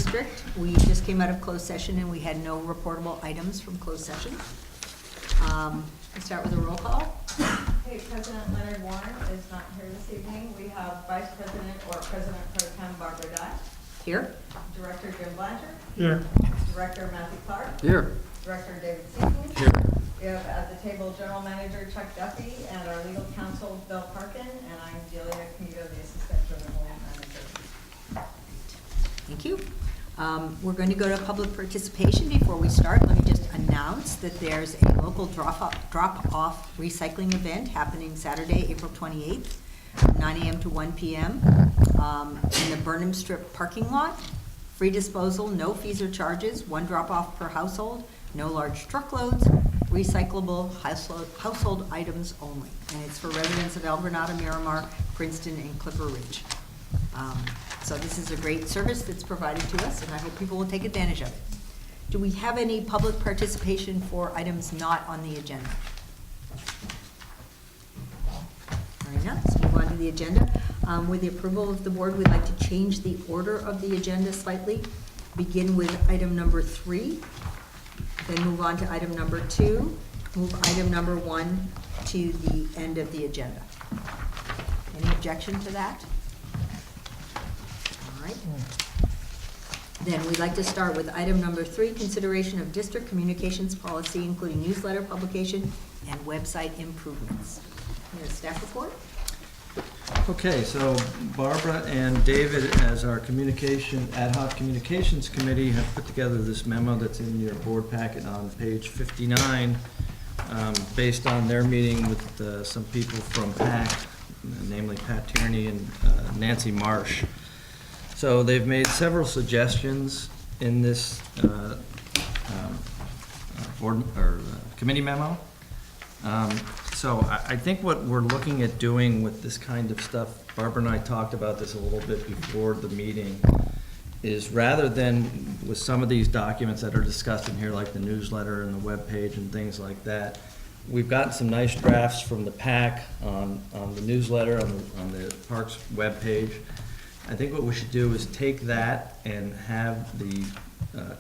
district. We just came out of closed session and we had no reportable items from closed session. Let's start with a roll call. Okay, President Leonard Warren is not here this evening. We have Vice President or President Pro Tem Barbara Dye. Here. Director Jim Blanchard. Here. Director Matthew Clark. Here. Director David Seekins. Here. We have at the table General Manager Chuck Duffy and our legal counsel Bill Parkin, and I'm Delia Camito, the Assistant General Manager. Thank you. We're going to go to public participation. Before we start, let me just announce that there's a local drop-off recycling event happening Saturday, April 28th, 9 a.m. to 1 p.m. In the Burnham Strip parking lot. Free disposal, no fees or charges, one drop-off per household, no large truckloads, recyclable household items only. And it's for residents of El Granada, Miramar, Princeton, and Clipper Ridge. So this is a great service that's provided to us, and I hope people will take advantage of it. Do we have any public participation for items not on the agenda? All right, now let's move on to the agenda. With the approval of the board, we'd like to change the order of the agenda slightly. Begin with item number 3, then move on to item number 2, move item number 1 to the end of the agenda. Any objection to that? All right. Then we'd like to start with item number 3, consideration of district communications policy, including newsletter publication and website improvements. Here's staff report. Okay, so Barbara and David, as our ad hoc communications committee, have put together this memo that's in your board packet on page 59, based on their meeting with some people from PAC, namely Pat Tierney and Nancy Marsh. So they've made several suggestions in this committee memo. So I think what we're looking at doing with this kind of stuff, Barbara and I talked about this a little bit before the meeting, is rather than with some of these documents that are discussed in here, like the newsletter and the webpage and things like that, we've gotten some nice drafts from the PAC on the newsletter, on the Parks webpage. I think what we should do is take that and have the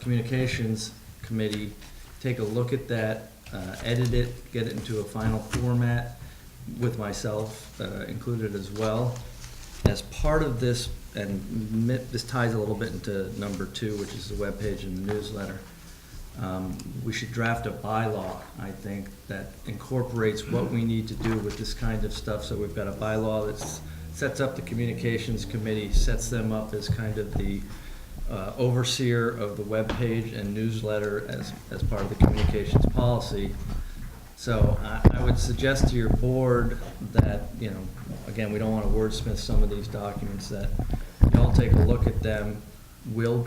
communications committee take a look at that, edit it, get it into a final format with myself included as well. As part of this, and this ties a little bit into number 2, which is the webpage and the newsletter, we should draft a bylaw, I think, that incorporates what we need to do with this kind of stuff. So we've got a bylaw that sets up the communications committee, sets them up as kind of the overseer of the webpage and newsletter as part of the communications policy. So I would suggest to your board that, again, we don't want to wordsmith some of these documents, that y'all take a look at them. We'll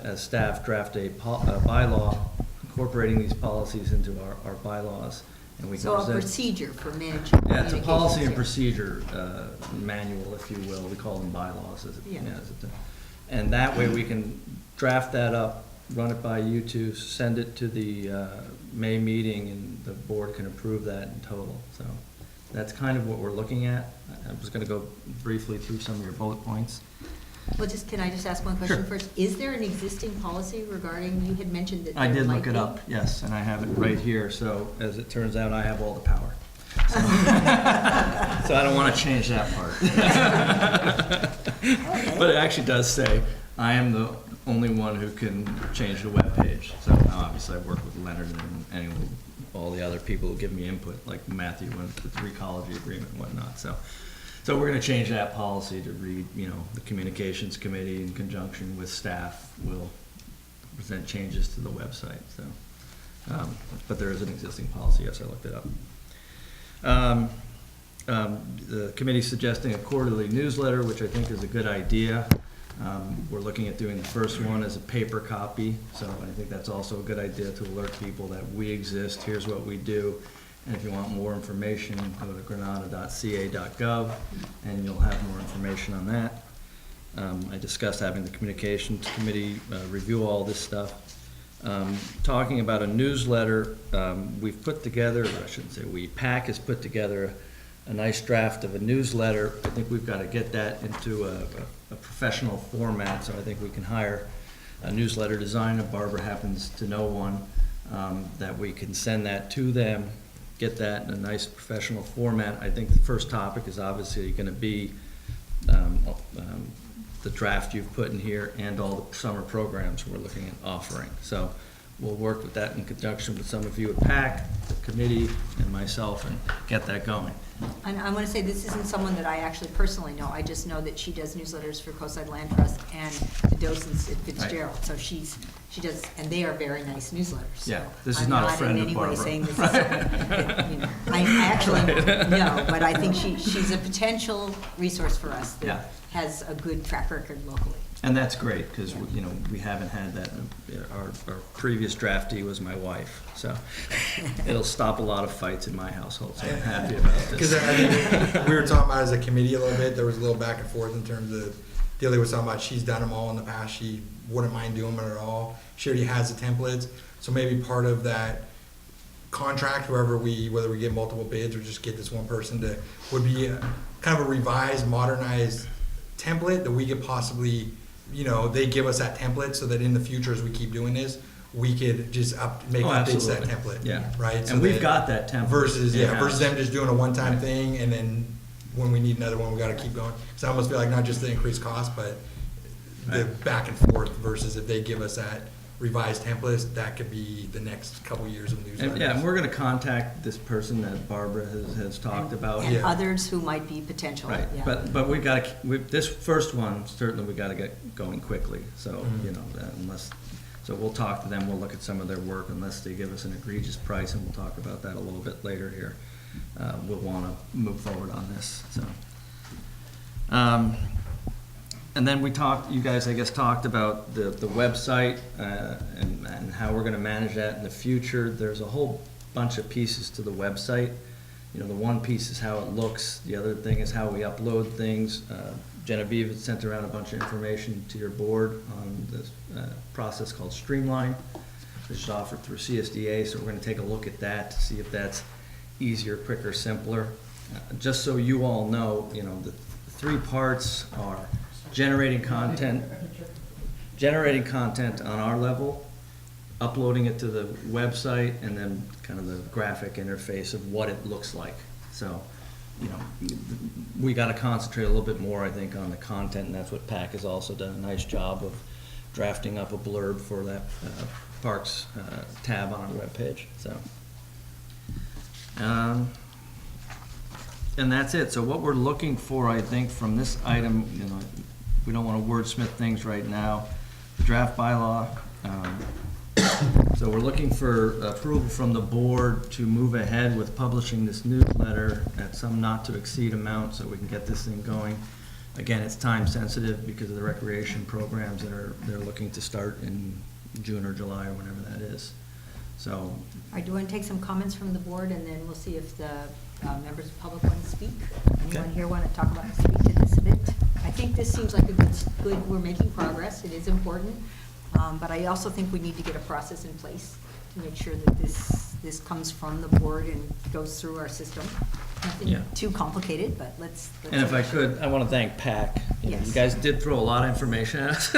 as staff, draft a bylaw incorporating these policies into our bylaws. And we can So a procedure for managing. Yeah, it's a policy and here. procedure manual, if you will. We call them bylaws. And that way we can draft that up, run it by you two, send it to the May meeting, and the board can approve that in total. So that's kind of what we're looking at. I was going to go briefly through some of your bullet points. Well, can I just ask one question Sure. first? Is there an existing policy regarding, you had mentioned that I there did might look it be? up, yes, and I have it right here. So as it turns out, I have all the power. So I don't want to change that part. Okay. But it actually does say, I am the only one who can change the web page. So obviously I work with Leonard and all the other people who give me input, like Matthew with the ecology agreement and whatnot. So we're going to change that policy to read, the communications committee in conjunction with staff will present changes to the website. So, but there is an existing policy. Yes, I looked it up. The committee's suggesting a quarterly newsletter, which I think is a good idea. We're looking at doing the first one as a paper copy, so I think that's also a good idea to alert people that we exist, here's what we do. And if you want more information, go to granada.ca.gov and you'll have more information on that. I discussed having the communications committee review all this stuff. Talking about a newsletter, we've put together, or I shouldn't say we, PAC has put together a nice draft of a newsletter. I think we've got to get that into a professional format, so I think we can hire a newsletter designer. Barbara happens to know one, that we can send that to them, get that in a nice professional format. I think the first topic is obviously going to be the draft you've put in here and all the summer programs we're looking at offering. So we'll work with that in conjunction with some of you at PAC, the committee, and myself, and get that going. And I want to say, this isn't someone that I actually personally know. I just know that she does newsletters for Coastside Land Trust and the docents at Fitzgerald. So she does, and they are very nice newsletters. So Yeah, this is not a friend of Barbara. I'm not in any way saying this is something that, you know, I actually know, but I think she's a potential resource for us Yeah. that has a good track record locally. And that's great, because, you know, we haven't had that. Our previous draftee was my wife, so it'll stop a lot of fights in my household, so I'm happy about this. Because I mean, we were talking about as a committee a little bit, there was a little back and forth in terms of, Delia was talking about she's done them all in the past, she wouldn't mind doing them at all. She already has the templates, so maybe part of that contract, whether we get multiple bids or just get this one person to, would be kind of a revised, modernized template that we could possibly, you know, they give us that template so that in the future, as we keep doing this, we could just make updates to that template. Yeah. Right? So and we've got that template. versus in-house. them just doing a one-time Right. thing, and then when we need another one, we gotta keep going. So I almost feel like not just the increased cost, but the Right. back and forth versus if they give us that revised template, that could be the next couple years of newsletters. And, yeah, and we're gonna contact this person that Barbara has talked about. And Yeah. others who might be potential. Right, Yeah. but we gotta, this first one, certainly we gotta get going quickly, so, you know, so we'll talk to them, we'll look at some of their work, unless they give us an egregious price, and we'll talk about that a little bit later here. We'll wanna move forward on this, so. And then you guys, I guess, talked about the website, and how we're gonna manage that in the future. There's a whole bunch of pieces to the website. You know, the one piece is how it looks, the other thing is how we upload things. Genevieve had sent around a bunch of information to your board on this process called Streamline, which is offered through CSDA, so we're gonna take a look at that to see if that's easier, quicker, simpler. Just so you all know, you know, the three parts are generating content on our level, uploading it to the website, and then kind of the graphic interface of what it looks like. So, you know, we got to concentrate a little bit more, I think, on the content, and that's what PAC has also done a nice job of drafting up a blurb for that Parks tab on our webpage. So, and that's it. So what we're looking for, I think, from this item, you know, we don't want to wordsmith things right now. The draft bylaw. So we're looking for approval from the board to move ahead with publishing this newsletter at some not to exceed amount so we can get this thing going. Again, it's time sensitive because of the recreation programs that they're looking to start in June or July or whenever that is. So. I do want to take some comments from the board, and then we'll see if the members of the public want to speak. Anyone Okay. here want to talk about, speak to this a bit? I think this seems like a good, we're making progress, it is important, but I also think we need to get a process in place to make sure that this comes from the board and goes through our system. Nothing Yeah. too complicated, but let's. And if I could, I want to thank PAC. You know, Yes. you guys did throw a lot of information at us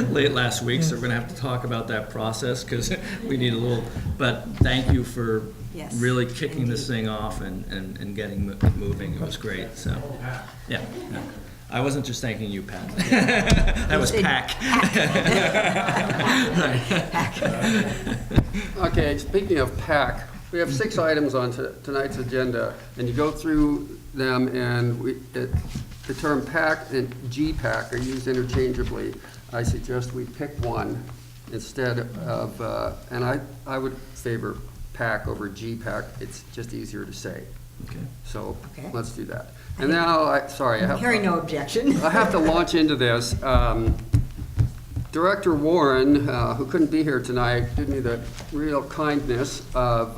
late last week, so we're going to have to talk about that process because we need a little, but thank you for Yes, really kicking this indeed. thing off and getting moving. It was great, so, yeah. I wasn't just thanking you, Pat. That was You said PAC. Okay, speaking of PAC, we have 6 items on tonight's agenda, and you go through them, and the term PAC and GPAC are used interchangeably. I suggest we pick one instead of, and I would favor PAC over GPAC. It's just easier to say. Okay. So Okay. let's do that. And now, I have. Hearing no objection. I have to launch into this. Director Warren, who couldn't be here tonight, did me the real kindness of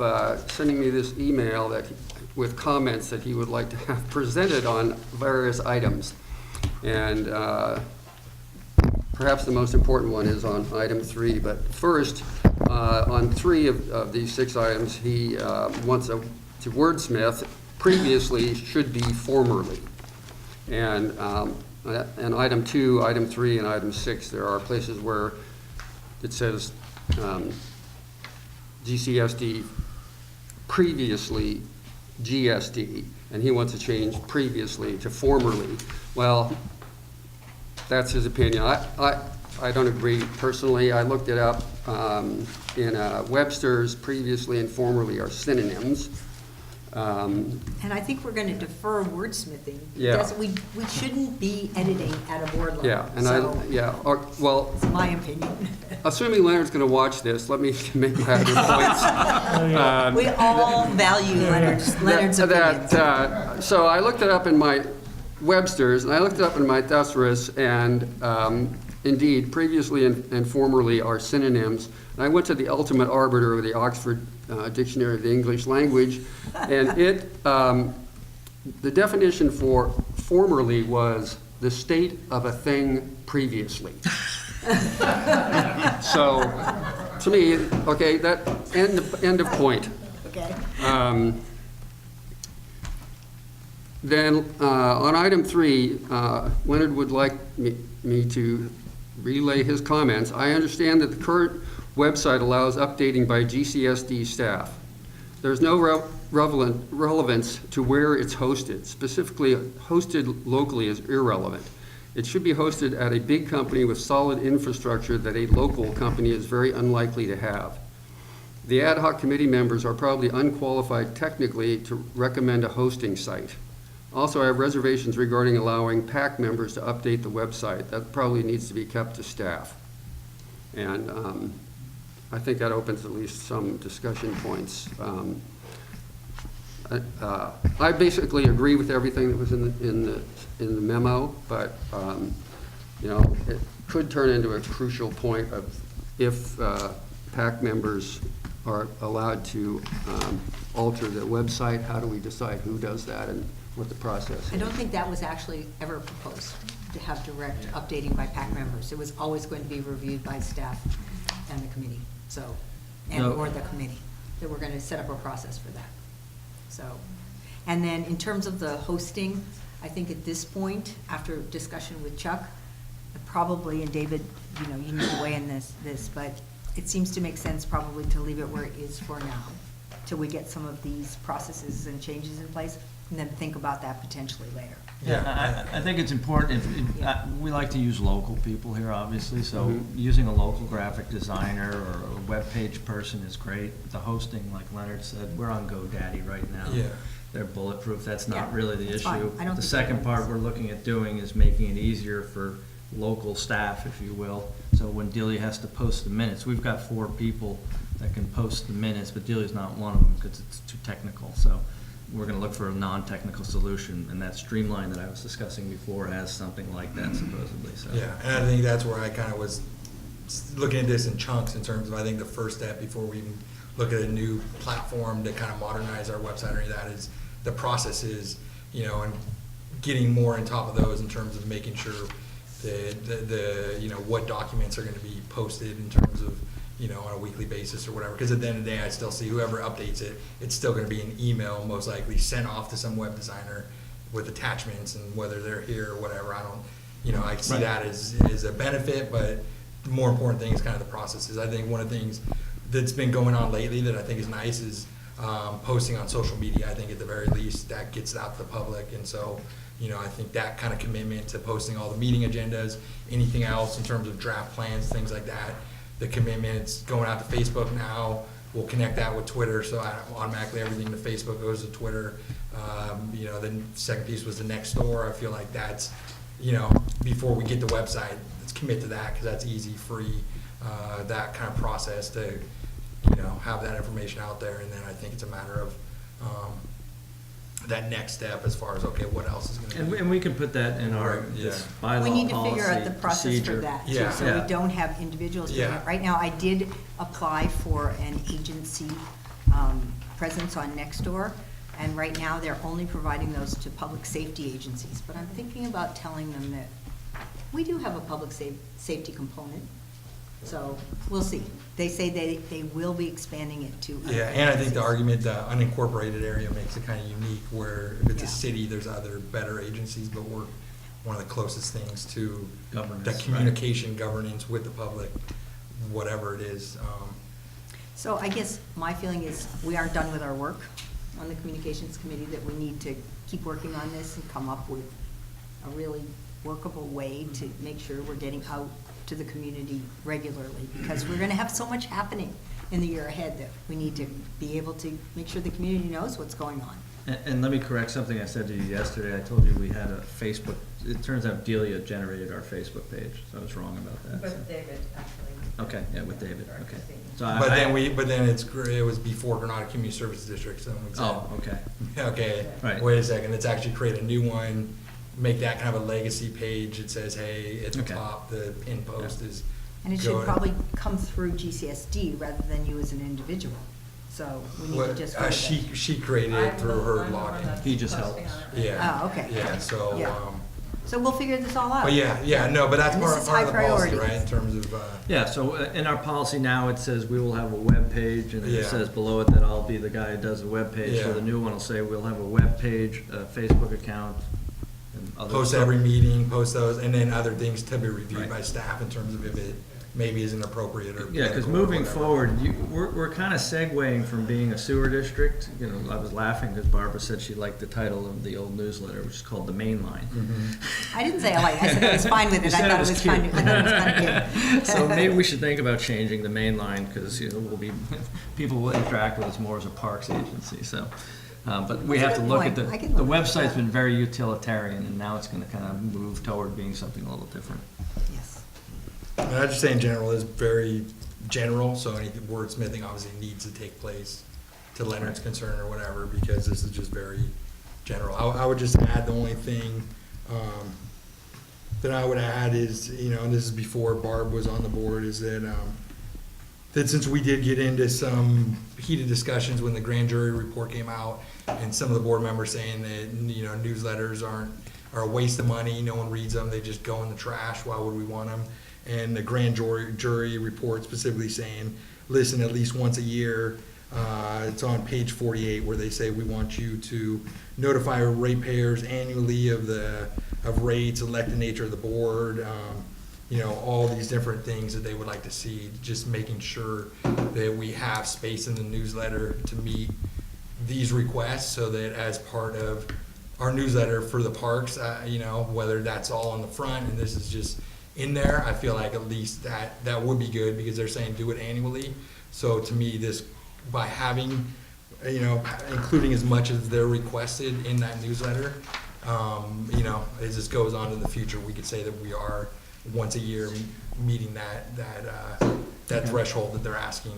sending me this email with comments that he would like to have presented on various items. And perhaps the most important one is on item 3. But first, on 3 of these 6 items, he wants to wordsmith previously should be formerly. And item 2, item 3, and item 6, there are places where that says GCSD previously GSD, and he wants to change previously to formerly. Well, that's his opinion. I don't agree personally. I looked it up in Webster's. Previously and formerly are synonyms. And I think we're going to defer wordsmithing. Yeah. Because we shouldn't be editing at a board level. Yeah, and So, well, it's my opinion. assuming Leonard's going to watch this, let me make my other points. We all value Leonard's opinions. So I looked it up in my Webster's, and I looked it up in my thesaurus, and indeed, previously and formerly are synonyms. And I went to the ultimate arbiter of the Oxford Dictionary of the English Language, and the definition for formerly was the state of a thing previously. So, to me, okay, that end of point. Okay. Then, on item 3, Leonard would like me to relay his comments. I understand that the current website allows updating by GCSD staff. There's no relevance to where it's hosted. Specifically, hosted locally is irrelevant. It should be hosted at a big company with solid infrastructure that a local company is very unlikely to have. The ad hoc committee members are probably unqualified technically to recommend a hosting site. Also, I have reservations regarding allowing PAC members to update the website. That probably needs to be kept to staff. And I think that opens at least some discussion points. I basically agree with everything that was in the memo, but you know, it could turn into a crucial point of if PAC members are allowed to alter the website. How do we decide who does that and what the process is? I don't think that was actually ever proposed, to have direct updating by PAC members. It was always going to be reviewed by staff and the committee, or the committee. That we're going to set up a process for that. So, and then in terms of the hosting, I think at this point, after discussion with Chuck, probably, and David, you know, you need to weigh in this, but it seems to make sense probably to leave it where it is for now, till we get some of these processes and changes in place, and then think about that potentially later. Yeah, I think it's important, Yeah. we like to use local people here, obviously, so using a local graphic designer or a web page person is great. The hosting, like Leonard said, we're on GoDaddy right now. Yeah. They're bulletproof, that's not Yeah, really the that's fine. issue. I don't The think second that part is. we're looking at doing is making it easier for local staff, if you will. So when Delia has to post the minutes, we've got 4 people that can post the minutes, but Delia's not one of them because it's too technical. So we're gonna look for a non-technical solution, and that Streamline that I was discussing before has something like that supposedly, so. Yeah, and I think that's where I kind of was looking at this in chunks in terms of, I think the first step before we even look at a new platform to kind of modernize our website or any of that is the processes, you know, and getting more on top of those in terms of making sure the you know, what documents are going to be posted in terms of, you know, on a weekly basis or whatever. Because at the end of the day, I still see whoever updates it, it's still going to be an email, most likely sent off to some web designer with attachments, and whether they're here or whatever, I don't, you know, I see Right. that as a benefit, but the more important thing is kind of the processes. I think one of the things that's been going on lately that I think is nice is posting on social media. I think at the very least that gets out to the public, and so, you know, I think that kind of commitment to posting all the meeting agendas, anything else in terms of draft plans, things like that, the commitments going out to Facebook now, we'll connect that with Twitter, so automatically everything to Facebook goes to Twitter. You know, the second piece was the next door. I feel like that's, you know, before we get the website, let's commit to that, because that's easy, free, that kind of process to, you know, have that information out there. And then I think it's a matter of that next step as far as, okay, what else is going to be. And we can put that in our this bylaw We need to policy figure out the process for procedure. that, too, Yeah. so Yeah. we don't have individuals doing Yeah. it. Right now, I did apply for an agency presence on Nextdoor, and right now, they're only providing those to public safety agencies. But I'm thinking about telling them that we do have a public safety component, so we'll see. They say they will be expanding it to other Yeah, and I think the agencies. argument, the unincorporated area makes it kind of unique, where if it's a Yeah. city, there's other better agencies, but we're one of the closest things to Governance, the right. communication governance with the public whatever it is. So I guess my feeling is we aren't done with our work on the communications committee, that we need to keep working on this and come up with a really workable way to make sure we're getting out to the community regularly, because we're gonna have so much happening in the year ahead that we need to be able to make sure the community knows what's going on. And let me correct something I said to you yesterday. I told you we had a Facebook, it turns out Delia generated our Facebook page, so I was wrong about that. With so. David, actually. Okay, yeah, with David, Director okay. Stevens. So But then it was before Granada Community Services District, so we said, Oh, okay. okay, Right. wait a second, let's actually create a new one, make that kind of a legacy page. It says, hey, at the Okay. top, the pin post is. And it should go- probably come through GCSD rather than you as an individual. So we need to just. go to that. She created it through her I'm the one login. that's He just posting helps. on it. Yeah. Oh, okay. Yeah, so, Yeah. So we'll figure this all out. but yeah, no, but that's And this part is of the high policy, priority. right, in terms of, Yeah, so in our policy now, it says we will have a web page, and Yeah. it says below it that I'll be the guy who does the web page. So Yeah. the new one will say we'll have a web page, a Facebook account, and other post stuff. every meeting, post those, and then other things to be reviewed Right. by staff in terms of if it maybe isn't appropriate or. Yeah, because political or moving whatever. forward, we're kind of segueing from being a sewer district. You know, I was laughing because Barbara said she liked the title of the old newsletter, which is called The Main Line. Mhm. I didn't say I like, I said I was fine with You it. I said thought it was kind of, I thought it was kind of cute. So maybe we should think about changing the main line, because, you know, people will interact with us more as a parks agency, so. But we That's a have to good look at point. I can the look at website's that. been very utilitarian, and now it's gonna kind of move toward being something a little different. Yes. And I just say in general is very general, so any wordsmithing obviously needs to take place to Leonard's concern or whatever, because this is just very general. I would just add, the only thing, that I would add is, you know, and this is before Barb was on the board, is that, that since we did get into some heated discussions when the grand jury report came out, and some of the board members saying that, you know, newsletters are a waste of money, no one reads them, they just go in the trash, why would we want them? And the grand jury report specifically saying, listen, at least once a year, it's on page 48, where they say we want you to notify ratepayers annually of rates, elect the nature of the board, you know, all these different things that they would like to see, just making sure that we have space in the newsletter to meet these requests, so that as part of our newsletter for the parks, you know, whether that's all on the front and this is just in there, I feel like at least that would be good, because they're saying do it annually. So to me, this, by having, you know, including as much as they're requested in that newsletter, you know, as this goes on in the future, we could say that we are once a year meeting that threshold that they're asking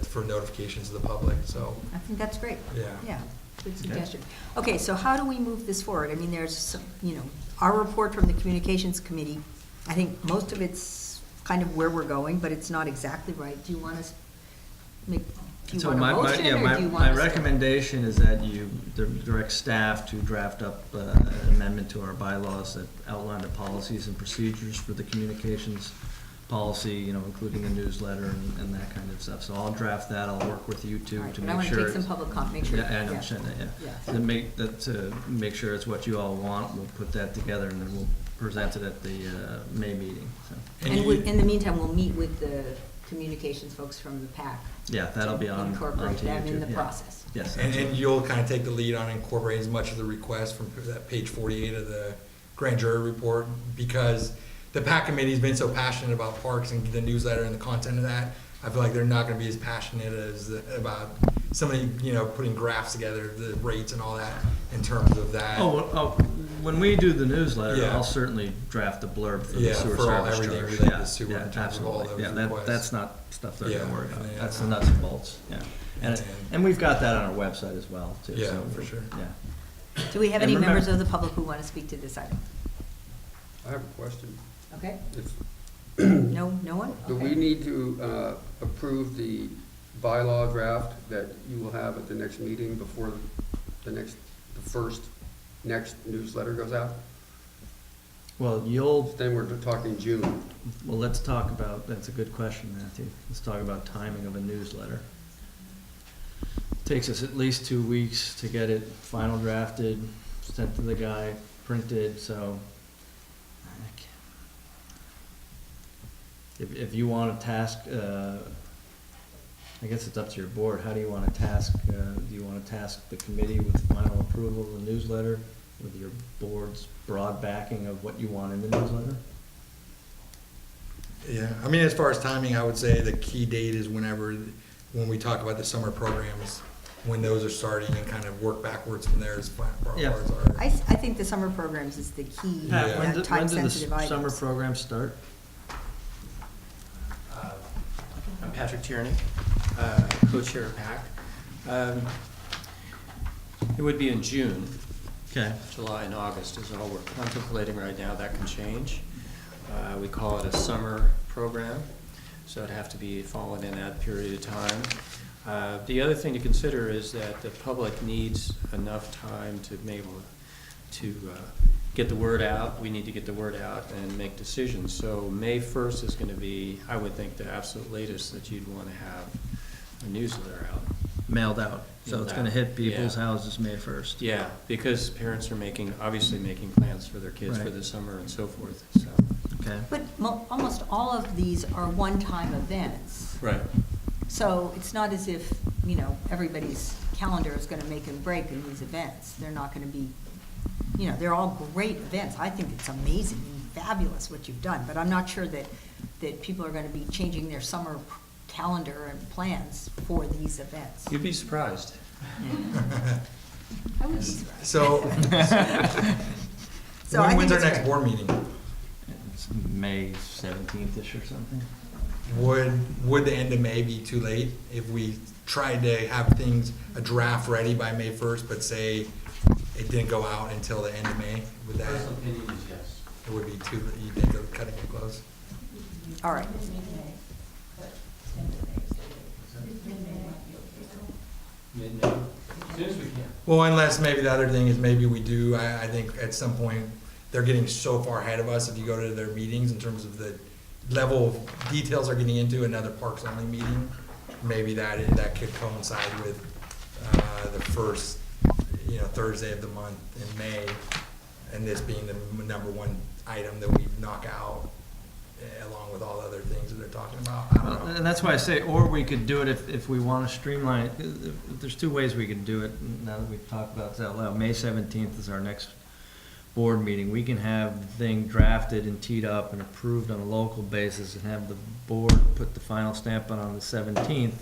for notifications to the public, so, I think that's great. yeah. Yeah, good suggestion. Okay, so how do we move this forward? I mean, there's some, you know, our report from the communications committee, I think most of it's kind of where we're going, but it's not exactly right. Do you want us make, do you So want a my motion, or do you want my us to? recommendation is that you direct staff to draft up an amendment to our bylaws that outline the policies and procedures for the communications policy, you know, including a newsletter and that kind of stuff. So I'll draft that, I'll work with you two All right, to but I make want to sure. take some public comment, make sure. Yeah, I yeah. understand that, yeah. Yeah. To make sure it's what you all want, we'll put that together and then we'll present it at the May meeting, so. And in the meantime, we'll meet with the communications folks from the PAC. Yeah, that'll be on Incorporate to them you in too, the yeah. process. Yes. And absolutely. you'll kind of take the lead on incorporating as much of the request from that page 48 of the grand jury report, because the PAC committee's been so passionate about parks and the newsletter and the content of that. I feel like they're not gonna be as passionate as about somebody, you know, putting graphs together, the rates and all that, in terms of that. When we do the newsletter, Yeah. I'll certainly draft a blurb for the Yeah, sewer for all- service everything charge. related to Yeah, sewer yeah, in terms of all absolutely. those Yeah, requests. that's not stuff they're Yeah, gonna worry about. yeah. That's the nuts and bolts, yeah. And we've got that on our website as well, too. Yeah, so, for sure. Yeah. Do we have And any remember- members of the public who want to speak to this item? I have a question. Okay, If- no one? Do we Okay. need to approve the bylaw draft that you will have at the next meeting before the first next newsletter goes out? Well, Then we're talking June. let's talk about, that's a good question, Matthew. Let's talk about timing of a newsletter. Takes us at least 2 weeks to get it final drafted, sent to the guy, printed, so. if you want to task, I guess it's up to your board, how do you want to task, do you want to task the committee with final approval of the newsletter, with your board's broad backing of what you want in the newsletter? Yeah, I mean, as far as timing, I would say the key date is when we talk about the summer programs, when those are starting, and kind of work backwards from there as far Yeah. as our. I think the summer programs is the key, Pat, When do time-sensitive the summer items. programs start? I'm Patrick Tierney, co-chair of PAC. It would be in June. Okay. July and August is all we're contemplating right now. That can change. We call it a summer program, so it'd have to be followed in that period of time. The other thing to consider is that the public needs enough time to be able to get the word out. We need to get the word out and make decisions. So May 1st is going to be, I would think, the absolute latest that you'd want to have a newsletter out. Mailed out, so it's Mailed gonna out, hit people's yeah. houses May 1st. Yeah, because parents are obviously making plans for their kids for Right. the summer and so forth, so. Okay. But almost all of these are one-time events. Right. So it's not as if, everybody's calendar is gonna make and break in these events. They're not gonna be, they're all great events. I think it's amazing and fabulous what you've done, but I'm not sure that people are gonna be changing their summer calendar and plans for these events. You'd be surprised. I would be surprised. So, So I think when's our it's next great. board meeting? It's May 17th-ish or something. Would the end of May be too late if we tried to have a draft ready by May 1st, but say it didn't go out until the end of May? Would that, opinion is yes. it would be you think of cutting it close? All right. Mid-May, as soon as we can. Well, unless maybe the other thing is maybe we do, I think at some point, they're getting so far ahead of us if you go to their meetings in terms of the level of details they're getting into another parks only meeting. Maybe that could coincide with the first, Thursday of the month in May, and this being the number one item that we knock out along with all the other things that they're talking about. I don't know. And that's why I say, or we could do it if we want to streamline it. There's two ways we could do it, now that we've talked about this out loud. May 17th is our next board meeting. We can have the thing drafted and teed up and approved on a local basis and have the board put the final stamp on the 17th.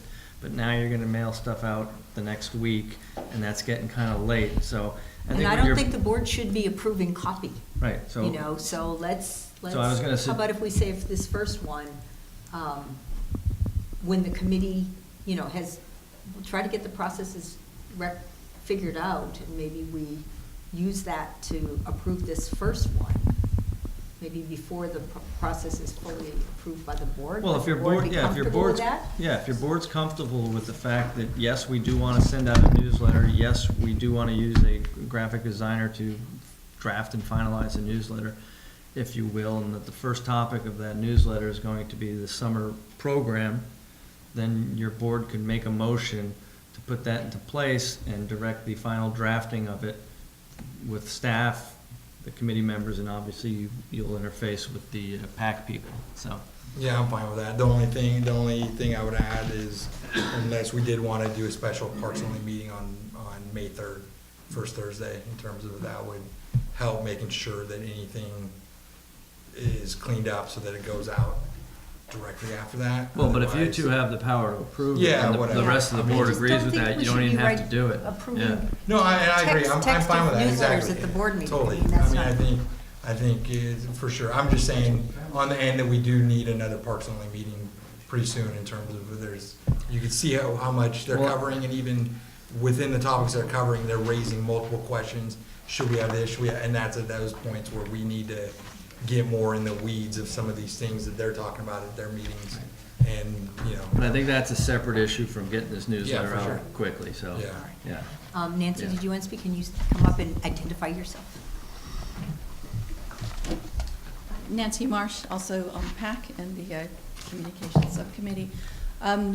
But now you're going to mail stuff out the next week, and that's getting kind of late, so. And I don't think the board should be approving copy, Right, so. so let's, So I was gonna how about if we say if this first one, when the committee, we'll try to get the processes figured out, and maybe we use that to approve this first one, maybe before the process is fully approved by the board. Well, Would if your the board, be yeah, if your comfortable with board's, that? yeah, if your board's comfortable with the fact that, yes, we do want to send out a newsletter, yes, we do want to use a graphic designer to draft and finalize a newsletter, if you will, and that the first topic of that newsletter is going to be the summer program, then your board could make a motion to put that into place and direct the final drafting of it with staff, the committee members, and obviously you'll interface with the PAC people, so. Yeah, I'm fine with that. The only thing I would add is unless we did want to do a special parks only meeting on May 3rd, first Thursday, in terms of that would help making sure that anything is cleaned up so that it goes out directly after that. Well, but if you Otherwise- two have the power to approve it, Yeah, and the whatever. rest of the I mean, board just agrees don't with think that, we you don't should even be have to do it. approving Yeah. No, I agree. I'm text fine with of that, newsletters exactly. at the board meeting. Totally. I mean, that's not- I think for sure. I'm just saying on the end that we do need another parks only meeting pretty soon in terms of you can see how much they're Well- covering, and even within the topics they're covering, they're raising multiple questions. Should we have this? Should we? And that's at those points where we need to get more in the weeds of some of these things that they're talking about at their meetings. And, But I think that's a separate issue from getting this newsletter for sure. out quickly, so, Yeah. yeah. Nancy, Yeah. did you want to speak? Can you come up and identify yourself? Nancy Marsh, also on PAC and the Communications Subcommittee.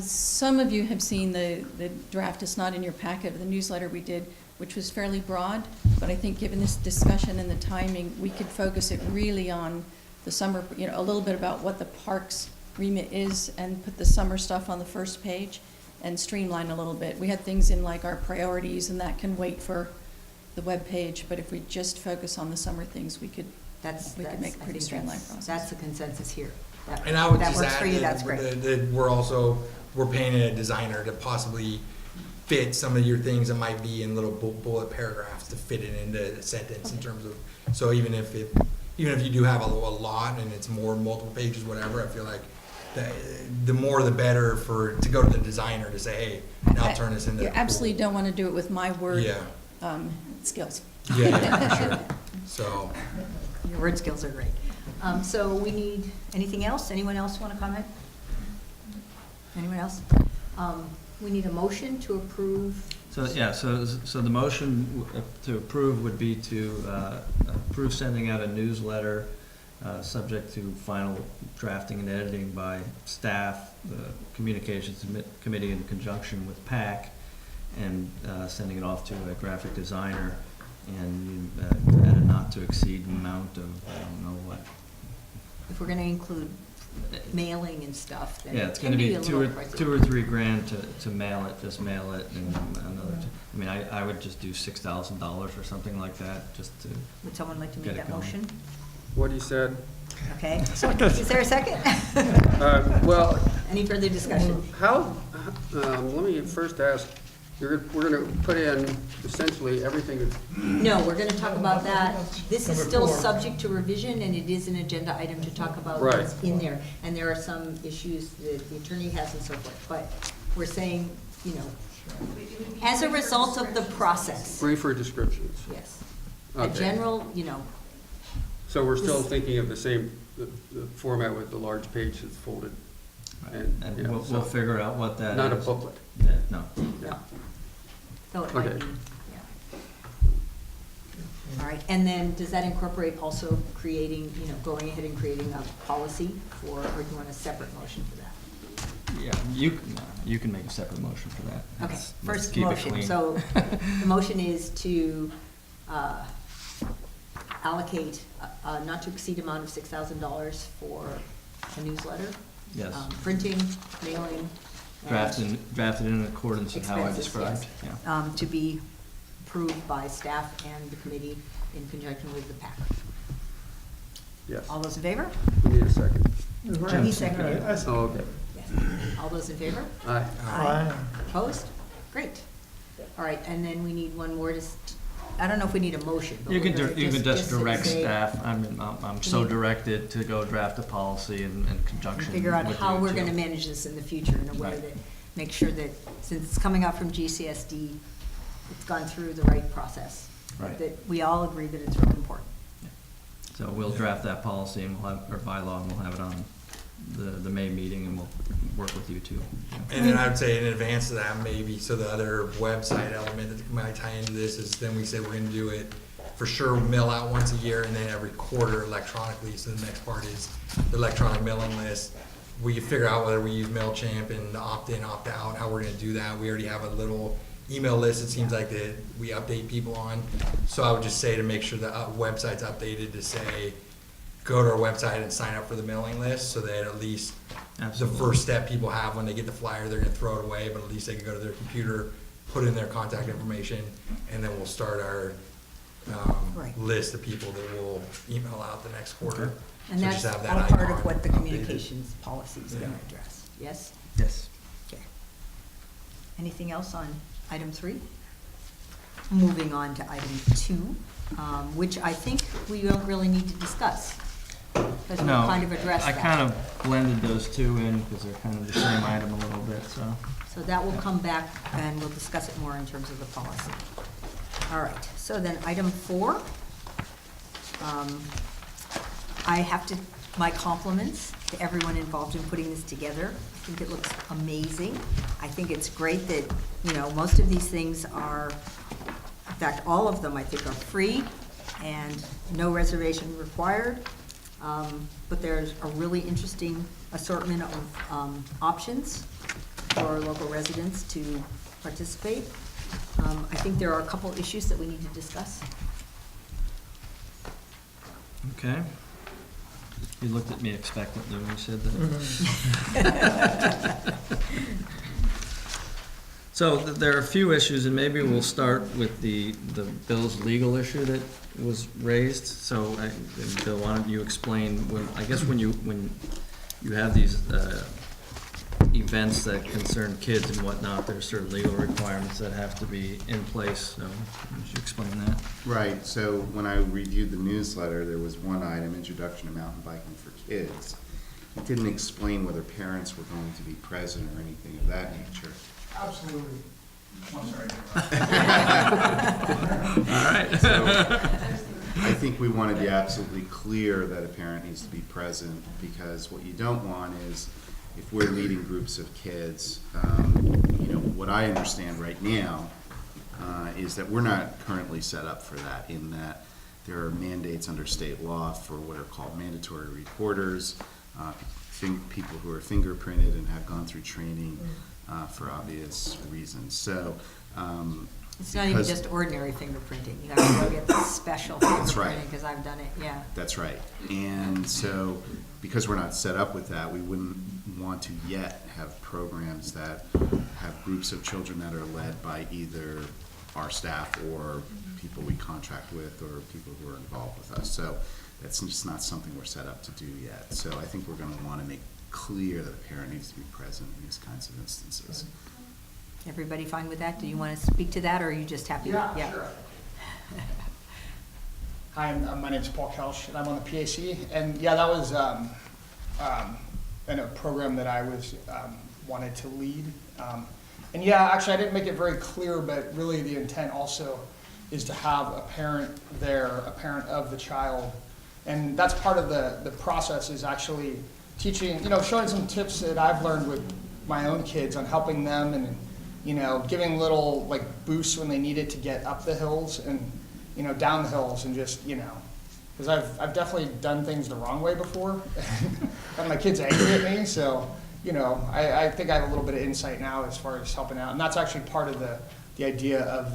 Some of you have seen the draft, it's not in your packet, of the newsletter we did, which was fairly broad, but I think given this discussion and the timing, we could focus it really on the summer, a little bit about what the parks remit is and put the summer stuff on the first page and streamline a little bit. We had things in like our priorities, and that can wait for the web page, but if we just focus on the summer things, we could make a I pretty think streamlined process. That's the consensus here. That- And I would that just works for you, add that's that, great. that we're paying a designer to possibly fit some of your things that might be in little bullet paragraphs to fit it into a sentence in terms of, so even if you do have a lot and it's more multiple pages, whatever, I feel like the more the better to go to the designer to say, hey, now turn this into. You absolutely don't want to do it with my word Yeah. skills. Yeah, for sure. So, Your word skills are great. So we need, anything else? Anyone else want to comment? Anyone else? We need a motion to approve. So, yeah, so the motion to approve would be to approve sending out a newsletter, subject to final drafting and editing by staff, the communications committee in conjunction with PAC, and sending it off to a graphic designer, and at a not to exceed amount of, I don't know what. If we're going to include mailing and stuff, then Yeah, it it's can gonna be be a little pricey. two or three grand to mail it, just mail it, and another, I mean, I would just do $6,000 or something like that, just to, Would someone like to make Get it that going. motion? What he said. Okay, is there a second? Well, Any further discussion? how, let me first ask, we're gonna put in essentially everything that's No, we're gonna talk about that. This is still subject to revision, and it is an agenda item to talk about Right. what's in there. And there are some issues that the attorney has and so forth, but we're saying, you know, as a result of the process, briefer descriptions. yes. A Okay. general, you know, So we're still This- thinking of the same, the format with the large page that's folded. and yeah, we'll so figure out what that is. Not a booklet. Yeah, no. no. Though it might Okay. be, yeah. All right, and then does that incorporate also creating, you know, going ahead and creating a policy for, or do you want a separate motion for that? Yeah, you can make a separate motion for that. Okay, Let's first keep it motion, clean. so the motion is to allocate a not to exceed amount of $6,000 for a newsletter. Yes. Printing, mailing. and Drafted in accordance with how I expenses, described, yes. yeah. To be approved by staff and the committee in conjunction with the PAC. Yes. All those in favor? We need a second. He seconded. Oh, okay. Yes. All those in favor? Aye. Aye. Opposed? Great. All right, and then we need one more I don't know if we need a motion, but You we're can, gonna you can just direct say- staff, I'm so Can you- directed to go draft a policy in conjunction with Figure out how you we're two. gonna manage this in the future in a way Right. that, make sure that, since it's coming out from GCSD, it's gone through the right process. Right. That we all agree that it's really important. So we'll draft that policy and we'll have, or bylaw, and we'll have it on the May meeting, and we'll work with you too. and then I would say in advance of that, maybe, so the other website element that might tie into this is then we say we're gonna do it for sure, mail out once a year and then every quarter electronically. So the next part is the electronic mailing list. We can figure out whether we use MailChimp and opt-in, opt-out, how we're gonna do that. We already have a little email list, it seems like, that we update people on. So I would just say to make sure the website's updated to say, go to our website and sign up for the mailing list, so that at least Absolutely. the first step people have when they get the flyer, they're gonna throw it away, but at least they can go to their computer, put in their contact information, and then we'll start our Right. list of people that we'll email out the next quarter. Okay. And So that's just have all that part icon of what the updated. communications policy is gonna Yeah. address, yes? Yes. Okay. Anything else on item 3? Moving on to item 2, which I think we don't really need to discuss. Because we No, kind of addressed I that. kind of blended those two in because they're kind of the same item a little bit, so. So that will come back and we'll discuss it more in terms of the policy. All right, so then item 4. I have to, my compliments to everyone involved in putting this together. I think it looks amazing. I think it's great that, you know, most of these things are, in fact, all of them I think are free and no reservation required. But there's a really interesting assortment of options for local residents to participate. I think there are a couple issues that we need to discuss. Okay. You looked at me expectantly when you said that. So there are a few issues, and maybe we'll start with the Bill's legal issue that was raised. So, Bill, why don't you explain, when you have these events that concern kids and whatnot, there are certain legal requirements that have to be in place. So would you explain that? Right, so when I reviewed the newsletter, there was one item, introduction to mountain biking for kids. It didn't explain whether parents were going to be present or anything of that nature. Absolutely. I'm sorry. All right. So I think we want to be absolutely clear that a parent needs to be present, because what you don't want is, if we're leading groups of kids, what I understand right now is that we're not currently set up for that, in that there are mandates under state law for what are called mandatory reporters, people who are fingerprinted and have gone through training for obvious reasons. So It's not even just ordinary fingerprinting. You have to go get the special That's right. fingerprinting, because I've done it, yeah. That's right. And so, because we're not set up with that, we wouldn't want to yet have programs that have groups of children that are led by either our staff or people we contract with or people who are involved with us. So that's just not something we're set up to do yet. So I think we're going to want to make clear that a parent needs to be present in these kinds of instances. Everybody fine with that? Do you want to speak to that, or are you just happy? Yeah, sure. Hi, my name's Paul Kelsch, and I'm on the PAC. And yeah, that was in a program that I was wanted to lead. And yeah, actually, I didn't make it very clear, but really the intent also is to have a parent there, a parent of the child. And that's part of the process, is actually teaching, showing some tips that I've learned with my own kids on helping them, and giving little boosts when they need it to get up the hills and down the hills, and just because I've definitely done things the wrong way before, and my kids angry at me. So I think I have a little bit of insight now as far as helping out, and that's actually part of the idea of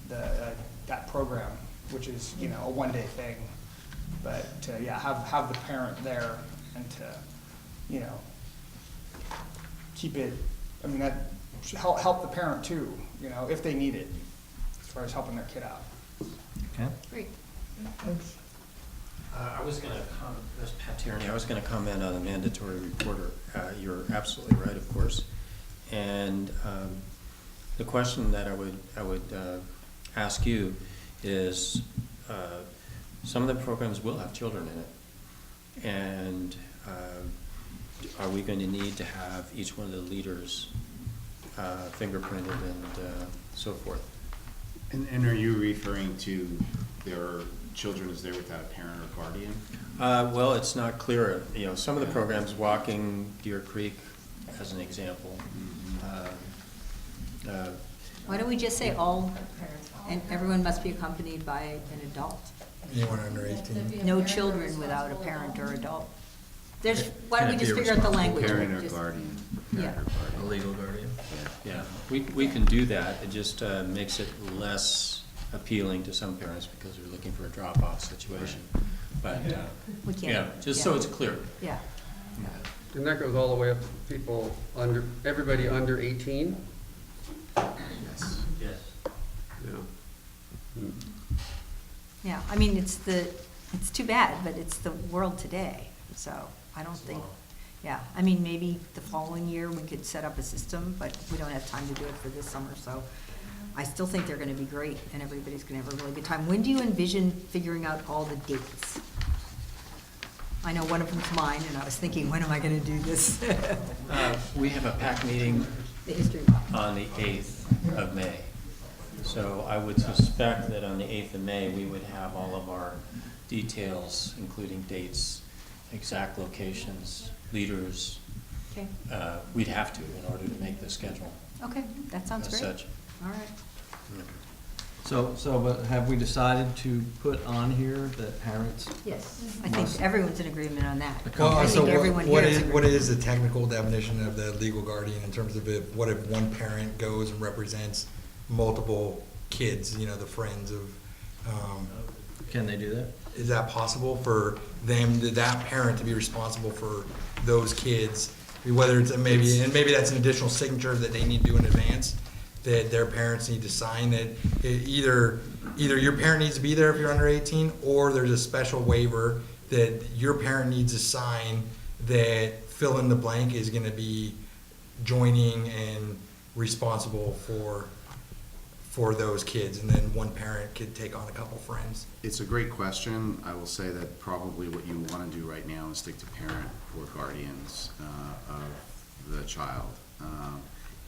that program, which is a one-day thing, but to have the parent there and to keep it. I mean, that help the parent too, if they need it, as far as helping their kid out. Okay. Great. I was going to comment, this is Pat Tierney. I was going to comment on the mandatory reporter. You're absolutely right, of course. And the question that I would ask you is, some of the programs will have children in it, and are we going to need to have each one of the leaders fingerprinted and so forth? And are you referring to their children as there without a parent or guardian? Well, it's not clear. Some of the programs, Walking Deer Creek, as an example. Why don't we just say all, and everyone must be accompanied by an adult? Anyone under 18? No children without a parent or adult. Why don't we Can't just be figure out the responsible language? Parent or Just- guardian. Yeah. Parent or guardian. A legal guardian. Yeah, we can do that. It just makes it less appealing to some parents because they're looking for a drop-off situation. But, We can't. yeah, just so yeah. it's clear. Yeah. And that goes all the way up to people everybody under 18? Yes. Yes. Yeah. Yeah, I mean, it's too bad, but it's the world today, so I don't think, yeah. I mean, maybe the following year we could set up a system, but we don't have time to do it for this summer, so I still think they're gonna be great, and everybody's gonna have a really good time. When do you envision figuring out all the dates? I know one of them's mine, and I was thinking, when am I gonna do this? We have a PAC meeting The history. on the 8th of May. So I would suspect that on the 8th of May, we would have all of our details, including dates, exact locations, leaders. Okay, We'd have to in order to make the schedule okay, that sounds as great. such. All right. But have we decided to put on here that parents? Yes, I think everyone's in agreement on that. Well, I so think everyone what here is is, what agreeing. is the technical definition of the legal guardian in terms of what if one parent goes and represents multiple kids, the friends of, Can they do that? Is that possible for them, that parent to be responsible for those kids? Whether it's maybe that's an additional signature that they need to do in advance, that their parents need to sign, that either your parent needs to be there if you're under 18, or there's a special waiver that your parent needs to sign that fill in the blank is gonna be joining and responsible for those kids, and then one parent could take on a couple friends. It's a great question. I will say that probably what you want to do right now is stick to parent or guardians of the child.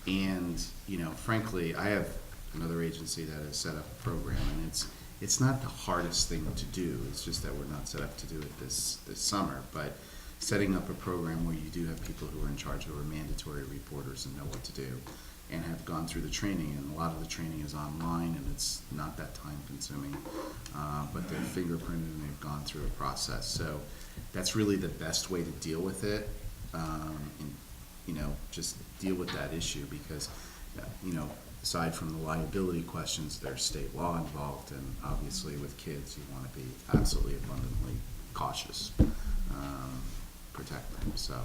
And, you know, frankly, I have another agency that has set up a program, and it's not the hardest thing to do. It's just that we're not set up to do it this summer. But setting up a program where you do have people who are in charge, who are mandatory reporters and know what to do, and have gone through the training, and a lot of the training is online, and it's not that time consuming, but they're fingerprinted and they've gone through a process. So that's really the best way to deal with it, and, you know, just deal with that issue, because, you know, aside from the liability questions, there's state law involved, and obviously with kids, you want to be absolutely abundantly cautious, protect them, so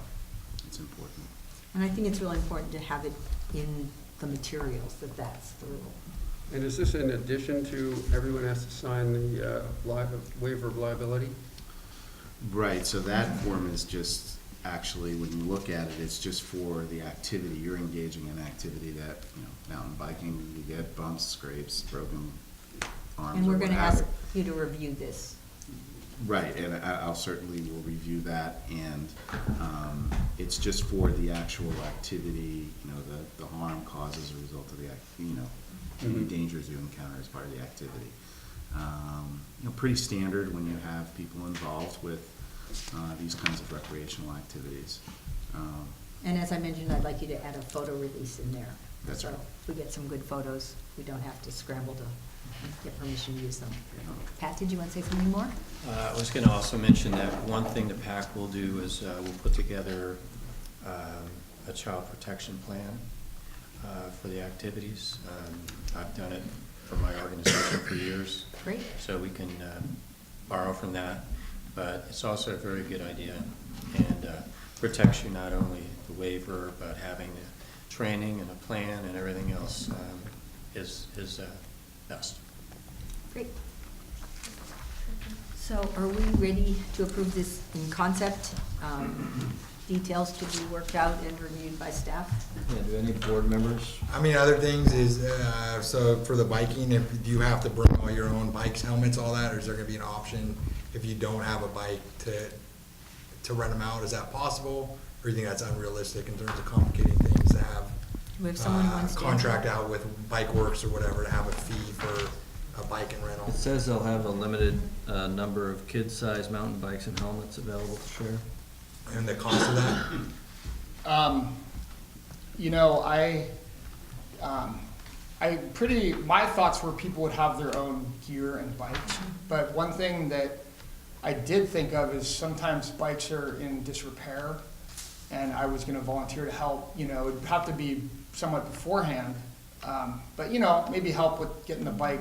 it's important. And I think it's really important to have it in the materials, that's the rule. And is this in addition to everyone has to sign the waiver of liability? Right, so that form is just, actually, when you look at it, it's just for the activity. You're engaging in activity that, you know, mountain biking, you get bumps, scrapes, broken arms, And or we're what gonna have ask you. you to review this. Right, and I'll certainly will review that, and it's just for the actual activity, you know, the harm caused as a result of the, you know, any dangers you encounter as part of the activity. You know, pretty standard when you have people involved with these kinds of recreational activities. And as I mentioned, I'd like you to add a photo release in there. That's right. So if we get some good photos, we don't have to scramble to get permission to use them. Pat, did you want to say something more? I was going to also mention that one thing the PAC will do is we'll put together a child protection plan for the activities. I've done it for my organization for years. Great. So we can borrow from that, but it's also a very good idea, and protects you not only the waiver, but having the training and a plan and everything else is best. Great. So are we ready to approve this in concept? Details to be worked out and reviewed by staff? Yeah, do any board members? I mean, other things is, so for the biking, do you have to bring all your own bikes, helmets, all that, or is there gonna be an option if you don't have a bike to rent them out? Is that possible? Or do you think that's unrealistic in terms of complicating things to have? We have someone who wants to Contract out with Bike Works or whatever to have a fee for a bike and rental? It says they'll have a limited number of kid-sized mountain bikes and helmets available to share. And the cost of that? You know, my thoughts were people would have their own gear and bikes, but one thing that I did think of is sometimes bikes are in disrepair, and I was gonna volunteer to help, you know, it'd have to be somewhat beforehand, but, you know, maybe help with getting the bike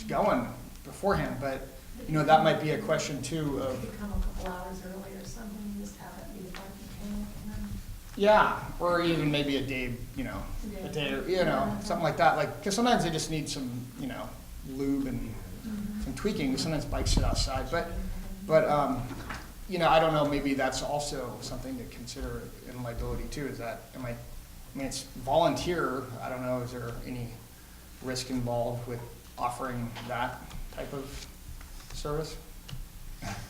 going beforehand, but, you know, that might be a question too of. You could come a couple hours early or something, just have it be the parking tank, and then. Yeah, or even maybe a day, you know, a day, you know, something like that, like, because sometimes they just need some, you know, lube and some tweaking, sometimes bikes sit outside, but, you know, I don't know, maybe that's also something to consider in liability too, is that, I mean, it's volunteer, I don't know, is there any risk involved with offering that type of service?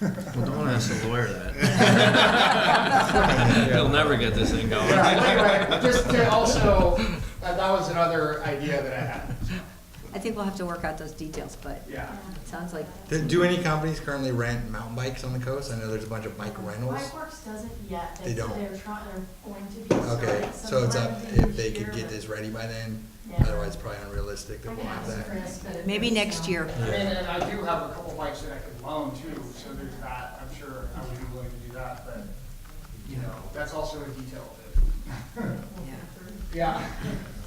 Well, don't ask the lawyer that. He'll never get this thing going. Yeah, anyway, just to also, that was another idea that I had. I think we'll have to work out those details, but Yeah. it sounds like, Do any companies currently rent mountain bikes on the coast? I know there's a bunch of bike rentals. Bikeworks doesn't yet. They don't. They're going to be Okay, starting so it's up sometime if they this could year, get this ready by then. Yeah. Otherwise, it's probably unrealistic that I we'll can have ask that. Chris, but it maybe doesn't next sound- year. I mean, and I do have a couple bikes that I could loan too, so there's that, I'm sure I would be willing to do that, but, you know, that's also a detail of it. Yeah.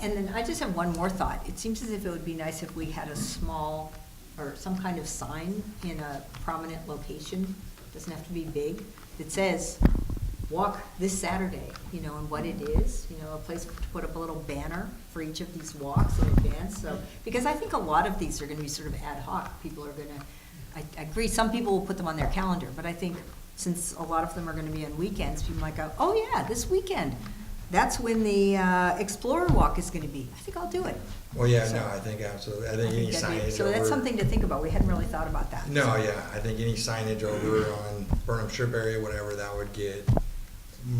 And then I just have one more thought. It seems as if it would be nice if we had a small or some kind of sign in a prominent location, doesn't have to be big, that says, walk this Saturday, you know, and what it is, you know, a place to put up a little banner for each of these walks in advance, so, because I think a lot of these are gonna be sort of ad hoc, people are gonna, I agree, some people will put them on their calendar, but I think since a lot of them are gonna be on weekends, people might go, oh yeah, this weekend, that's when the Explorer Walk is gonna be, I think I'll do it. Well, yeah, So- no, I think absolutely, I think any that'd be- signage So that's over- something to think about, we hadn't really thought about that. No, yeah, I think any signage over on Burnham Strip area, whatever, that would get,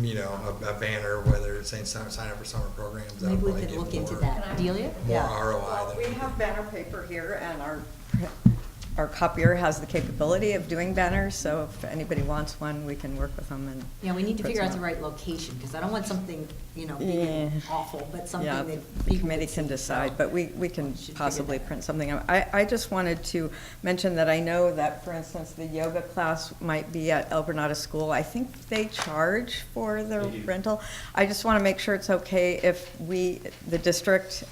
you know, a banner, whether it's saying sign up for summer programs, that Maybe would we probably can get look into more, that. Delia? more Yeah. ROI Well, than. we have banner paper here, and our copier has the capability of doing banners, so if anybody wants one, we can work with them and. Yeah, we need to put figure out the some- right location, because I don't want something, you know, big and Yeah. awful, but something Yeah, that the people committee could can see, decide, so but we can should figure possibly that out. print something out. I just wanted to mention that I know that, for instance, the yoga class might be at El Granada School. I think they charge for the They do. rental. I just want to make sure it's okay if we, the district,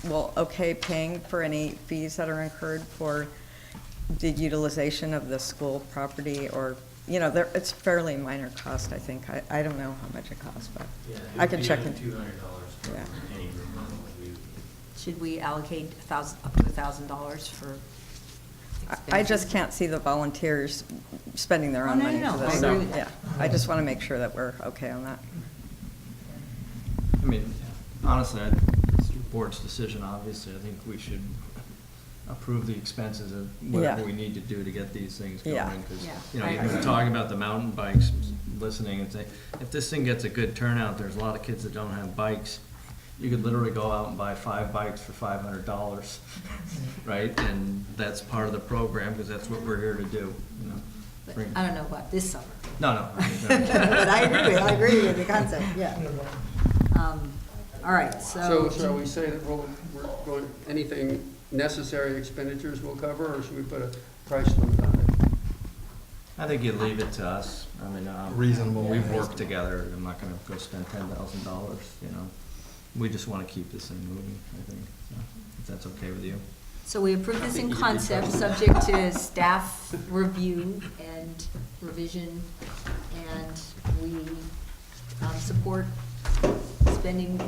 will okay paying for any fees that are incurred for the utilization of the school property, or, you know, there, it's fairly minor cost, I think. I don't know how much it costs, but I can check in. $200 for Yeah. any room rental we Should we allocate up to $1,000 for I just can't see the volunteers spending their Oh, own no, money no, for no, this. I agree with that. Yeah, I just want to make sure that we're okay on that. I mean, honestly, it's the board's decision, obviously. I think we should approve the expenses of whatever Yeah. we need to do to get these things Yeah. going. Because, Yeah. you know, I even agree. talking about the mountain bikes, listening and saying, if this thing gets a good turnout, there's a lot of kids that don't have bikes. You could literally go out and buy 5 bikes for $500, right? And that's part of the program, because that's what we're here to do, you know? But Bring- I don't know about this summer. No. But I agree with the concept, yeah. All right, So shall we say that we're going, anything necessary expenditures we'll cover, or should we put a price limit on it? I think you leave it to us. I mean, Reasonable. we've worked together. I'm not gonna go spend $10,000, you know? We just wanna keep this thing moving, I think, so, if that's okay with you. So we approve this in concept, subject to staff review and revision, and we support spending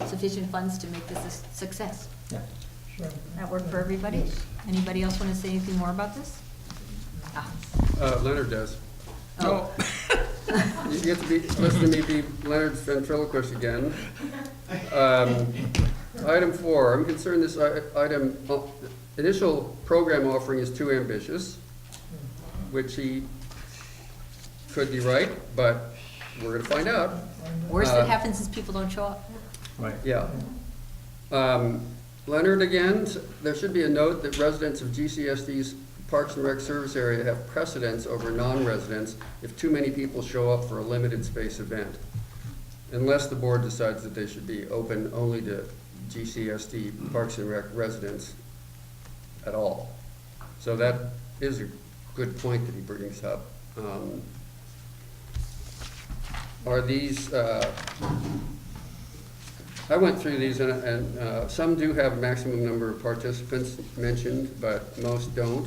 sufficient funds to make this a success. Yeah. That work for everybody? Anybody else want to say anything more about this? Ah. Leonard does. Oh. You get to listen to me be Leonard's ventriloquist again. Item 4, I'm concerned this item, initial program offering is too ambitious, which he could be right, but we're gonna find out. Worst that happens is people don't show up. Right. Yeah. Leonard, again, there should be a note that residents of GCSD's Parks and Rec service area have precedence over non-residents if too many people show up for a limited space event, unless the board decides that they should be open only to GCSD Parks and Rec residents at all. So that is a good point that he brings up. Are these, I went through these, and some do have a maximum number of participants mentioned, but most don't.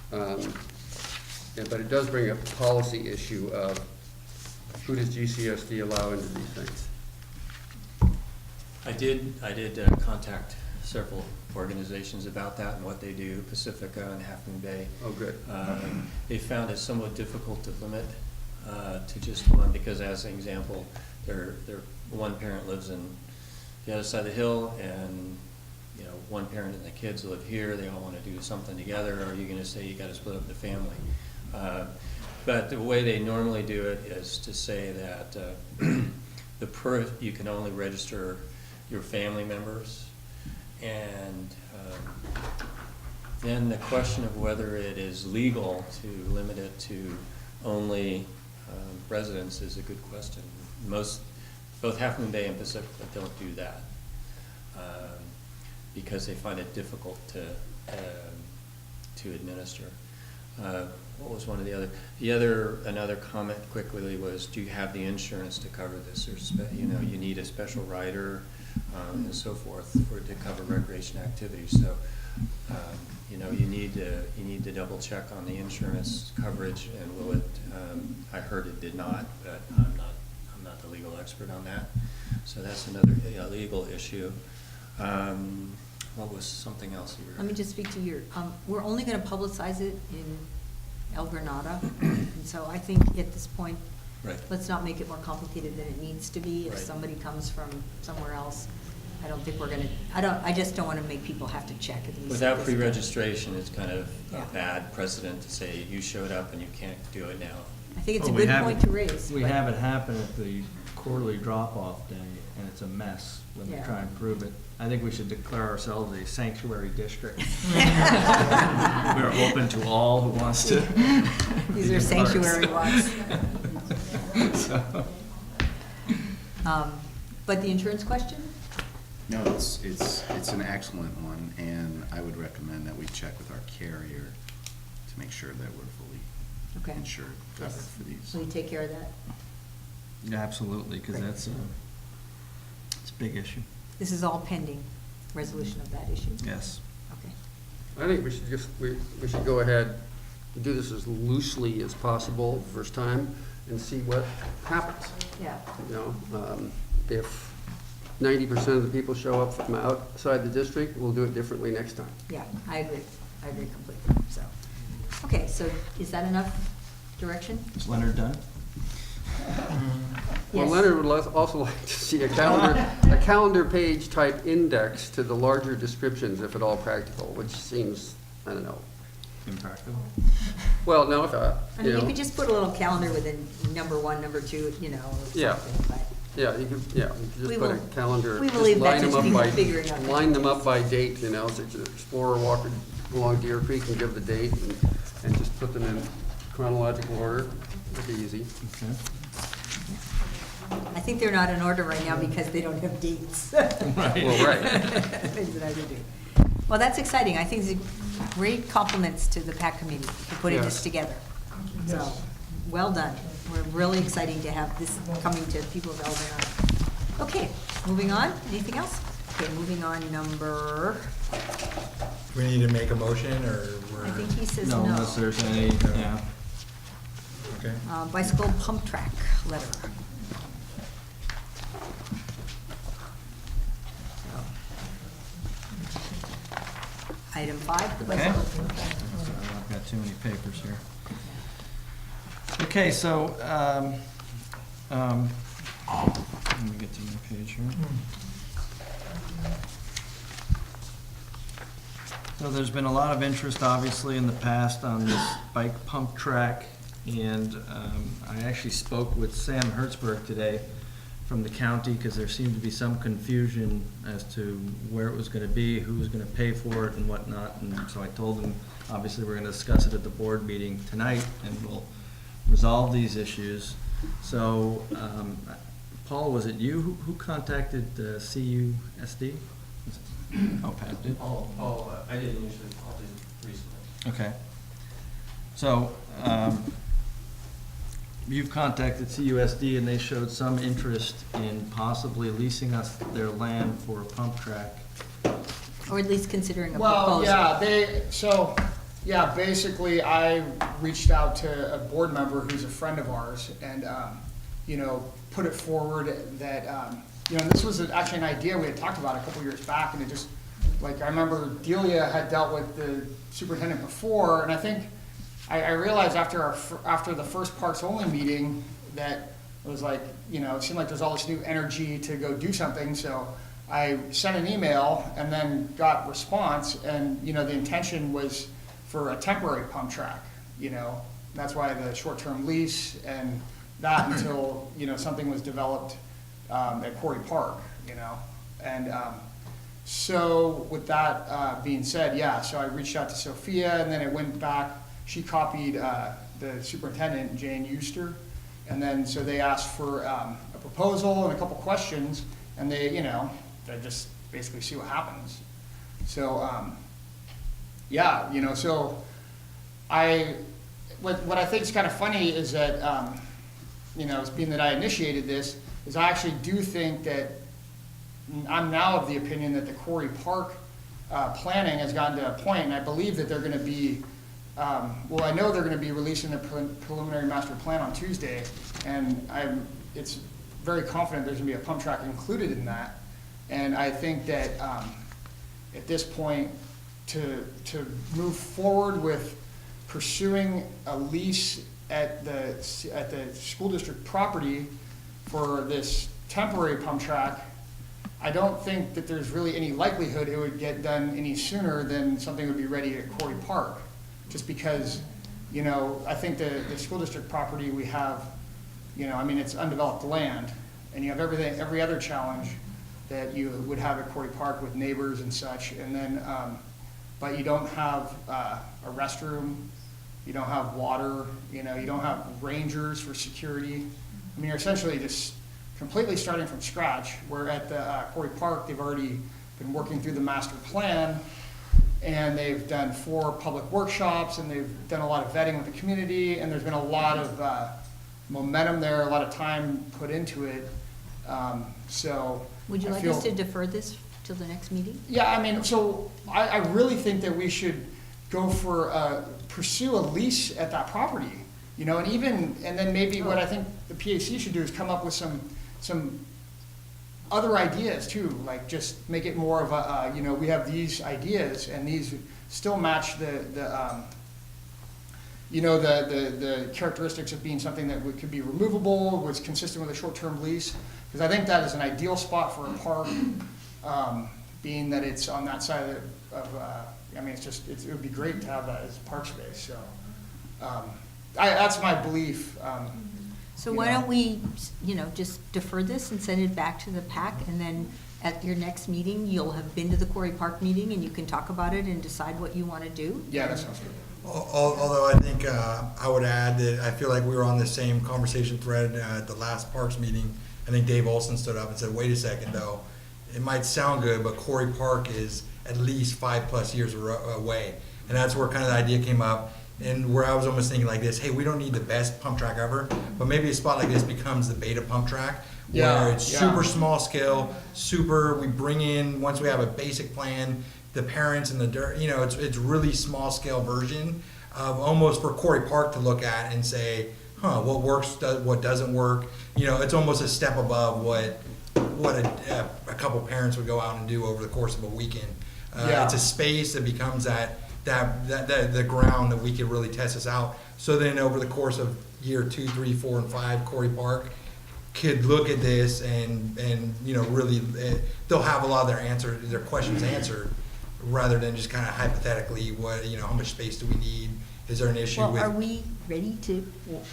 But it does bring up a policy issue of who does GCSD allow into these things? I did contact several organizations about that and what they do, Pacifica and Half Moon Bay. Oh, good. They found it somewhat difficult to limit to just one, because as an example, one parent lives in the other side of the hill, and you know, one parent and the kids live here, they all want to do something together, or are you going to say you got to split up the family? But the way they normally do it is to say that you can only register your family members, and then the question of whether it is legal to limit it to only residents is a good question. Both Half Moon Bay and Pacifica don't do that because they find it difficult to administer. What was one of the other? Another comment quickly was, do you have the insurance to cover this? Or you need a special rider and so forth to cover recreation activities. So You know, you need to double check on the insurance coverage, and will it, I heard it did not, but I'm not the legal expert on that. So that's another legal issue. What was something else you were? Let me just speak to your, we're only gonna publicize it in El Granada, and so I think at this point, Right. let's not make it more complicated than it needs to be. If Right. somebody comes from somewhere else, I don't think we're gonna, I just don't wanna make people have to check at least. Without at this pre-registration, it's kind of Yeah. a bad precedent to say you showed up and you can't do it now. point. I think it's a Well, we good have point it- to raise. We but- have it happen at the quarterly drop-off day, and it's a mess when we Yeah. try and prove it. I think we should declare ourselves a sanctuary district. We're open to all who wants to. These be are a part. sanctuary ones. So, But the insurance question? No, it's an excellent one, and I would recommend that we check with our carrier to make sure that we're fully Okay. insured, covered Yes. for these. Will you take care of that? yeah, absolutely, because Great. it's a big issue. This is all pending resolution of that issue? Yes. Okay. I think we should just, we should go ahead and do this as loosely as possible the first time and see what happens. Yeah. You know, if 90% of the people show up from outside the district, we'll do it differently next time. Yeah, I agree. I agree completely, so. Okay, so is that enough direction? Is Leonard done? Well, Yes. Leonard would also like to see a calendar page type index to the larger descriptions, if at all practical, which seems, I don't know. Impractical. Well, no, if, I mean, you you know, could just put a little calendar within number 1, number 2, you know, or Yeah. something, but. yeah, you could We just put a will- calendar, we will just leave that line to them up people by, figuring out that. line them up by date, you know, so the explorer walk along Deer Creek and give the date and just put them in chronological order. It'd be easy. Okay. I think they're not in order right now because they don't have dates. Right. Well, right. Things that I could do. Well, that's exciting. I think it's great compliments to the PAC committee for putting this Yes. together. So, well done. We're really exciting to have this coming to people of El Granada. Okay, moving on. Anything else? Okay, moving on, number, Do we need to make a motion, or we're? I think he says No, no. unless there's any, yeah. Okay. Bicycle pump track letter. Item 5, the Okay. bicycle. Sorry, I've got too many papers here. Okay, so, let me get to my page here. So there's been a lot of interest, obviously, in the past on this bike pump track, and I actually spoke with Sam Hertzberg today from the county, because there seemed to be some confusion as to where it was gonna be, who was gonna pay for it and whatnot, and so I told him, obviously, we're gonna discuss it at the board meeting tonight, and we'll resolve these issues. So, Paul, was it you who contacted CUSD? Oh, Pat did? I didn't usually, Paul did recently. Okay. So, you've contacted CUSD and they showed some interest in possibly leasing us their land for a pump track. Or at least considering a proposal. Well, yeah, basically, I reached out to a board member who's a friend of ours, and, you know, put it forward that, you know, this was actually an idea we had talked about a couple years back, and it just, like, I remember Delia had dealt with the superintendent before, and I think, I realized after the first Parks Only meeting, that it was like, you know, it seemed like there's all this new energy to go do something, so I sent an email and then got response, and, you know, the intention was for a temporary pump track, you know, that's why the short-term lease and that until, you know, something was developed at Quarry Park, you know, and so with that being said, yeah, so I reached out to Sophia, and then it went back, she copied the superintendent, Jane Euster, and then, so they asked for a proposal and a couple questions, and they, you know, they just basically see what happens. So, yeah, you know, so what I think is kind of funny is that, you know, being that I initiated this, is I actually do think that I'm now of the opinion that the Quarry Park planning has gotten to a point, and I believe that they're gonna be, well, I know they're gonna be releasing the preliminary master plan on Tuesday, and it's very confident there's gonna be a pump track included in that. And I think that, at this point, to move forward with pursuing a lease at the school district property for this temporary pump track, I don't think that there's really any likelihood it would get done any sooner than something would be ready at Quarry Park. Just because, I think the school district property we have, I mean, it's undeveloped land, and you have every other challenge that you would have at Quarry Park with neighbors and such, and then, but you don't have a restroom, you don't have water, you don't have rangers for security. I mean, you're essentially just completely starting from scratch, where at the Quarry Park, they've already been working through the master plan, and they've done 4 public workshops, and they've done a lot of vetting with the community, and there's been a lot of momentum there, a lot of time put into it. So Would you I like feel- us to defer this till the next meeting? Yeah, I mean, so I really think that we should go for, pursue a lease at that property, and then maybe what I think the PAC should do is come up with some other ideas too, like just make it more of a, we have these ideas, and these still match the characteristics of being something that could be removable, was consistent with a short-term lease, because I think that is an ideal spot for a park, being that it's on that side of I mean, it would be great to have that as park space, so, that's my belief. So why don't we, just defer this and send it back to the PAC, and then at your next meeting, you'll have been to the Quarry Park meeting, and you can talk about it and decide what you want to do? Yeah, that sounds good. Although I think I would add that I feel like we were on the same conversation thread at the last Parks meeting. I think Dave Olson stood up and said, wait a second though, it might sound good, but Quarry Park is at least 5+ years away. And that's where kind of the idea came up, and where I was almost thinking like this, hey, we don't need the best pump track ever, but maybe a spot like this becomes the beta pump track, where it's super small scale, we bring in, once we have a basic plan, the parents and the dirt, it's really small scale version of almost for Quarry Park to look at and say, what works, what doesn't work. It's almost a step above what a couple parents would go out and do over the course of a weekend. It's a space that becomes the ground that we could really test this out. So then over the course of year 2, 3, 4, and 5, Quarry Park could look at this and really they'll have a lot of their questions answered, rather than just kind of hypothetically how much space do we need? Is there an issue with? Well, are we ready to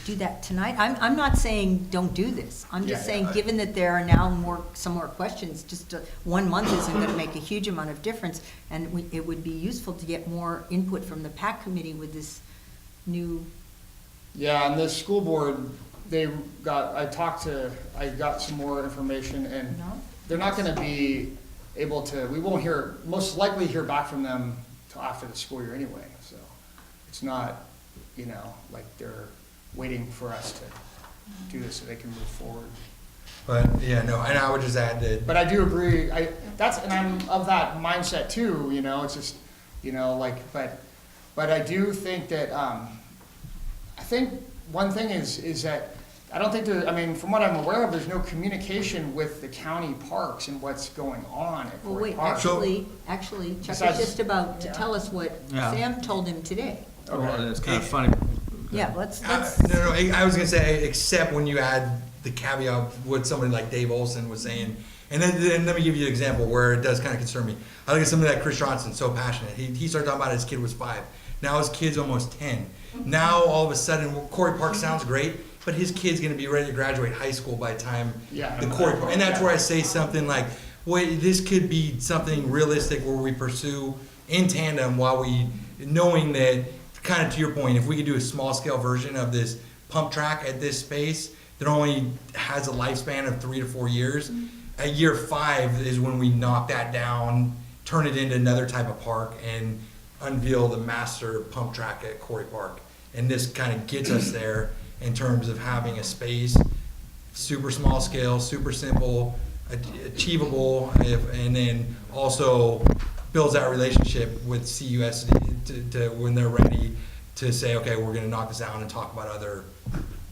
do that tonight? I'm not saying don't do this. I'm just saying, given that there are now some more questions, just 1 month isn't going to make a huge amount of difference, and it would be useful to get more input from the PAC committee with this new. Yeah, and the school board, I got some more information, and they're not gonna be able to, we won't most likely hear back from them till after the school year anyway, so it's not, like they're waiting for us to do this so they can move forward. But and I would just add that. But I do agree, and I'm of that mindset too, it's just, but I do think that, I think one thing is that I don't think from what I'm aware of, there's no communication with the county parks and what's going on at Well, Quarry wait, Park. actually, Chuck is Besides- just about to tell us what Yeah. Sam told him today. Well, it's kind of funny. Yeah, let's. No, I was gonna say, except when you add the caveat of what somebody like Dave Olson was saying, and then let me give you an example where it does kind of concern me. I look at somebody like Chris Johnson, so passionate. He started talking about his kid was 5. Now his kid's almost 10. Now all of a sudden, Quarry Park sounds great, but his kid's gonna be ready to graduate high school by the time the Quarry Park. And that's where I say something like, wait, this could be something realistic where we pursue in tandem while knowing that, kind of to your point, if we could do a small scale version of this pump track at this space that only has a lifespan of 3 to 4 years, at year 5 is when we knock that down, turn it into another type of park, and unveil the master pump track at Quarry Park. And this kind of gets us there in terms of having a space, super small scale, super simple, achievable, and then also builds that relationship with CUSD to when they're ready to say, okay, we're gonna knock this down and talk about other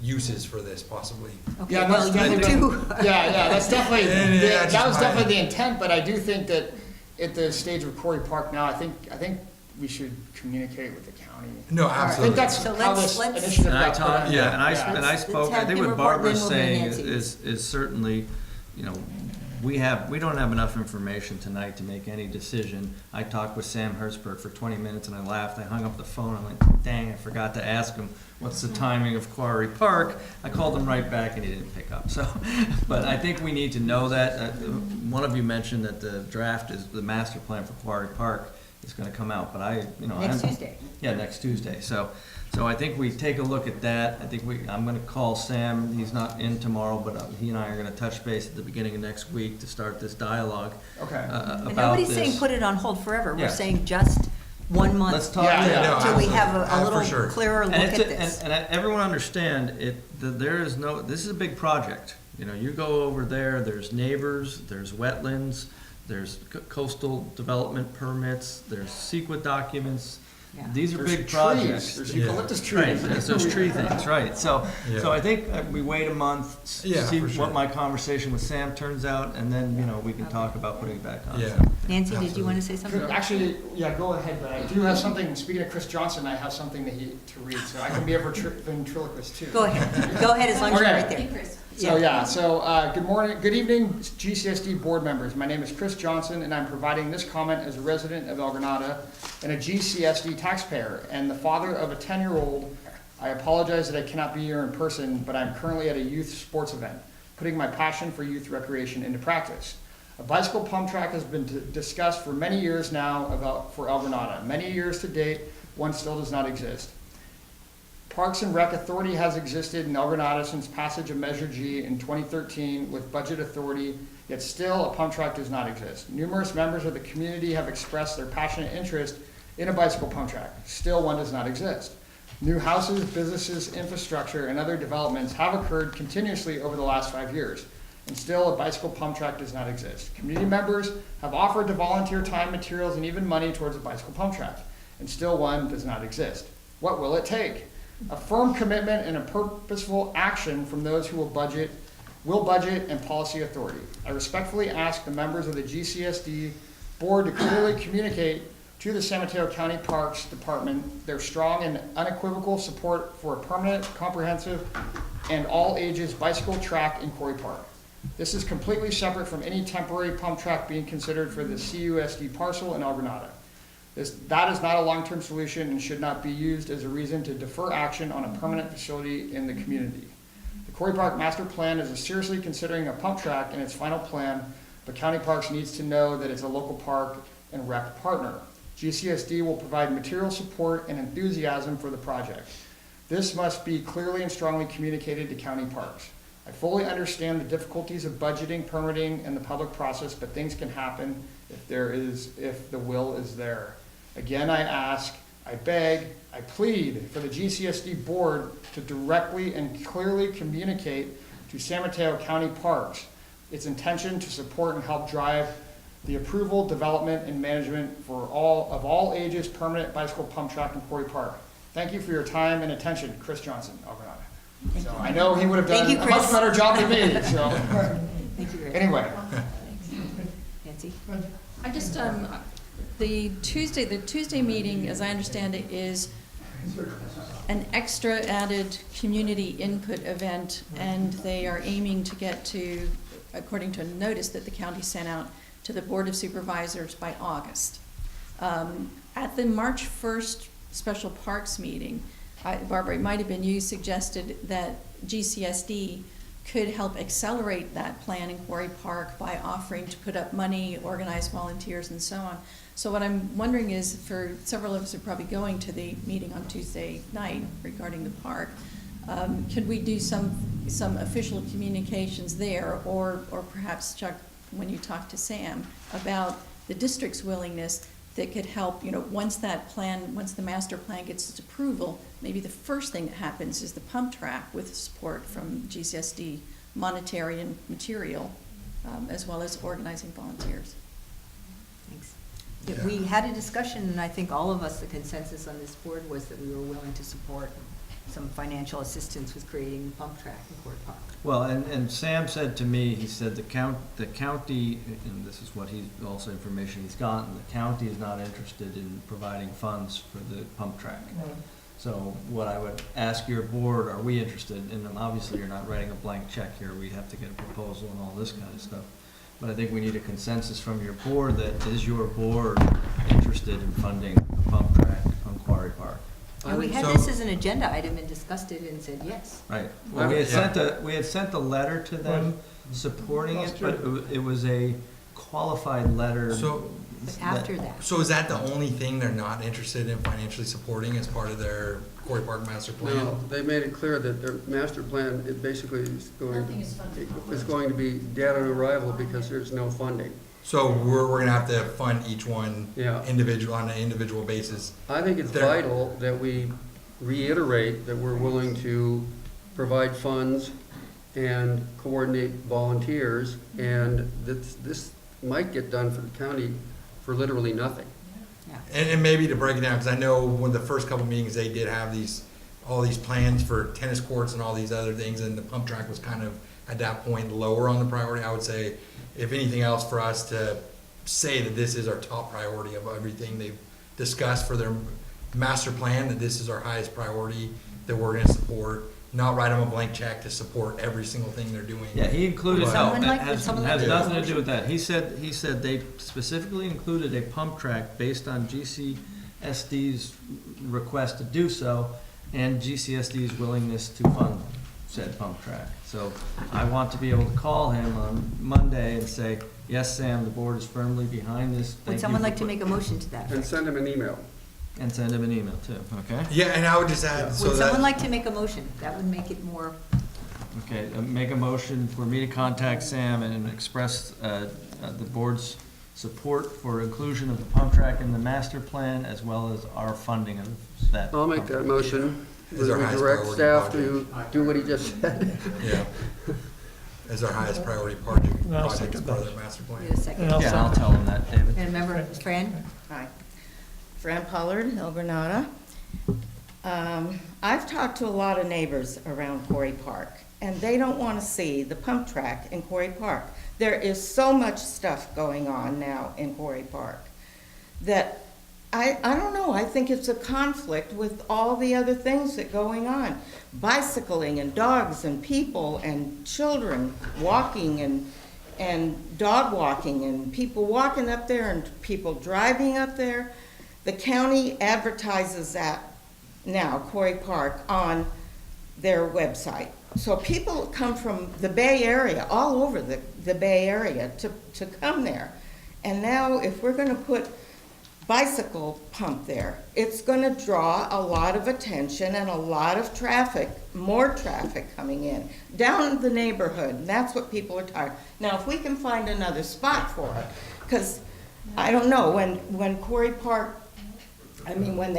uses for this possibly. Okay, Yeah, well, that's you definitely, too. yeah, that's definitely, Yeah, yeah, that's that was just definitely my- the intent, but I do think that at the stage of Quarry Park now, I think we should communicate with the county. No, I absolutely. think that's So how let's- this let's- initiative And I got put talked, on. yeah, and I Let's spoke, I have think him what report, then Barbara's we'll go to saying Nancy. is certainly, you know, we don't have enough information tonight to make any decision. I talked with Sam Hertzberg for 20 minutes and I laughed. I hung up the phone. I went, dang, I forgot to ask him, what's the timing of Quarry Park? I called him right back and he didn't pick up. So, but I think we need to know that. One of you mentioned that the draft is, the master plan for Quarry Park is gonna come out, but Next Tuesday. Yeah, next Tuesday. So I think we take a look at that. I think I'm gonna call Sam. He's not in tomorrow, but he and I are gonna touch base at the beginning of next week to start this dialogue Okay. about And nobody's saying this. put it on hold forever. We're Yeah. saying just 1 month. Let's talk. Yeah, no, Till we have absolutely. a For little sure. clearer look And at this. and everyone understand there is no, this is a big project. You know, you go over there, there's neighbors, there's wetlands, there's coastal development permits, there's CEQA documents. Yeah. These are There's big trees. projects. There's Yeah. eucalyptus Right, trees. there's those tree things, right. So Yeah. I think we wait a month, Yeah, see for sure. what my conversation with Sam turns out, and then, you know, we can talk about putting it back on. Yeah. Nancy, did you want to say something? Actually, yeah, go ahead, but I do have something, speaking of Chris Johnson, I have something to read, so I can be a ventriloquist too. Go ahead. Go ahead as long as you're Okay. right there. Hey, Chris. Good morning, good evening, GCSD board members. My name is Chris Johnson, and I'm providing this comment as a resident of El Granada and a GCSD taxpayer, and the father of a 10-year-old. I apologize that I cannot be here in person, but I'm currently at a youth sports event, putting my passion for youth recreation into practice. A bicycle pump track has been discussed for many years now for El Granada. Many years to date, one still does not exist. Parks and Rec Authority has existed in El Granada since passage of Measure G in 2013 with budget authority, yet still a pump track does not exist. Numerous members of the community have expressed their passionate interest in a bicycle pump track. Still one does not exist. New houses, businesses, infrastructure, and other developments have occurred continuously over the last 5 years, and still a bicycle pump track does not exist. Community members have offered to volunteer time, materials, and even money towards a bicycle pump track, and still one does not exist. What will it take? A firm commitment and a purposeful action from those who will budget and policy authority. I respectfully ask the members of the GCSD board to clearly communicate to the San Mateo County Parks Department their strong and unequivocal support for a permanent, comprehensive, and all ages bicycle track in Quarry Park. This is completely separate from any temporary pump track being considered for the CUSD parcel in El Granada. That is not a long-term solution and should not be used as a reason to defer action on a permanent facility in the community. The Quarry Park Master Plan is seriously considering a pump track in its final plan, but County Parks needs to know that it's a local park and rec partner. GCSD will provide material support and enthusiasm for the project. This must be clearly and strongly communicated to County Parks. I fully understand the difficulties of budgeting, permitting, and the public process, but things can happen if the will is there. Again, I ask, I beg, I plead for the GCSD board to directly and clearly communicate to San Mateo County Parks its intention to support and help drive the approval, development, and management for all ages permanent bicycle pump track in Quarry Park. Thank you for your time and attention, Chris Johnson, El Granada. So I know he would have done Thank you, a much Chris. better job than me, so. Thank you very much. Anyway, Nancy? I just, the Tuesday meeting, as I understand it, is an extra added community input event, and they are aiming to get to, according to a notice that the county sent out to the Board of Supervisors by August. At the March 1st Special Parks meeting, Barbara, it might have been you suggested that GCSD could help accelerate that plan in Quarry Park by offering to put up money, organize volunteers, and so on. So what I'm wondering is, for several of us are probably going to the meeting on Tuesday night regarding the park, could we do some official communications there, or perhaps, Chuck, when you talk to Sam, about the district's willingness that could help, once the master plan gets its approval, maybe the first thing that happens is the pump track with support from GCSD, monetary and material, as well as organizing volunteers. Thanks. that we had a discussion, and I think all of us, the consensus on this board was that we were willing to support some financial assistance with creating the pump track in Court Park. Well, and Sam said to me, he said the county, and this is what also information he's gotten, the county is not interested in providing funds for the pump track. So what I would ask your board, are we interested, and obviously you're not writing a blank check here, we have to get a proposal and all this kind of stuff. But I think we need a consensus from your board that is your board interested in funding a pump track on Quarry Park? And we had So- this as an agenda item and discussed it and said yes. Right. Well, we had sent a letter to them supporting it, but it was a qualified letter. So- But after that, So is that the only thing they're not interested in financially supporting as part of their Quarry Park master plan? No, they made it clear that their master plan, it basically Nothing is funded. is going to be dead on arrival because there's no funding. So we're gonna have to fund each one Yeah. individual, on an individual basis. I think it's There- vital that we reiterate that we're willing to provide funds and coordinate volunteers, and this might get done for the county for literally nothing. yeah. And maybe to break it down, because I know when the first couple meetings, they did have all these plans for tennis courts and all these other things, and the pump track was kind of, at that point, lower on the priority. I would say, if anything else, for us to say that this is our top priority of everything they've discussed for their master plan, that this is our highest priority, that we're gonna support, not write them a blank check to support every single thing they're doing. Yeah, he included, Would no, someone like- that would has someone like to nothing make a to do with that. He said they specifically included a pump track based on GCSD's request to do so, and GCSD's willingness to fund said pump track. So I want to be able to call him on Monday and say, yes, Sam, the board is firmly behind this. Thank Would you someone for like to make a motion to that And effect? send them an email. And send him an email too, okay? Yeah, and I would just add, so Would someone that, like to make a motion? That would make it more, Okay, make a motion for me to contact Sam and express the board's support for inclusion of the pump track in the master plan, as well as our funding of that. I'll make pump that track. motion. Is our We highest direct priority staff to do what he just said. yeah, as our highest priority project as part of their master plan. wait a second. Yeah, I'll tell him that, David. And remember, Fran? Hi, Fran Pollard, El Granada. I've talked to a lot of neighbors around Quarry Park, and they don't want to see the pump track in Quarry Park. There is so much stuff going on now in Quarry Park that I don't know, I think it's a conflict with all the other things that are going on. Bicycling and dogs and people and children walking and dog walking and people walking up there and people driving up there. The county advertises that now, Quarry Park, on their website. So people come from the Bay Area, all over the Bay Area to come there. And now if we're gonna put bicycle pump there, it's gonna draw a lot of attention and a lot of traffic, more traffic coming in, down the neighborhood, and that's what people are tired. Now, if we can find another spot for it, because I don't know, when Quarry Park, I mean, when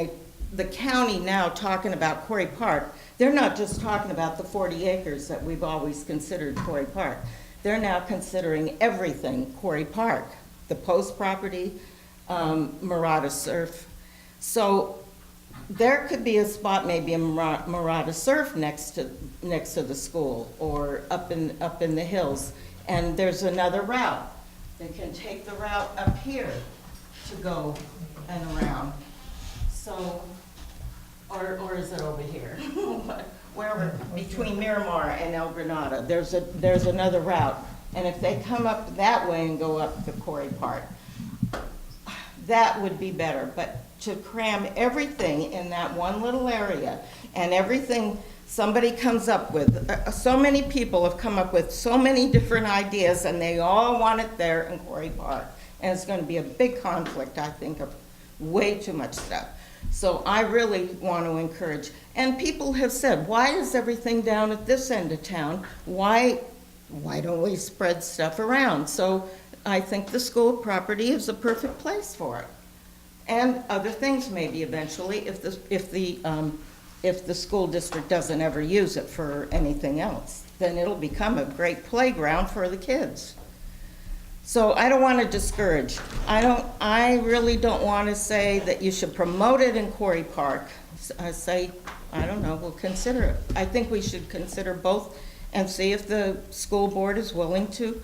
the county now talking about Quarry Park, they're not just talking about the 40 acres that we've always considered Quarry Park. They're now considering everything Quarry Park, the post property, Murata Surf. So there could be a spot, maybe in Murata Surf next to the school or up in the hills. And there's another route. They can take the route up here to go and around. So, or is it over here? Wherever, between Miramar and El Granada, there's another route. And if they come up that way and go up to Quarry Park, that would be better. But to cram everything in that one little area and everything somebody comes up with, so many people have come up with so many different ideas and they all want it there in Quarry Park. And it's going to be a big conflict, I think, of way too much stuff. So I really want to encourage, and people have said, why is everything down at this end of town? Why don't we spread stuff around? So I think the school property is a perfect place for it. And other things maybe eventually, if the school district doesn't ever use it for anything else, then it'll become a great playground for the kids. So I don't want to discourage. I really don't want to say that you should promote it in Quarry Park. I say, I don't know, we'll consider it. I think we should consider both and see if the school board is willing to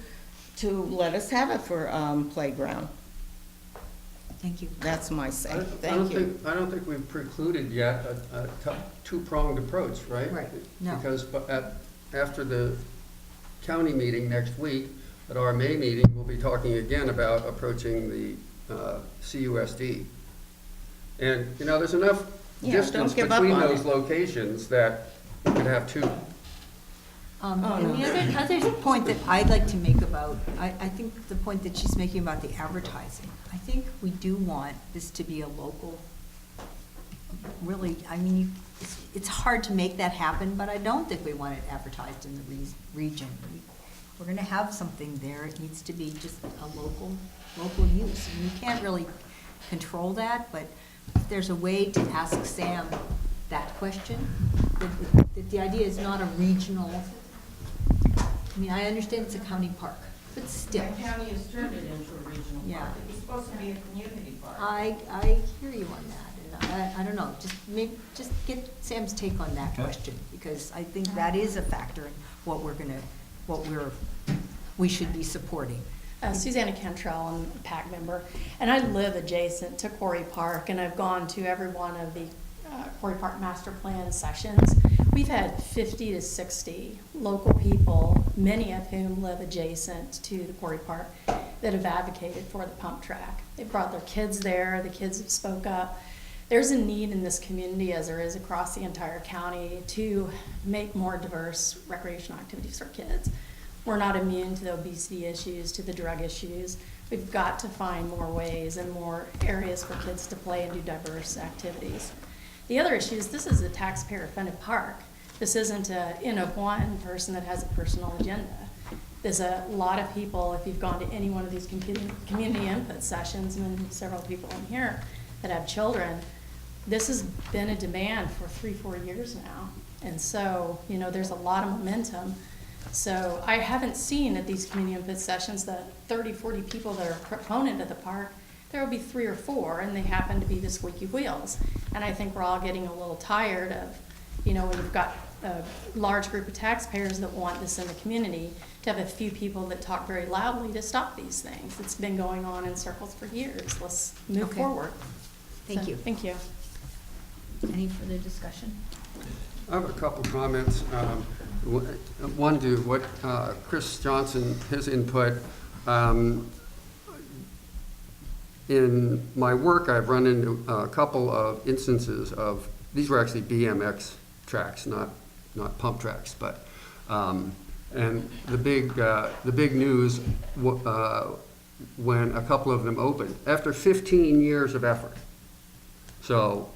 let us have it for playground. Thank you. That's my say. I Thank you. don't think we've precluded yet a two-pronged approach, right? Right, no. Because after the county meeting next week, at our May meeting, we'll be talking again about approaching the CUSD. And, you know, there's enough Yeah, don't distance give up between on those it. locations that we could have two. And the other point that I'd like to make about, I think the point that she's making about the advertising, I think we do want this to be a local, really, I mean, it's hard to make that happen, but I don't think we want it advertised in the region. We're gonna have something there, it needs to be just a local use. And you can't really control that, but if there's a way to ask Sam that question, that the idea is not a regional, I mean, I understand it's a county park, but still. The county has turned it into a regional Yeah. park. It was supposed to be a community park. I hear you on that, and I don't know, just get Sam's take on that Okay. question, because I think that is a factor in what we should be supporting. Susanna Cantrell, I'm a PAC member, and I live adjacent to Quarry Park, and I've gone to every one of the Quarry Park Master Plan sessions. We've had 50 to 60 local people, many of whom live adjacent to the Quarry Park, that have advocated for the pump track. They've brought their kids there, the kids have spoke up. There's a need in this community, as there is across the entire county, to make more diverse recreational activities for kids. We're not immune to the obesity issues, to the drug issues. We've got to find more ways and more areas for kids to play and do diverse activities. The other issue is this is a taxpayer-funded park. This isn't a one person that has a personal agenda. There's a lot of people, if you've gone to any one of these community input sessions, and several people in here that have children, this has been a demand for 3-4 years now. And so, you know, there's a lot of momentum. So I haven't seen at these community input sessions the 30-40 people that are proponent of the park. There will be 3 or 4, and they happen to be the squeaky wheels. And I think we're all getting a little tired of, you know, when you've got a large group of taxpayers that want this in the community, to have a few people that talk very loudly to stop these things. It's been going on in circles for years. Let's move Okay. forward. Thank So, you. Thank you. Any further discussion? I have a couple comments. One to what Chris Johnson, his input. In my work, I've run into a couple of instances of, these were actually BMX tracks, not pump tracks, but, and the big news when a couple of them opened, after 15 years of effort. So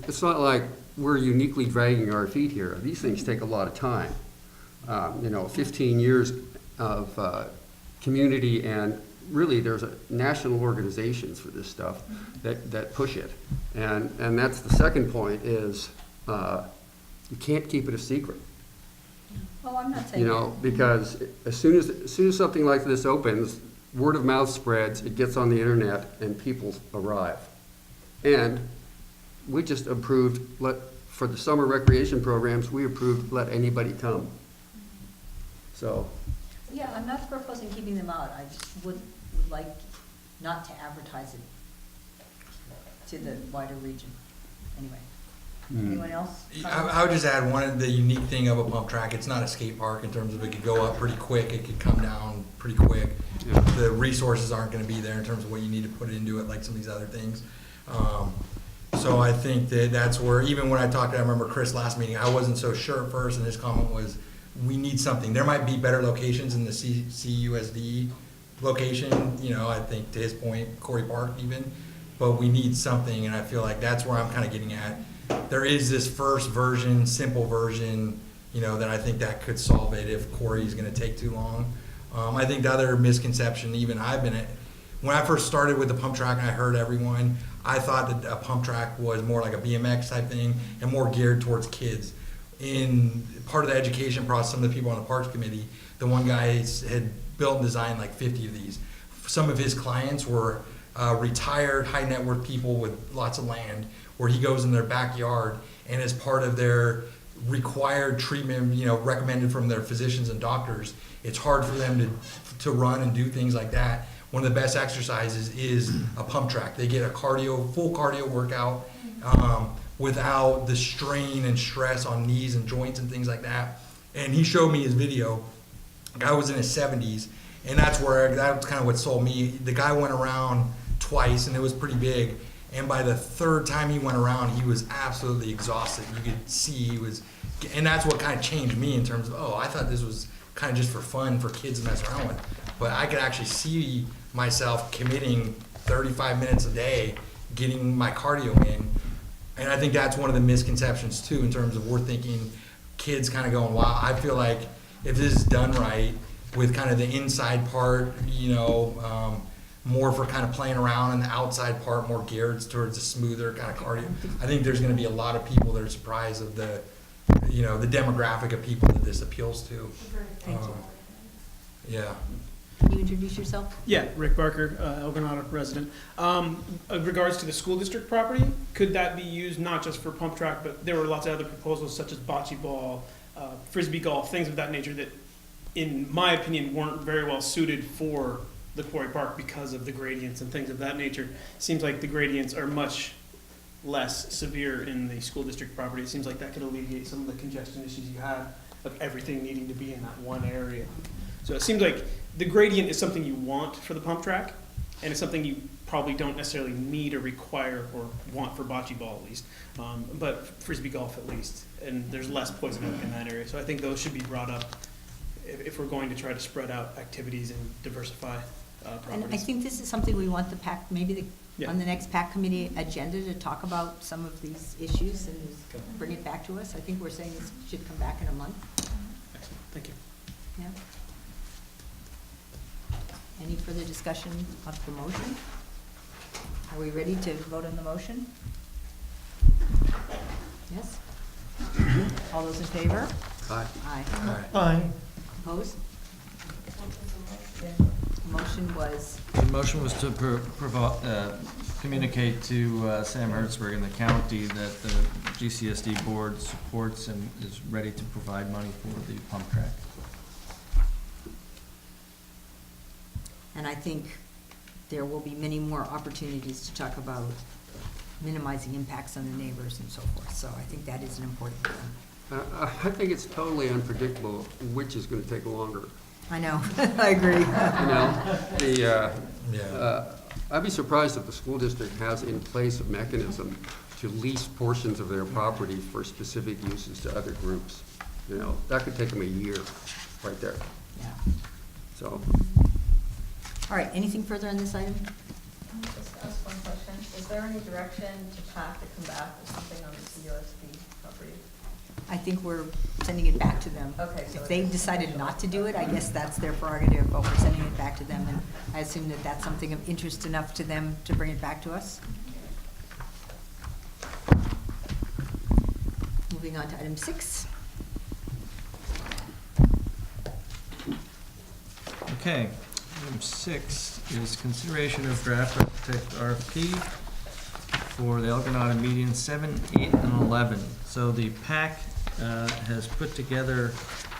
it's not like we're uniquely dragging our feet here. These things take a lot of time. 15 years of community, and really there's national organizations for this stuff that push it. And that's the second point is you can't keep it a secret. Well, I'm not saying that. Because as soon as something like this opens, word of mouth spreads, it gets on the internet, and people arrive. And we just approved, for the summer recreation programs, we approved let anybody come. So, Yeah, I'm not proposing keeping them out, I just would like not to advertise it to the wider region. Anyway, anyone else? I would just add the unique thing of a pump track, it's not a skate park in terms of it could go up pretty quick, it could come down pretty quick. Yeah. The resources aren't gonna be there in terms of what you need to put into it, like some of these other things. So I think that's where, even when I talked, I remember Chris last meeting, I wasn't so sure at first, and his comment was, we need something. There might be better locations in the CUSD location, I think to his point, Quarry Park even, but we need something, and I feel like that's where I'm kind of getting at. There is this first version, simple version, that I think that could solve it if Quarry's gonna take too long. I think the other misconception, even when I first started with the pump track and I heard everyone, I thought that a pump track was more like a BMX type thing and more geared towards kids. In part of the education process, some of the people on the Parks Committee, the one guy had built and designed like 50 of these. Some of his clients were retired high net worth people with lots of land, where he goes in their backyard, and as part of their required treatment, recommended from their physicians and doctors, it's hard for them to run and do things like that. One of the best exercises is a pump track. They get a full cardio workout without the strain and stress on knees and joints and things like that. And he showed me his video. The guy was in his 70s, and that's kind of what sold me. The guy went around twice, and it was pretty big. And by the third time he went around, he was absolutely exhausted. You could see he was, and that's what kind of changed me in terms of, I thought this was kind of just for fun for kids to mess around with. But I could actually see myself committing 35 minutes a day, getting my cardio in. And I think that's one of the misconceptions too, in terms of we're thinking kids kind of going, wow. I feel like if this is done right with kind of the inside part, more for kind of playing around, and the outside part more geared towards a smoother kind of cardio, I think there's going to be a lot of people that are surprised of the demographic of people that this appeals to. Thank you. Yeah. Can you introduce yourself? Yeah, Rick Barker, El Granada resident. In regards to the school district property, could that be used not just for pump track, but there were lots of other proposals such as bocce ball, frisbee golf, things of that nature that, in my opinion, weren't very well suited for the Quarry Park because of the gradients and things of that nature. Seems like the gradients are much less severe in the school district property. It seems like that could alleviate some of the congestion issues you had of everything needing to be in that one area. So it seems like the gradient is something you want for the pump track, and it's something you probably don't necessarily need or require or want for bocce ball at least, but frisbee golf at least. And there's less poison oak in that area. So I think those should be brought up if we're going to try to spread out activities and diversify properties. And I think this is something we want the PAC, maybe Yeah. on the next PAC committee agenda, to talk about some of these issues and bring it back to us. I think we're saying this should come back in a month. Excellent, thank you. Yeah. Any further discussion of the motion? Are we ready to vote on the motion? Yes? All those in favor? Aye. Aye. Aye. Opposed? Motion was, The motion was to communicate to Sam Hertzberg and the county that the GCSD board supports and is ready to provide money for the pump track. and I think there will be many more opportunities to talk about minimizing impacts on the neighbors and so forth. So I think that is an important thing. I think it's totally unpredictable which is going to take longer. I know, I agree. I'd be surprised if the school district has in place a mechanism to lease portions of their property for specific uses to other groups. That could take them a year, right there. Yeah. So, All right, anything further on this item? Can I just ask one question? Is there any direction to PAC to come back with something on the CRSP property? I think we're sending it back to them. Okay, so If they decided not to do it, I guess that's their prerogative, but we're sending it back to them, and I assume that that's something of interest enough to them to bring it back to us. Moving on to item 6. Okay, item 6 is consideration of draft architect RFP for the El Granada median 7, 8, and 11. So the PAC has put together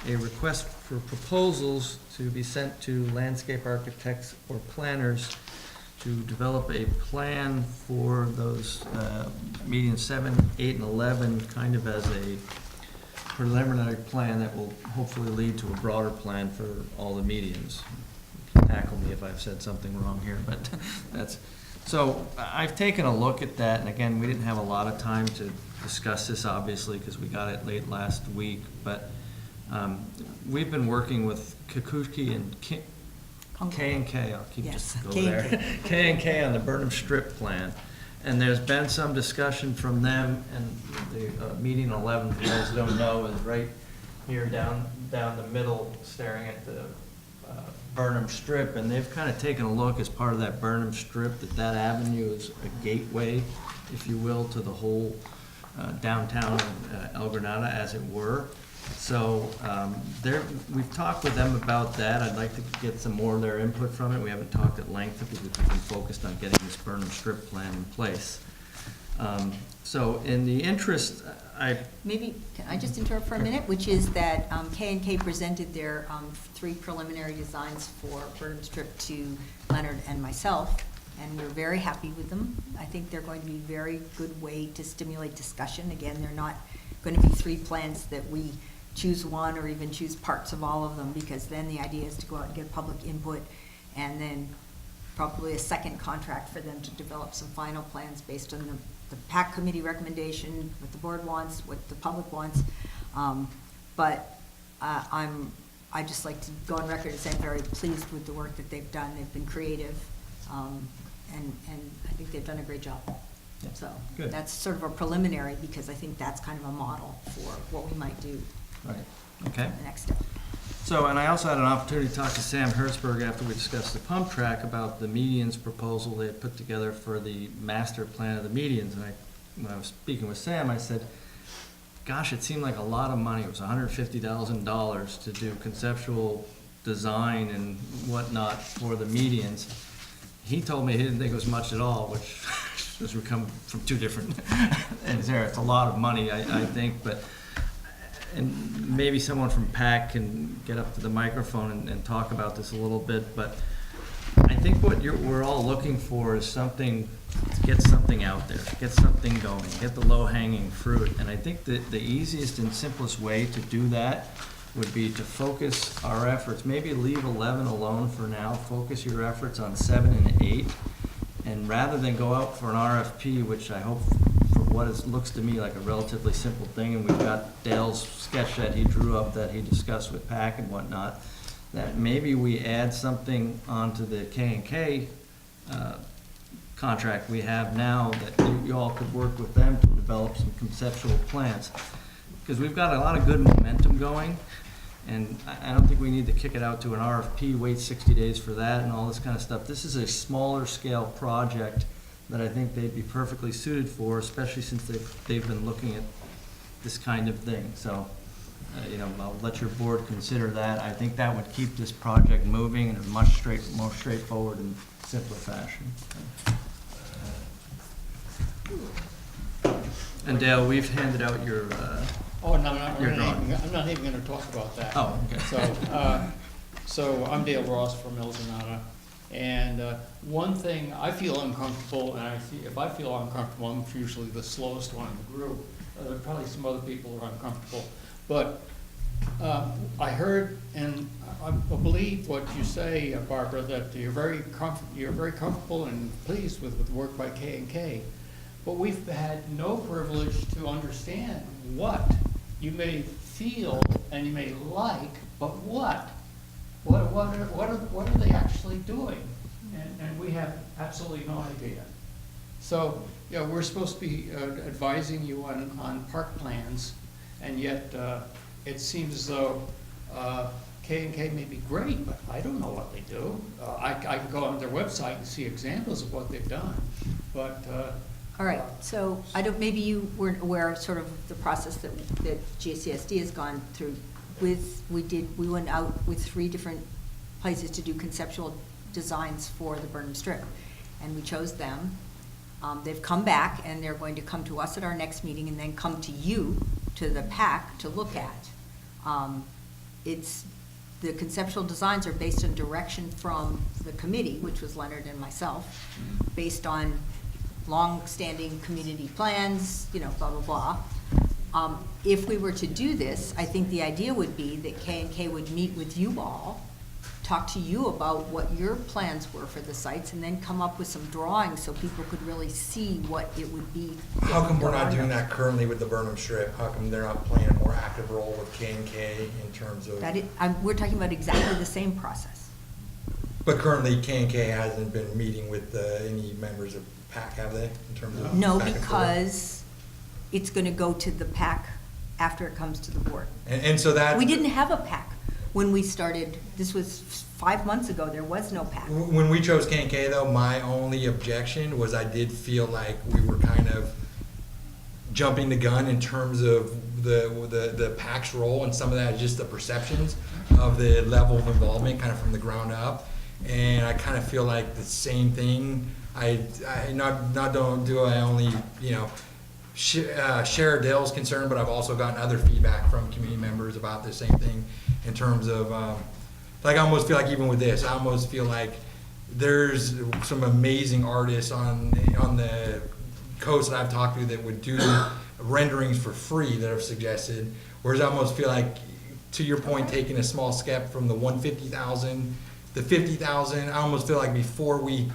a request for proposals to be sent to landscape architects or planners to develop a plan for those median 7, 8, and 11, kind of as a preliminary plan that will hopefully lead to a broader plan for all the medians. Tackle me if I've said something wrong here, but that's, so I've taken a look at that, and again, we didn't have a lot of time to discuss this, obviously, because we got it late last week, but we've been working with Kikuchi and K&K, I'll keep Yes, just go there, K&K on the Burnham Strip plan, and there's been some discussion from them, and the median 11, if you guys don't know, is right here down the middle, staring at the Burnham Strip, and they've kind of taken a look as part of that Burnham Strip that avenue is a gateway, if you will, to the whole downtown El Granada, as it were. So we've talked with them about that. I'd like to get some more of their input from it. We haven't talked at length because we've been focused on getting this Burnham Strip plan in place. So in the interest, Maybe, can I just interrupt for a minute? Which is that K&K presented their 3 preliminary designs for Burnham Strip to Leonard and myself, and we're very happy with them. I think they're going to be a very good way to stimulate discussion. Again, they're not going to be 3 plans that we choose one or even choose parts of all of them, because then the idea is to go out and get public input, and then probably a second contract for them to develop some final plans based on the PAC committee recommendation, what the board wants, what the public wants. I just like to go on record and say I'm very pleased with the work that they've done. They've been creative, and I think they've done a great job. Yeah, So good. that's sort of a preliminary, because I think that's kind of a model for what we might do right, okay. the next step. So, and I also had an opportunity to talk to Sam Hertzberg after we discussed the pump track about the medians proposal they had put together for the master plan of the medians. And when I was speaking with Sam, I said, gosh, it seemed like a lot of money. It was $150,000 to do conceptual design and whatnot for the medians. He told me he didn't think it was much at all, which as we come from 2 different ends there, it's a lot of money, I think, but. And maybe someone from PAC can get up to the microphone and talk about this a little bit, but I think what we're all looking for is something, to get something out there, get something going, get the low-hanging fruit. And I think that the easiest and simplest way to do that would be to focus our efforts, maybe leave 11 alone for now, focus your efforts on 7 and 8, and rather than go out for an RFP, which I hope what looks to me like a relatively simple thing, and we've got Dale's sketch that he drew up that he discussed with PAC and whatnot, that maybe we add something onto the K&K contract we have now, that you all could work with them to develop some conceptual plans. Because we've got a lot of good momentum going, and I don't think we need to kick it out to an RFP, wait 60 days for that and all this kind of stuff. This is a smaller scale project that I think they'd be perfectly suited for, especially since they've been looking at this kind of thing. So, I'll let your board consider that. I think that would keep this project moving in a much more straightforward and simpler fashion. And Dale, we've handed out your Oh, no, your I'm drawing. not even gonna talk about that. Oh, okay. So I'm Dale Ross from Granada, and one thing, I feel uncomfortable, and if I feel uncomfortable, I'm usually the slowest one in the group. Probably some other people are uncomfortable, but I heard, and I believe what you say, Barbara, that you're very comfortable and pleased with the work by K&K, but we've had no privilege to understand what you may feel and you may like, but what? What are they actually doing? And we have absolutely no idea. So, yeah, we're supposed to be advising you on park plans, and yet it seems as though K&K may be great, but I don't know what they do. I can go on their website and see examples of what they've done, but All right, so maybe you weren't aware of sort of the process that GCSD has gone through. We went out with 3 different places to do conceptual designs for the Burnham Strip, and we chose them. They've come back, and they're going to come to us at our next meeting, and then come to you, to the PAC, to look at. The conceptual designs are based on direction from the committee, which was Leonard and myself, based on long-standing community plans, blah, blah, blah. If we were to do this, I think the idea would be that K&K would meet with you all, talk to you about what your plans were for the sites, and then come up with some drawings so people could really see what it would be. How come we're not doing that currently with the Burnham Strip? How come they're not playing a more active role with K&K in terms of? We're talking about exactly the same process. But currently K&K hasn't been meeting with any members of PAC, have they, in terms of? No, back and forth? because it's going to go to the PAC after it comes to the board. And so that. We didn't have a PAC when we started. This was 5 months ago. There was no PAC. When we chose K&K, though, my only objection was I did feel like we were kind of jumping the gun in terms of the PAC's role, and some of that is just the perceptions of the level of involvement kind of from the ground up. And I kind of feel like the same thing, I only, you know, share Dale's concern, but I've also gotten other feedback from community members about the same thing in terms of, like I almost feel like even with this, I almost feel like there's some amazing artists on the coast that I've talked to that would do renderings for free that have suggested, whereas I almost feel like, to your point, taking a small step from the 150,000, the 50,000, I almost feel like before we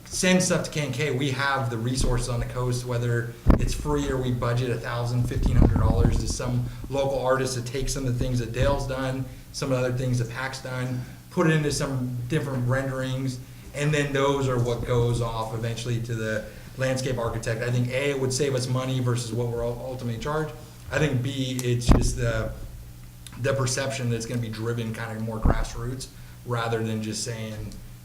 send stuff to K&K, we have the resources on the coast, whether it's free or we budget $1,000, $1,500 to some local artist to take some of the things that Dale's done, some of the other things that PAC's done, put it into some different renderings, and then those are what goes off eventually to the landscape architect. I think A, it would save us money versus what we're ultimately charged. I think B, it's just the perception that it's going to be driven kind of more grassroots rather than just saying,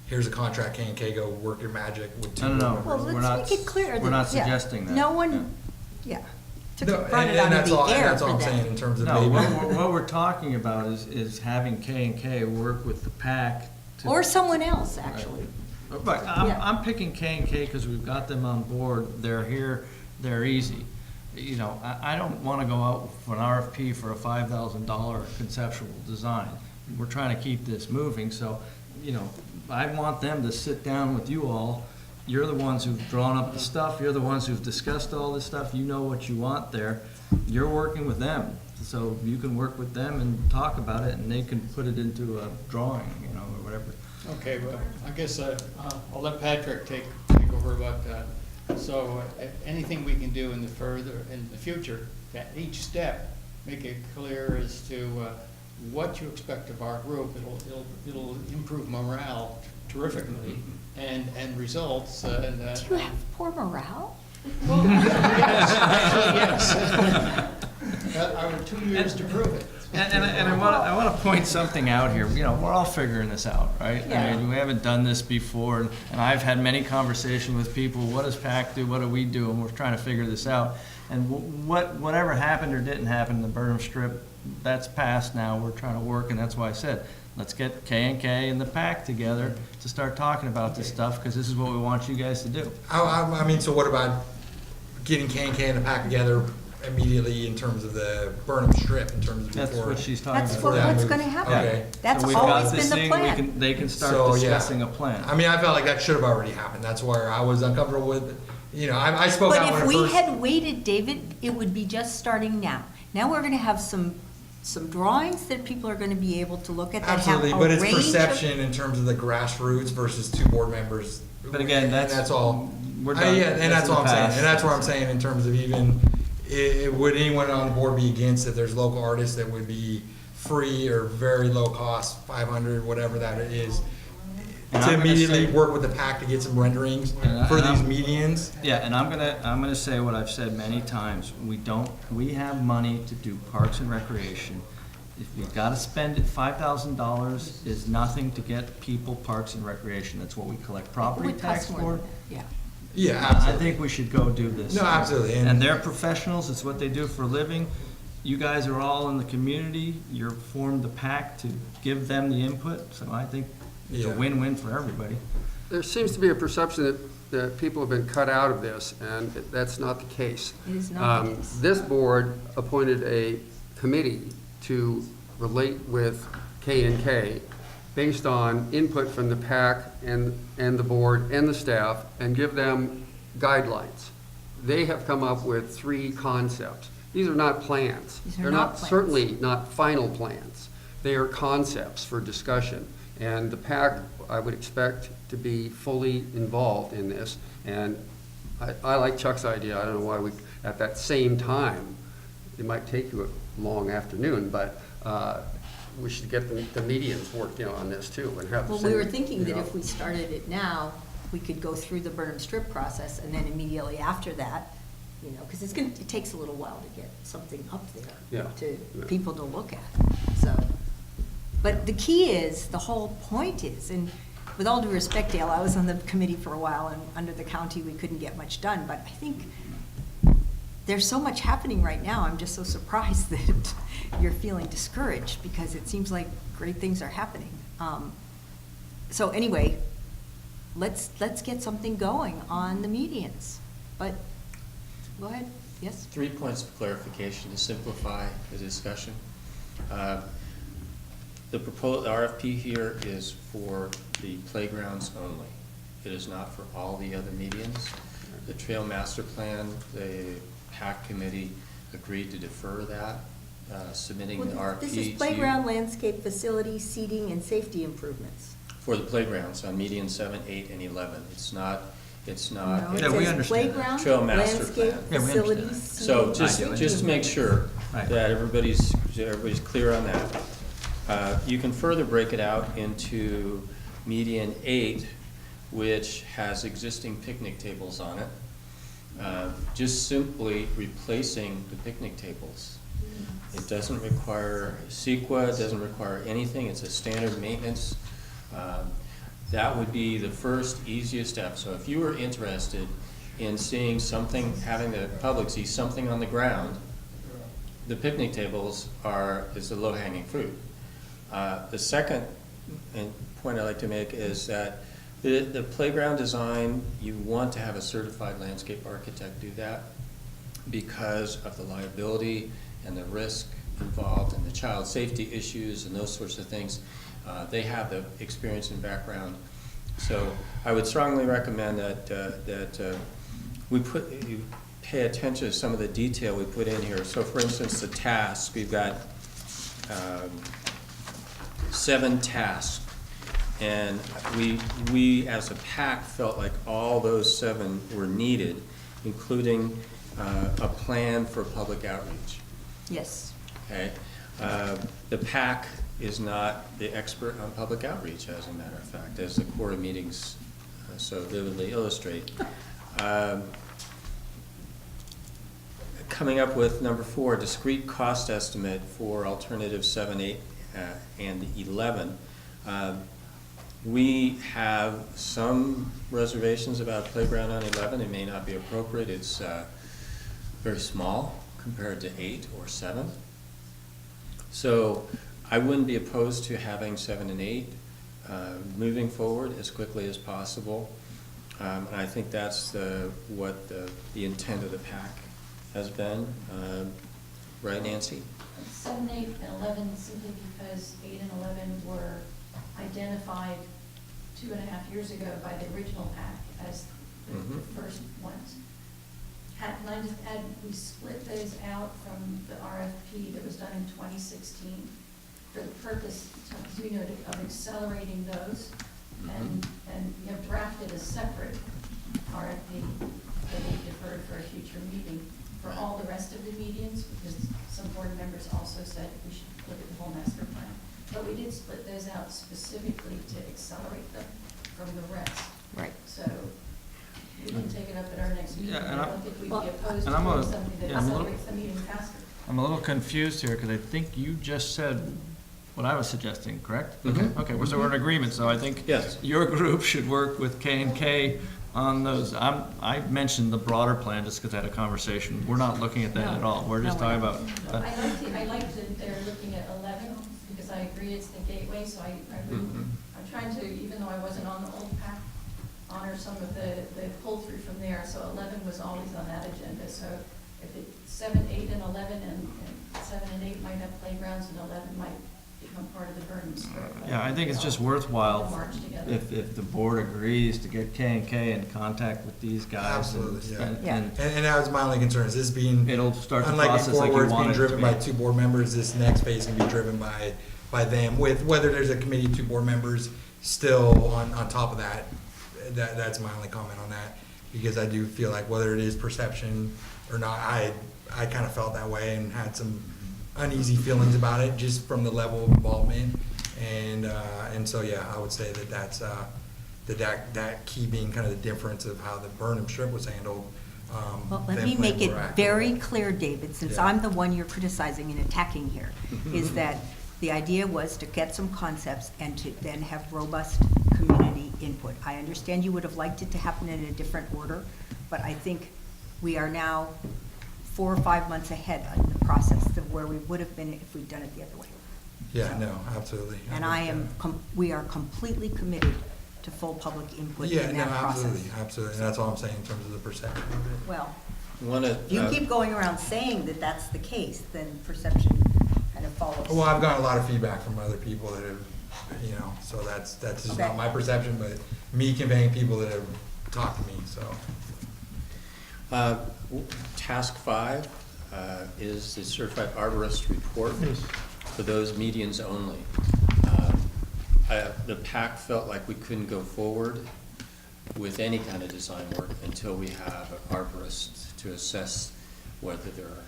here's a contract, K&K, go work your magic with two. No. Well, We're let's not make it clear. we're not that, yeah, suggesting that. No one, yeah. Took No, it, brought it and out of the air that's for all I'm them. saying in terms of No, maybe. what we're talking about is having K&K work with the PAC. to- Or someone else, actually. But Yeah. I'm picking K&K because we've got them on board, they're here, they're easy. You know, I don't want to go out for an RFP for a $5,000 conceptual design. We're trying to keep this moving, so, you know, I want them to sit down with you all. You're the ones who've drawn up the stuff, you're the ones who've discussed all this stuff, you know what you want there. You're working with them, so you can work with them and talk about it, and they can put it into a drawing, you know, or whatever. Okay, well, I guess I'll let Patrick take over about that. So anything we can do in the future, that each step, make it clear as to what you expect of our group. It'll improve morale terrifically and results. Do you have poor morale? Well, yes, actually, yes. I have 2 years to prove it. And I want to point something out here. You know, we're all figuring this out, right? Yeah. I mean, we haven't done this before, and I've had many conversations with people. What does PAC do? What do we do? And we're trying to figure this out. And whatever happened or didn't happen in the Burnham Strip, that's past now. We're trying to work, and that's why I said, let's get K&K and the PAC together to start talking about this stuff, because this is what we want you guys to do. I mean, so what about getting K&K and the PAC together immediately in terms of the Burnham Strip, in terms of That's before? what she's talking That's about. what's move. going to happen. Okay. That's So we've got always this been the thing, plan. they can start So, yeah. discussing a plan. I mean, I felt like that should have already happened. That's where I was uncomfortable with, you know, I spoke out But when if it we first. had waited, David, it would be just starting now. Now we're going to have some drawings that people are going to be able to look at that have Absolutely, a but it's range of- perception in terms of the grassroots versus two board members. But again, And that's all. we're done. Yeah, and that's in all the I'm saying, past. and that's what I'm saying in terms of even, would anyone on the board be against if there's local artists that would be free or very low cost, 500, whatever that is, And to I'm gonna immediately say- work with the PAC to get some renderings And for these I'm- medians? Yeah, and I'm gonna say what I've said many times. We have money to do parks and recreation. If we've gotta spend it, $5,000 is nothing to get people parks and recreation. That's what we collect It property would tax cost more for. than that, yeah. Yeah, I absolutely. think we should go do this. No, absolutely. And they're professionals, it's what they do for a living. You guys are all in the community, you're formed the PAC to give them the input, so I think it's a Yeah. win-win for everybody. There seems to be a perception that people have been cut out of this, and that's not the case. It is not the case. This board appointed a committee to relate with K&K based on input from the PAC and the board and the staff, and give them guidelines. They have come up with 3 concepts. These are not plans. These are They're not plans. certainly not final plans. They are concepts for discussion. And the PAC, I would expect to be fully involved in this. And I like Chuck's idea. I don't know why at that same time, it might take you a long afternoon, but we should get the medians worked on this too and have. Well, the we were same, thinking you that know. if we started it now, we could go through the Burnham Strip process, and then immediately after that, you know, because it takes a little while to get something up there Yeah, to yeah. people to look at, so. But the key is, the whole point is, and with all due respect, Dale, I was on the committee for a while, and under the county, we couldn't get much done, but I think there's so much happening right now, I'm just so surprised that you're feeling discouraged, because it seems like great things are happening. So anyway, let's get something going on the medians, but, go ahead, yes? 3 points of clarification to simplify the discussion. The proposed RFP here is for the playgrounds only. It is not for all the other medians. The Trail Master Plan, the PAC committee agreed to defer that, submitting the RFP to This is you. playground, landscape, facility, seating, and safety improvements. For the playgrounds on median 7, 8, and 11. It's not, No, Yeah, it we says understand that. playground, Trail master landscape, plan. Yeah, we understand facilities, that. So seating, just, and safety just to make sure Right. that everybody's clear on that. You can further break it out into median 8, which has existing picnic tables on it. Just simply replacing the picnic tables. It doesn't require CEQA, it doesn't require anything, it's a standard maintenance. That would be the first easiest step. So if you were interested in seeing something, having the public see something on the ground, the picnic tables is the low-hanging fruit. The second point I'd like to make is that the playground design, you want to have a certified landscape architect do that because of the liability and the risk involved and the child safety issues and those sorts of things. They have the experience and background. So I would strongly recommend that you pay attention to some of the detail we put in here. So for instance, the tasks, we've got 7 tasks. And we as a PAC felt like all those 7 were needed, including a plan for public outreach. Yes. Okay, the PAC is not the expert on public outreach, as a matter of fact, as the core meetings so vividly illustrate. Coming up with number 4, discrete cost estimate for alternatives 7, 8, and 11. We have some reservations about playground on 11. It may not be appropriate. It's very small compared to 8 or 7. So I wouldn't be opposed to having 7 and 8 moving forward as quickly as possible. And I think that's what the intent of the PAC has been. Right, Nancy? 7, 8, and 11, simply because 8 and 11 were identified 2.5 years ago by the original PAC as the first ones. Can I just add, we split those out from the RFP that was done in 2016 for the purpose, as you noted, of accelerating those. And we have drafted a separate RFP that we deferred for a future meeting for all the rest of the medians, because some board members also said we should look at the whole master plan. But we did split those out specifically to accelerate them from the rest. Right. So we can take it up at our next meeting. Yeah, and I don't think we'd be opposed to and I'm doing a- something that yeah, I'm a little- accelerates the meeting faster. I'm a little confused here, because I think you just said what I was suggesting, correct? Mhm. Okay, well, so we're in agreement, so I think Yes. your group should work with K&K on those. I mentioned the broader plan just because I had a conversation. We're not looking at that at all. We're just No, we're talking about, I like that they're looking at 11, because I agree it's the gateway, so I wouldn't, I'm trying to, even though I wasn't on the old PAC, honor some of the pull-through from there, so 11 was always on that agenda, so if it's 7, 8, and 11, and 7 and 8 might have playgrounds, and 11 might become part of the burden square. yeah, I think it's just worthwhile March together. if the board agrees to get K&K in contact with these guys. and Absolutely, yeah. spend- Yeah. and And that was my only concern, is this being, It'll start the unlike process before like where you it's being want it to driven be. by 2 board members, this next phase can be driven by them, with whether there's a committee of 2 board members still on top of that. That's my only comment on that, because I do feel like whether it is perception or not, I kind of felt that way and had some uneasy feelings about it just from the level of involvement. And so, yeah, I would say that's that key being kind of the difference of how the Burnham Strip was handled. Well, let than me make it Plan Board very Act. clear, David, since Yeah. I'm the one you're criticizing and attacking here, is that the idea was to get some concepts and to then have robust community input. I understand you would have liked it to happen in a different order, but I think we are now 4 or 5 months ahead in the process of where we would have been if we'd done it the other way. Yeah, no, absolutely. And we are completely committed to full public input in that process. Absolutely. And that's all I'm saying in terms of the perception of it. Well, Wanna, if you keep going around saying that that's the case, then perception kind of follows. Well, I've gotten a lot of feedback from other people that have, so that's just Okay. not my perception, but me conveying people that have talked to me, so. Task 5 is the certified arborist report for those medians only. The PAC felt like we couldn't go forward with any kind of design work until we have an arborist to assess whether there are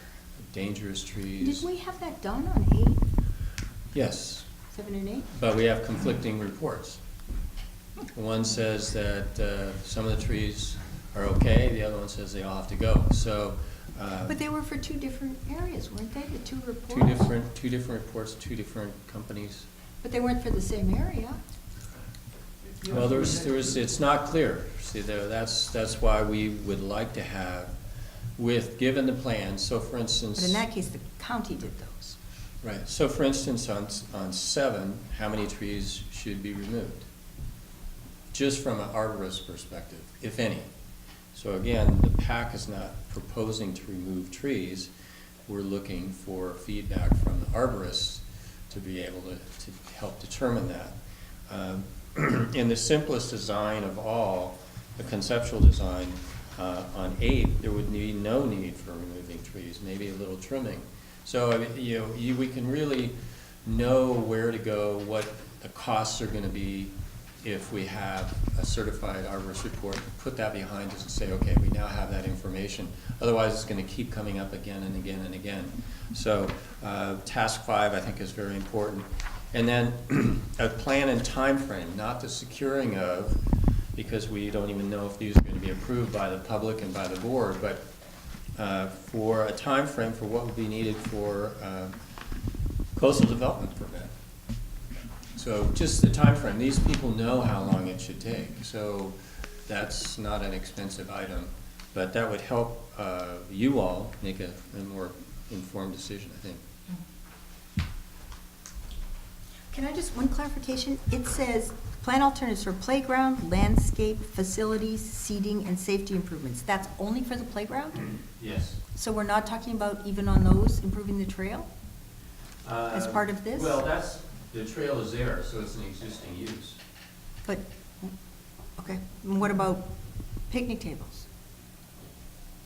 dangerous trees. Did we have that done on 8, Yes, 7 and 8? but we have conflicting reports. One says that some of the trees are okay, the other one says they all have to go. So, But they were for 2 different areas, weren't they, the 2 reports? two different reports, 2 different companies. But they weren't for the same area. Well, it's not clear. See, that's why we would like to have, given the plan, so for instance. But in that case, the county did those. Right, so for instance, on 7, how many trees should be removed? Just from an arborist perspective, if any. So again, the PAC is not proposing to remove trees. We're looking for feedback from the arborists to be able to help determine that. In the simplest design of all, the conceptual design, on 8, there would be no need for removing trees, maybe a little trimming. So, I mean, we can really know where to go, what the costs are gonna be if we have a certified arborist report, put that behind us and say, okay, we now have that information. Otherwise, it's gonna keep coming up again and again and again. So, task 5, I think, is very important. And then a plan and time frame, not the securing of, because we don't even know if these are gonna be approved by the public and by the board, but for a time frame for what would be needed for coastal development permit. So just the time frame. These people know how long it should take, so that's not an expensive item, but that would help you all make a more informed decision, I think. Can I just, one clarification? It says, plan alternatives for playground, landscape, facilities, seating, and safety improvements. That's only for the playground? Yes. So we're not talking about even on those, improving the trail as part of this? Well, the trail is there, so it's an existing use. But, okay, and what about picnic tables?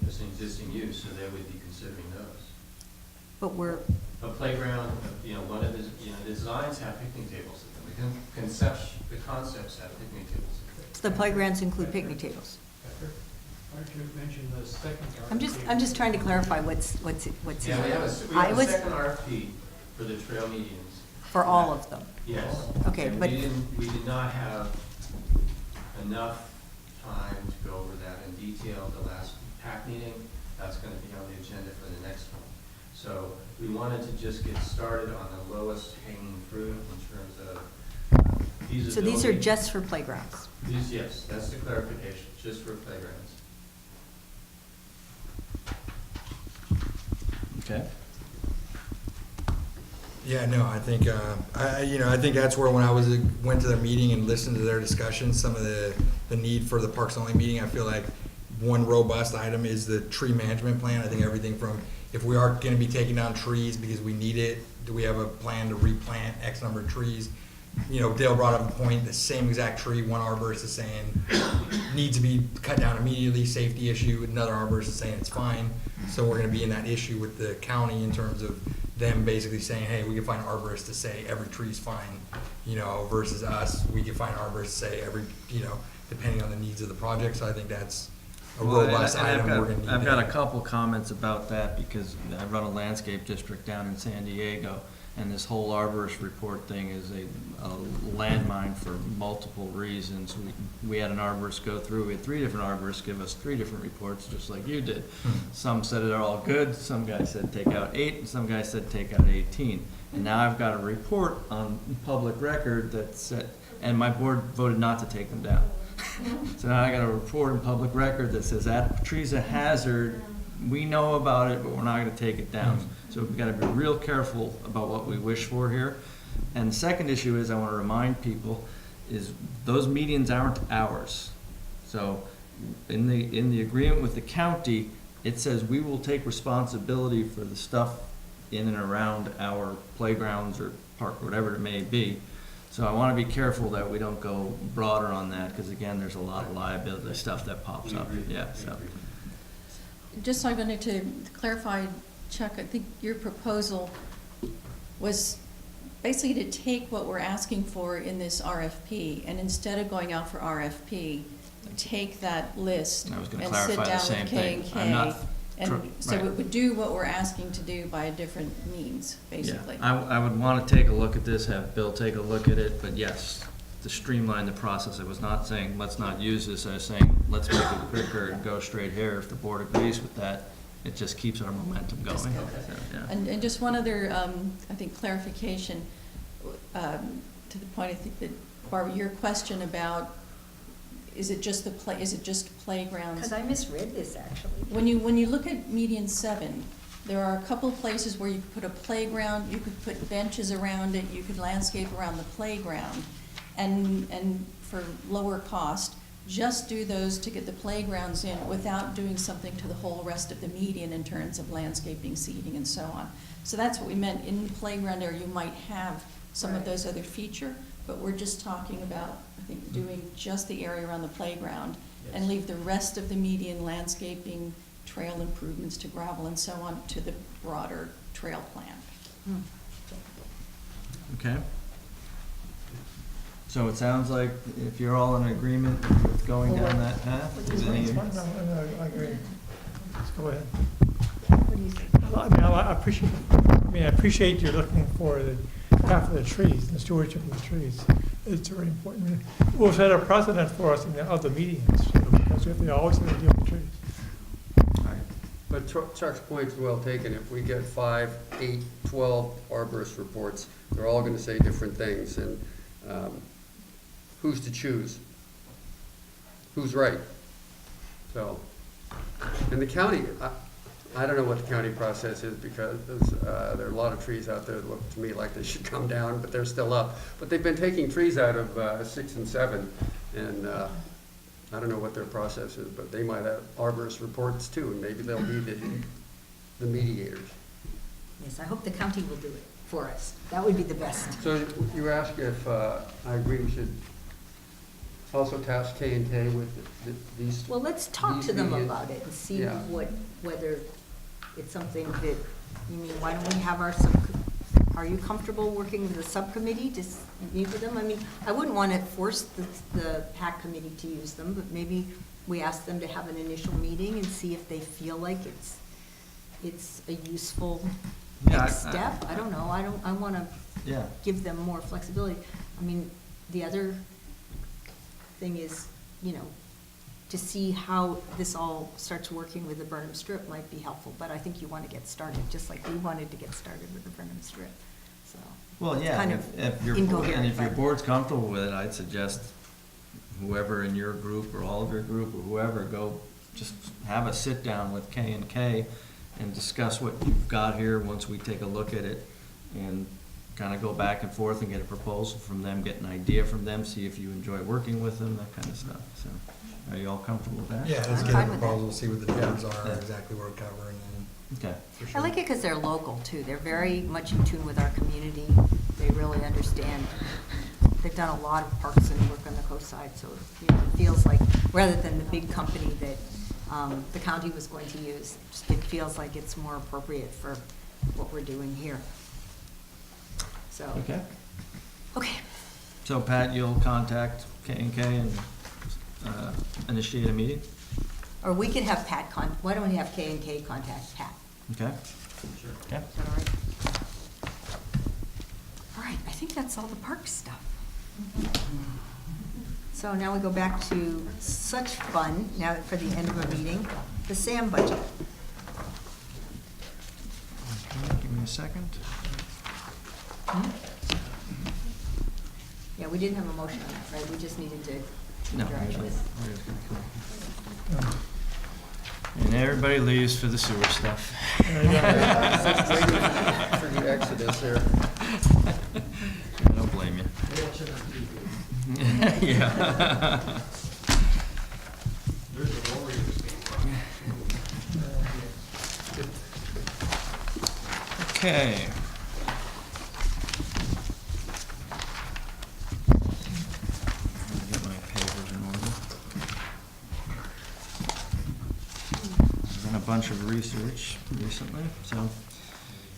It's an existing use, so they would be considering those. But we're, A playground, one of the, the designs have picnic tables in them. The concepts have picnic tables in them. the playgrounds include picnic tables? Why don't you mention the second I'm just trying to clarify what's Yeah, we have I a was- second RFP for the trail medians. for all of them. Yes. Okay, And but- we did not have enough time to go over that in detail the last PAC meeting. That's gonna be on the agenda for the next one. So we wanted to just get started on the lowest hanging fruit in terms of feasibility. So these are just for playgrounds? Yes, that's the clarification, just for playgrounds. Okay. Yeah, no, I think, I think that's where when I went to their meeting and listened to their discussion, some of the need for the Parks Only meeting, I feel like one robust item is the tree management plan. I think everything from, if we are gonna be taking down trees because we need it, do we have a plan to replant X number of trees? Dale brought up a point, the same exact tree, one arborist is saying needs to be cut down immediately, safety issue, another arborist is saying it's fine. So we're gonna be in that issue with the county in terms of them basically saying, hey, we can find arborists to say every tree's fine, versus us, we can find arborists to say every, depending on the needs of the project. So I think that's a robust item we're gonna need. I've got a couple comments about that because I run a landscape district down in San Diego, and this whole arborist report thing is a landmine for multiple reasons. We had an arborist go through, we had 3 different arborists give us 3 different reports, just like you did. Some said they're all good, some guy said take out 8, and some guy said take out 18. And now I've got a report on public record that said, and my board voted not to take them down. So now I got a report in public record that says that tree's a hazard, we know about it, but we're not gonna take it down. So we've gotta be real careful about what we wish for here. And the second issue is, I wanna remind people, is those meetings aren't ours. So in the agreement with the county, it says we will take responsibility for the stuff in and around our playgrounds or park, whatever it may be. So I wanna be careful that we don't go broader on that, because again, there's a lot of liability stuff that pops up, yeah, so. Just so I wanted to clarify, Chuck, I think your proposal was basically to take what we're asking for in this RFP, and instead of going out for RFP, take that list I was gonna and sit clarify the down same with K and thing. I'm not K. And so right. it would do what we're asking to do by a different means, Yeah, basically. I would want to take a look at this, have Bill take a look at it, but yes, to streamline the process. I was not saying, let's not use this, I was saying, let's make it quicker and go straight here. If the board agrees with that, it just keeps our momentum going. Just go. So, yeah. And just one other, I think, clarification, to the point, I think that, Barbara, your question about, is it just playgrounds? Because I misread this, actually. When you look at median 7, there are a couple of places where you could put a playground, you could put benches around it, you could landscape around the playground, and for lower cost, just do those to get the playgrounds in without doing something to the whole rest of the median in terms of landscaping, seating, and so on. So that's what we meant. In the playground area, you might have some of Right. those other feature, but we're just talking about, I think, doing just the area around the playground and leave the rest of the median landscaping, trail improvements to gravel and so on to the broader trail plan. Okay. So it sounds like if you're all in agreement with going down that path, is any? I agree. Let's go ahead. What do you think? I appreciate you're looking for the half of the trees, the stewardship of the trees. It's very important. We'll set a precedent for us in the other meetings, because we always have to deal with trees. But Chuck's point's well taken. If we get 5, 8, 12 arborist reports, they're all gonna say different things, and who's to choose? Who's right? So, and the county, I don't know what the county process is, because there are a lot of trees out there that look to me like they should come down, but they're still up. But they've been taking trees out of 6 and 7, and I don't know what their process is, but they might have arborist reports too, and maybe they'll be the mediators. Yes, I hope the county will do it for us. That would be the best. So you ask if, I agree, we should also task K and K with these. Well, let's talk to them these- about it and see Yeah. whether it's something that, you mean, why don't we have are you comfortable working with the subcommittee to meet with them? I mean, I wouldn't want to force the PAC committee to use them, but maybe we ask them to have an initial meeting and see if they feel like it's a useful next step. I don't know. I want to give them more flexibility. I mean, the other thing is, to see how this all starts working with the Burnham Strip might be helpful, but I think you want to get started, just like we wanted to get started with the Burnham Strip, so. Well, it's yeah, kind and of if your incoherent, but- board's comfortable with it, I'd suggest whoever in your group or all of your group or whoever, go just have a sit down with K and K and discuss what you've got here once we take a look at it, and kind of go back and forth and get a proposal from them, get an idea from them, see if you enjoy working with them, that kind of stuff, so. Are you all comfortable with that? Yeah, let's I'm get fine a with proposal, see what the numbers are, Yeah. exactly what we're covering, and Okay. for I sure. like it because they're local, too. They're very much in tune with our community. They really understand. They've done a lot of parks and work on the coast side, so it feels like, rather than the big company that the county was going to use, it feels like it's more appropriate for what we're doing here. So, Okay. okay. So Pat, you'll contact K and K and initiate a meeting? Or we could have Pat why don't we have K and K contact Pat? Okay? Sure. Okay. Is that all right? All right, I think that's all the park stuff. So now we go back to such fun, now for the end of a meeting, the SAM budget. Okay, give me a second. Yeah, we didn't have a motion on that, right? We just needed to No. interact with. And everybody leaves for the sewer stuff. For the exodus there. I don't blame you. Yeah. Okay. Get my papers in order. I've done a bunch of research recently, so.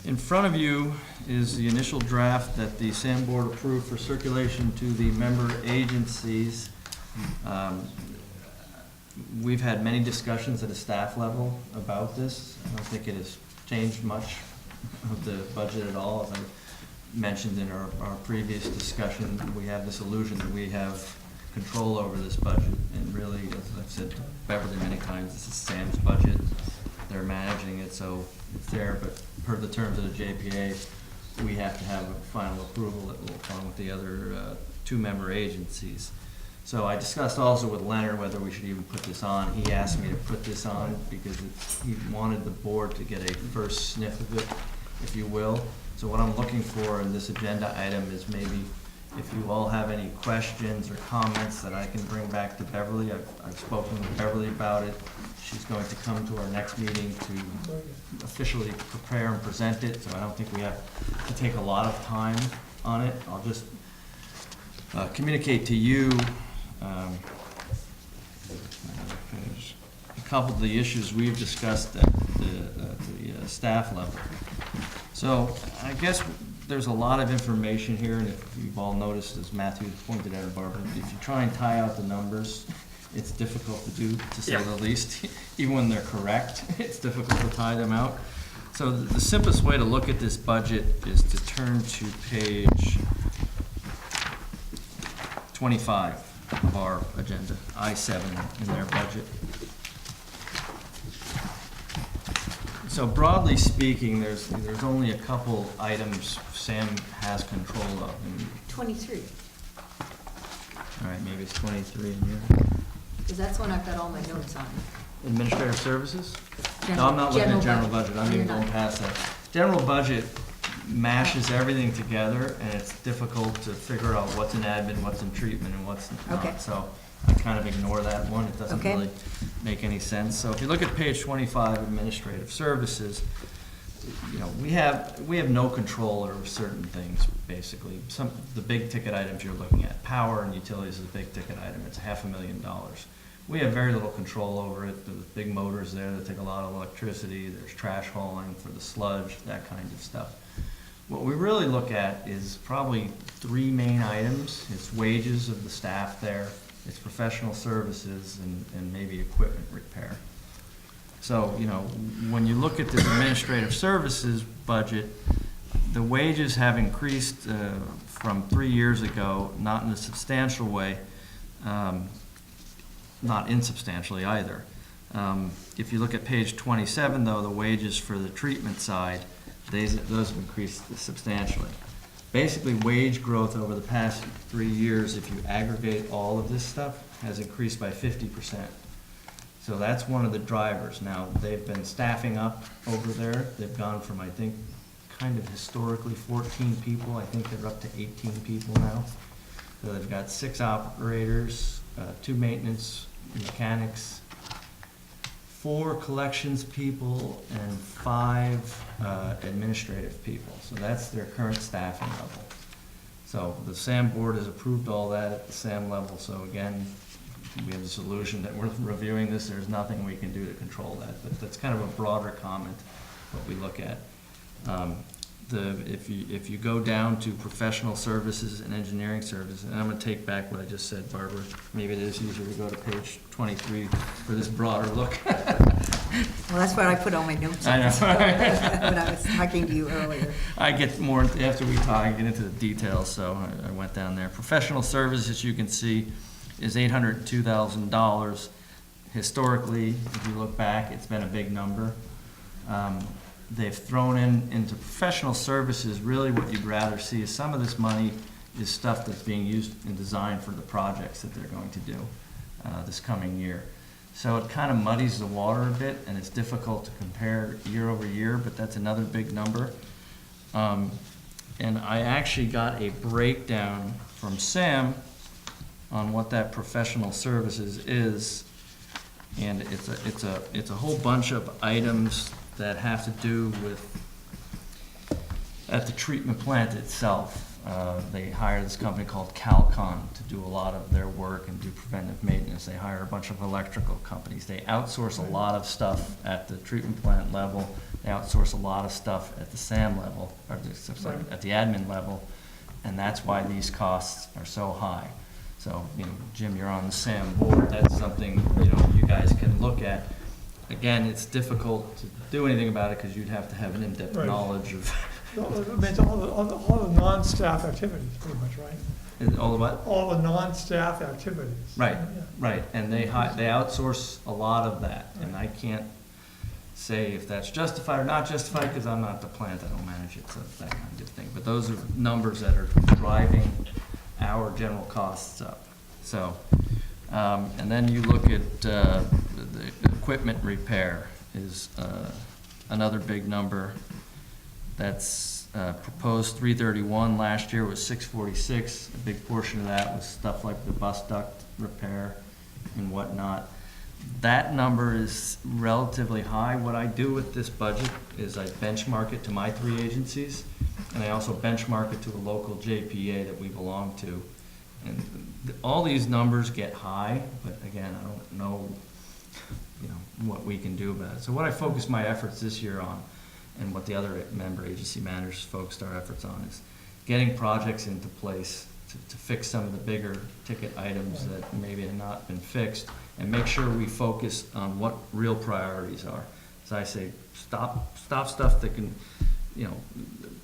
In front of you is the initial draft that the SAM board approved for circulation to the member agencies. We've had many discussions at a staff level about this. I don't think it has changed much of the budget at all. As I mentioned in our previous discussion, we have this illusion that we have control over this budget. And really, as I've said to Beverly many times, this is SAM's budget. They're managing it, so it's there, but per the terms of the JPA, we have to have a final approval that will come with the other two member agencies. So I discussed also with Leonard whether we should even put this on. He asked me to put this on because he wanted the board to get a first sniff of it, if you will. So what I'm looking for in this agenda item is maybe if you all have any questions or comments that I can bring back to Beverly. I've spoken with Beverly about it. She's going to come to our next meeting to officially prepare and present it, so I don't think we have to take a lot of time on it. I'll just communicate to you a couple of the issues we've discussed at the staff level. So I guess there's a lot of information here, and if you've all noticed, as Matthew pointed out, Barbara, if you try and tie out the numbers, it's difficult to do, to say the least. Even when they're correct, it's difficult to tie them out. So the simplest way to look at this budget is to turn to page 25 of our agenda, I-7 in their budget. So broadly speaking, there's only a couple items Sam has control of. 23, All right, maybe it's 23 in here. because that's when I've got all my notes on. Administrative services? No, General- I'm not looking at general general budget, I'm budget. even You're going not. past that. General budget mashes everything together, and it's difficult to figure out what's in admin, what's in treatment, and what's Okay. not. So I kind of ignore that one, it doesn't Okay. really make any sense. So if you look at page 25, administrative services, you know, we have no control over certain things, basically. The big ticket items you're looking at, power and utilities is a big ticket item, it's $500,000. We have very little control over it. There's big motors there that take a lot of electricity. There's trash hauling for the sludge, that kind of stuff. What we really look at is probably three main items. It's wages of the staff there, it's professional services, and maybe equipment repair. So, you know, when you look at this administrative services budget, the wages have increased from 3 years ago, not in a substantial way, not insubstantially either. If you look at page 27, though, the wages for the treatment side, those have increased substantially. Basically, wage growth over the past 3 years, if you aggregate all of this stuff, has increased by 50%. So that's one of the drivers. Now, they've been staffing up over there. They've gone from, I think, kind of historically 14 people. I think they're up to 18 people now. So they've got 6 operators, 2 maintenance mechanics, 4 collections people, and 5 administrative people. So that's their current staffing level. So the SAM board has approved all that at the SAM level. So again, we have the solution that we're reviewing this. There's nothing we can do to control that. But that's kind of a broader comment, what we look at. If you go down to professional services and engineering services, and I'm going to take back what I just said, Barbara. Maybe it is easier to go to page 23 for this broader look. Well, that's what I put all my notes on. I know. When I was talking to you earlier. I get more, after we talk, I get into the details, so I went down there. Professional services, you can see, is $802,000. Historically, if you look back, it's been a big number. They've thrown into professional services, really what you'd rather see is some of this money is stuff that's being used in design for the projects that they're going to do this coming year. So it kind of muddies the water a bit, and it's difficult to compare year over year, but that's another big number. And I actually got a breakdown from Sam on what that professional services is. And it's a whole bunch of items that have to do with, at the treatment plant itself. They hire this company called Calcon to do a lot of their work and do preventive maintenance. They hire a bunch of electrical companies. They outsource a lot of stuff at the treatment plant level. They outsource a lot of stuff at the SAM level, or at the admin level, and that's why these costs are so high. So, Jim, you're on the SAM board. That's something, you guys can look at. Again, it's difficult to do anything about it because you'd have to have an in-depth Right. knowledge of. I mean, it's all the non-staff activities, pretty much, right? All the what? All the non-staff activities. Right, Yeah. right, and they outsource a lot of that, and I can't say if that's justified or not justified, because I'm not the plant, I don't manage it, so that kind of thing. But those are numbers that are driving our general costs up. So, and then you look at the equipment repair is another big number. That's proposed 331. Last year was 646. A big portion of that was stuff like the bus duct repair and whatnot. That number is relatively high. What I do with this budget is I benchmark it to my 3 agencies, and I also benchmark it to a local JPA that we belong to. And all these numbers get high, but again, I don't know, what we can do about it. So what I focus my efforts this year on, and what the other member agency managers focused our efforts on, is getting projects into place to fix some of the bigger ticket items that maybe have not been fixed, and make sure we focus on what real priorities are. As I say, stop stuff that can,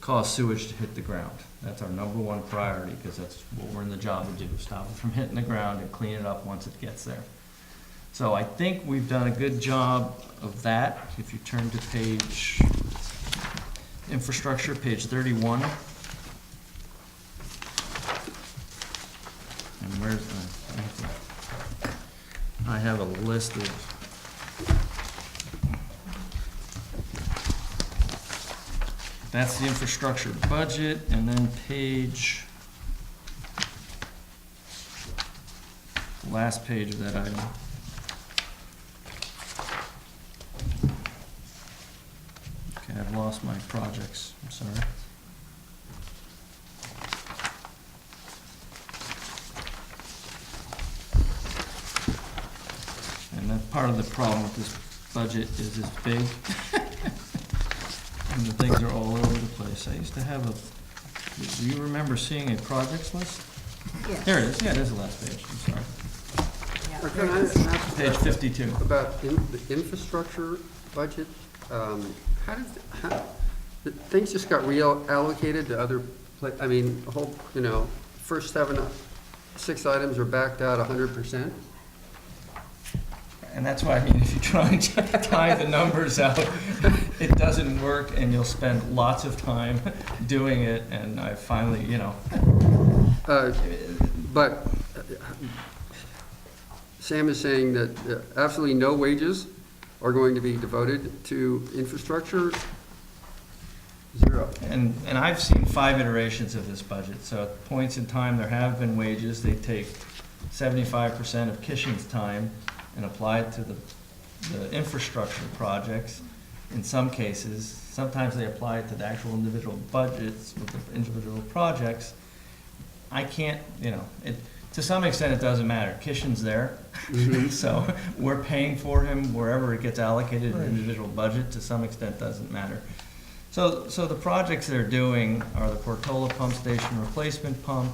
cause sewage to hit the ground. That's our number one priority, because that's what we're in the job to do, stop it from hitting the ground and clean it up once it gets there. So I think we've done a good job of that. If you turn to page, infrastructure, page 31. And where's, I have a list of, that's the infrastructure budget, and then page, last page of that item. Okay, I've lost my projects, I'm sorry. And that part of the problem with this budget is it's big. And the things are all over the place. I used to have do you remember seeing a projects list? Yes. There it is, yeah, there's the last page, I'm sorry. Yeah. Can I ask Page 52. about the infrastructure budget? Things just got reallocated to other, a whole, first 6 items are backed out 100%. And that's why, if you try and tie the numbers out, it doesn't work, and you'll spend lots of time doing it, and I finally, But Sam is saying that absolutely no wages are going to be devoted to infrastructure. 0. And I've seen 5 iterations of this budget, so at points in time, there have been wages. They take 75% of Kishin's time and apply it to the infrastructure projects. In some cases, sometimes they apply it to the actual individual budgets with the individual projects. I can't, to some extent it doesn't matter. Kishin's there, so we're paying for him wherever it gets allocated in the individual budget. To some extent, doesn't matter. So the projects they're doing are the Portola pump station replacement pump.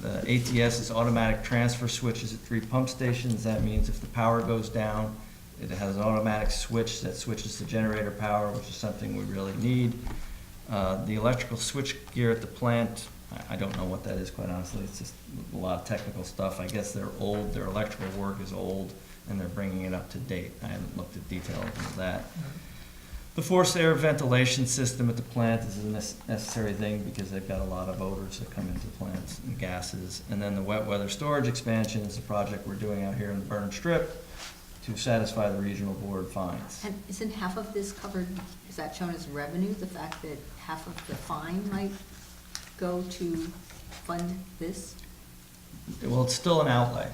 The ATS is automatic transfer switches at 3 pump stations. That means if the power goes down, it has an automatic switch that switches to generator power, which is something we really need. The electrical switch gear at the plant, I don't know what that is, quite honestly. It's just a lot of technical stuff. I guess they're old, their electrical work is old, and they're bringing it up to date. I haven't looked at details of that. The forced air ventilation system at the plant is a necessary thing because they've got a lot of odors that come into plants and gases. And then the wet weather storage expansion is a project we're doing out here in the Burnham Strip to satisfy the regional board fines. And isn't half of this covered, is that shown as revenue, the fact that half of the fine might go to fund this? Well, it's still an outlay,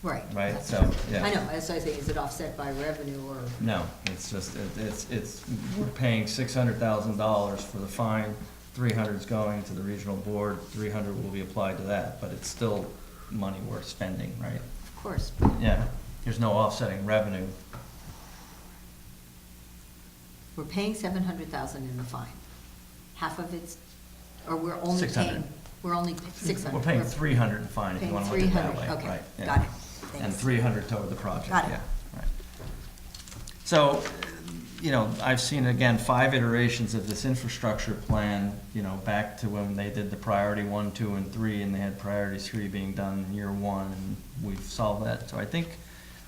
Right. right? that's So, true. yeah. I know, as I say, is it offset by revenue or? No, it's just, it's, we're paying $600,000 for the fine, 300 is going to the regional board, 300 will be applied to that, but it's still money worth spending, right? Of course. Yeah, there's no offsetting revenue. We're paying 700,000 in the fine. Half of it's, or we're only 600. paying, we're only 600. We're paying 300 in fine, if you Paying want to look at it that 300, way. okay, right, yeah. got it. And Thanks. 300 toward the project, Got it. yeah, right. So, you know, I've seen, again, 5 iterations of this infrastructure plan, you know, back to when they did the priority 1, 2, and 3, and they had priority 3 being done in year 1, and we've solved that. So I think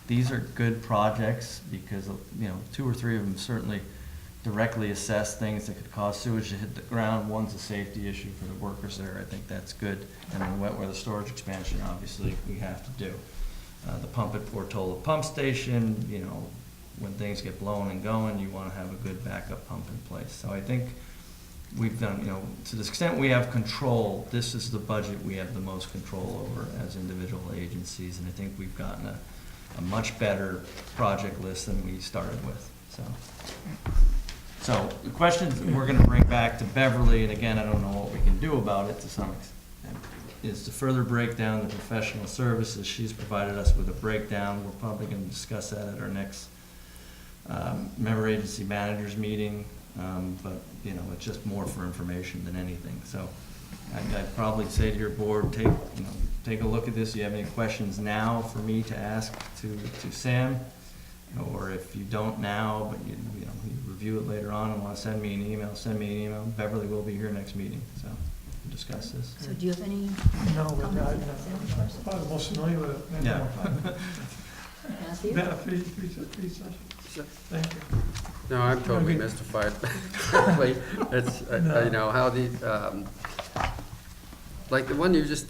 these are good projects because, you know, 2 or 3 of them certainly directly assess things that could cause sewage to hit the ground. One's a safety issue for the workers there. I think that's good. And then wet weather storage expansion, obviously, we have to do. The pump at Portola Pump Station, you know, when things get blowing and going, you want to have a good backup pump in place. So I think we've done, you know, to the extent we have control, this is the budget we have the most control over as individual agencies. And I think we've gotten a much better project list than we started with, So the questions we're going to bring back to Beverly, and again, I don't know what we can do about it to some extent, is to further break down the professional services. She's provided us with a breakdown. We're probably going to discuss that at our next member agency managers meeting, but you know, it's just more for information than anything. So I'd probably say to your board, take a look at this. Do you have any questions now for me to ask to Sam? Or if you don't now, but you review it later on and want to send me an email, send me an email. Beverly will be here next meeting, so we'll discuss this. So do you have any? No, but comments? I'm probably most familiar with it. Yeah. Matthew? Yeah, three sessions. Thank you. No, I'm totally Okay. mystified. Frankly, it's, you know, how the, like the one you just,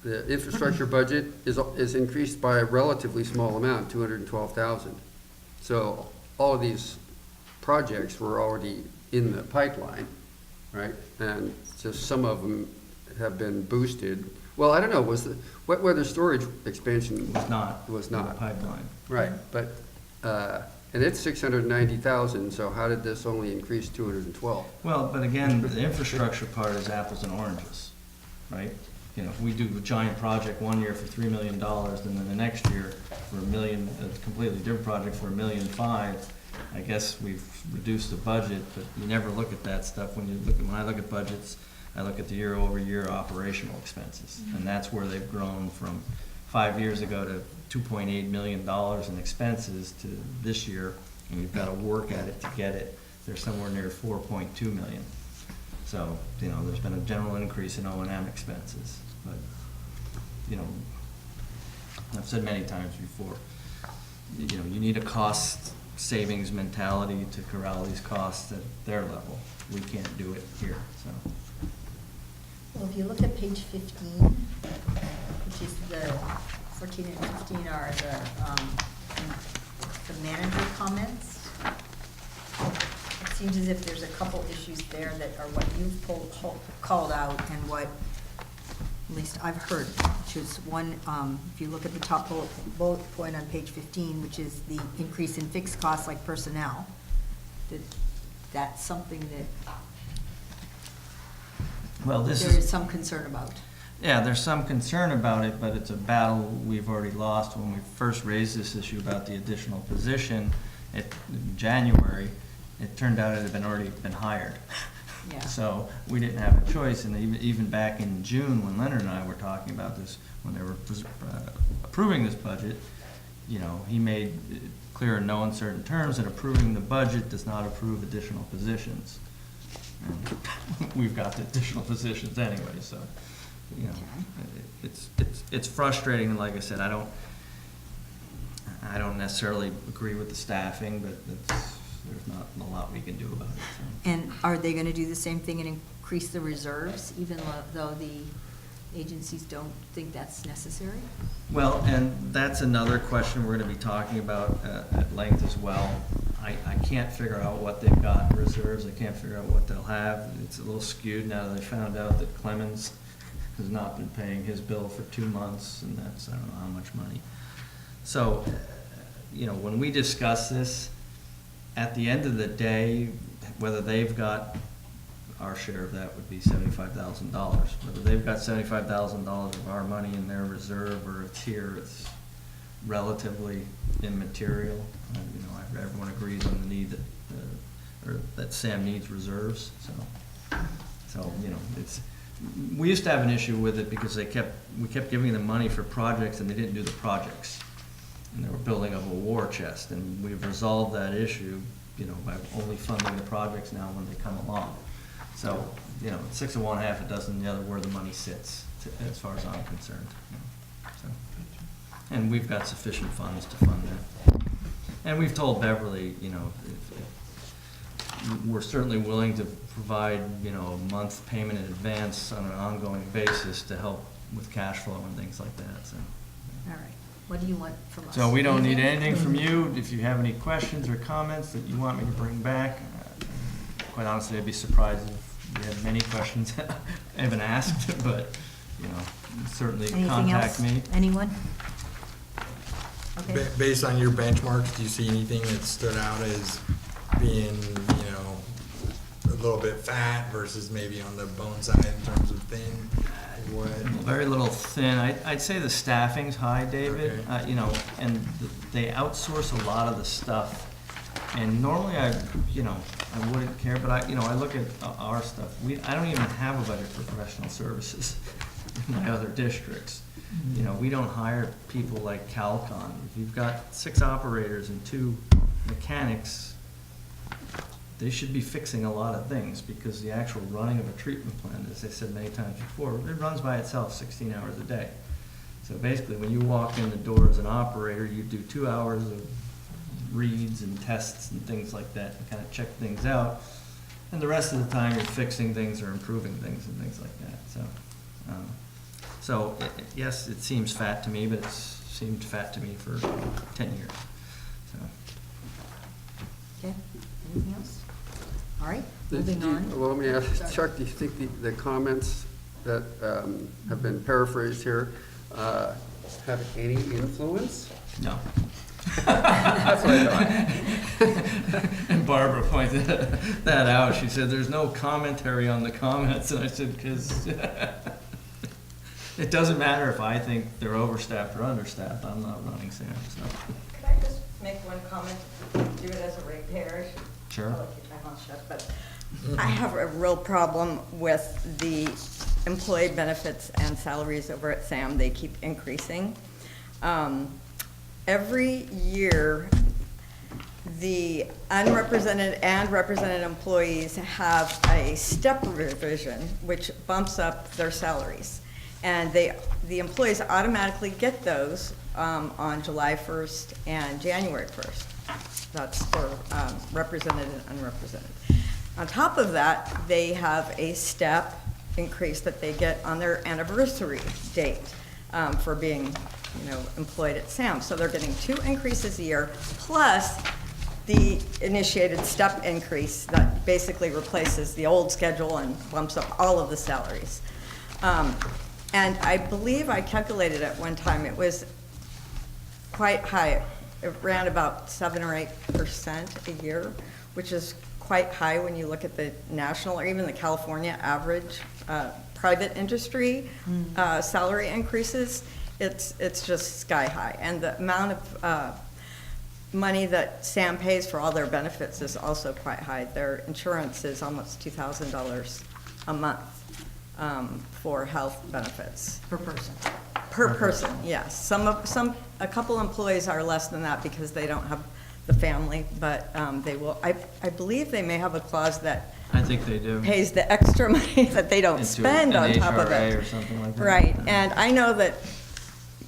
the infrastructure budget is increased by a relatively small amount, 212,000. So all of these projects were already in the pipeline, right? And just some of them have been boosted. Well, I don't know, was the wet weather storage expansion? Was not. Was not. In the pipeline. Right, but, and it's 690,000, so how did this only increase 212? Well, but again, the infrastructure part is apples and oranges, right? You know, if we do a giant project one year for $3 million, and then the next year for $1 million, a completely different project for $1.5 million, I guess we've reduced the budget, but you never look at that stuff. When I look at budgets, I look at the year-over-year operational expenses, and that's where they've grown from 5 years ago to $2.8 million in expenses to this year, and we've got to work at it to get it. They're somewhere near 4.2 million. So, you know, there's been a general increase in O&M expenses, but, you know, I've said many times before, you know, you need a cost savings mentality to corral these costs at their level. We can't do it here, so. Well, if you look at page 15, which is the 14 and 15 are the manager comments. It seems as if there's a couple issues there that are what you've called out and what, at least I've heard, which is one, if you look at the top bullet point on page 15, which is the increase in fixed costs like personnel, that's something that Well, this there is some concern about. Yeah, there's some concern about it, but it's a battle we've already lost. When we first raised this issue about the additional position in January, it turned out it had already been hired. Yeah. So we didn't have a choice, and even back in June, when Leonard and I were talking about this, when they were approving this budget, you know, he made it clear in no uncertain terms that approving the budget does not approve additional positions. And we've got the additional positions anyway, so, you know, it's frustrating, and like I said, I don't necessarily agree with the staffing, but there's not a lot we can do about it, so. And are they gonna do the same thing and increase the reserves, even though the agencies don't think that's necessary? Well, and that's another question we're gonna be talking about at length as well. I can't figure out what they've got in reserves, I can't figure out what they'll have. It's a little skewed now that they found out that Clemens has not been paying his bill for 2 months, and that's, I don't know how much money. So, you know, when we discuss this, at the end of the day, whether they've got, our share of that would be $75,000. Whether they've got $75,000 of our money in their reserve or it's here, it's relatively immaterial. You know, everyone agrees on the need that, or that Sam needs reserves, so, you know, it's, we used to have an issue with it because we kept giving them money for projects and they didn't do the projects. And they were building up a war chest, and we've resolved that issue, you know, by only funding the projects now when they come along. So, you know, 6 of one, half a dozen the other, where the money sits, as far as I'm concerned. So, and we've got sufficient funds to fund that. And we've told Beverly, you know, we're certainly willing to provide, you know, a month payment in advance on an ongoing basis to help with cash flow and things like that, so. All right, what do you want from us? So we don't need anything from you. If you have any questions or comments that you want me to bring back, quite honestly, I'd be surprised if you had many questions I haven't asked, but, you know, certainly contact me. Anything else? Anyone? Okay. Based on your benchmarks, do you see anything that stood out as being, you know, a little bit fat versus maybe on the bone side in terms of thin? What? Very little thin. I'd say the staffing's high, David. Okay. You know, and they outsource a lot of the stuff. And normally I wouldn't care, but I look at our stuff. I don't even have a budget for professional services in my other districts. You know, we don't hire people like Calcon. If you've got 6 operators and 2 mechanics, they should be fixing a lot of things, because the actual running of a treatment plant, as I said many times before, it runs by itself 16 hours a day. So basically, when you walk in the door as an operator, you do 2 hours of reads and tests and things like that, and kind of check things out. And the rest of the time, you're fixing things or improving things and things like that. So, yes, it seems fat to me, but it's seemed fat to me for 10 years. So. Okay, anything else? All right, moving on. Well, let me ask, Chuck, do you think the comments that have been paraphrased here have any influence? No. That's what I thought. And Barbara pointed that out. She said, there's no commentary on the comments. And I said, because it doesn't matter if I think they're overstaffed or understaffed. I'm not running SAM, so. Could I just make one comment, do it as a ratepayer? Sure. I'll keep my mouth shut, but I have a real problem with the employee benefits and salaries over at SAM. They keep increasing. Every year, the unrepresented and represented employees have a step revision, which bumps up their salaries. And the employees automatically get those on July 1st and January 1st. That's for represented and unrepresented. On top of that, they have a step increase that they get on their anniversary date for being, employed at SAM. So they're getting 2 increases a year, plus the initiated step increase that basically replaces the old schedule and bumps up all of the salaries. And I believe I calculated at one time, it was quite high. It ran about 7 or 8% a year, which is quite high when you look at the national or even the California average private industry salary increases. It's just sky high. And the amount of money that SAM pays for all their benefits is also quite high. Their insurance is almost $2,000 a month for health benefits. Per person. Per person, yes. A couple employees are less than that because they don't have the family, but they will. I believe they may have a clause that I think they do. pays the extra money that they don't spend on top of it. Or something like that. Right, and I know that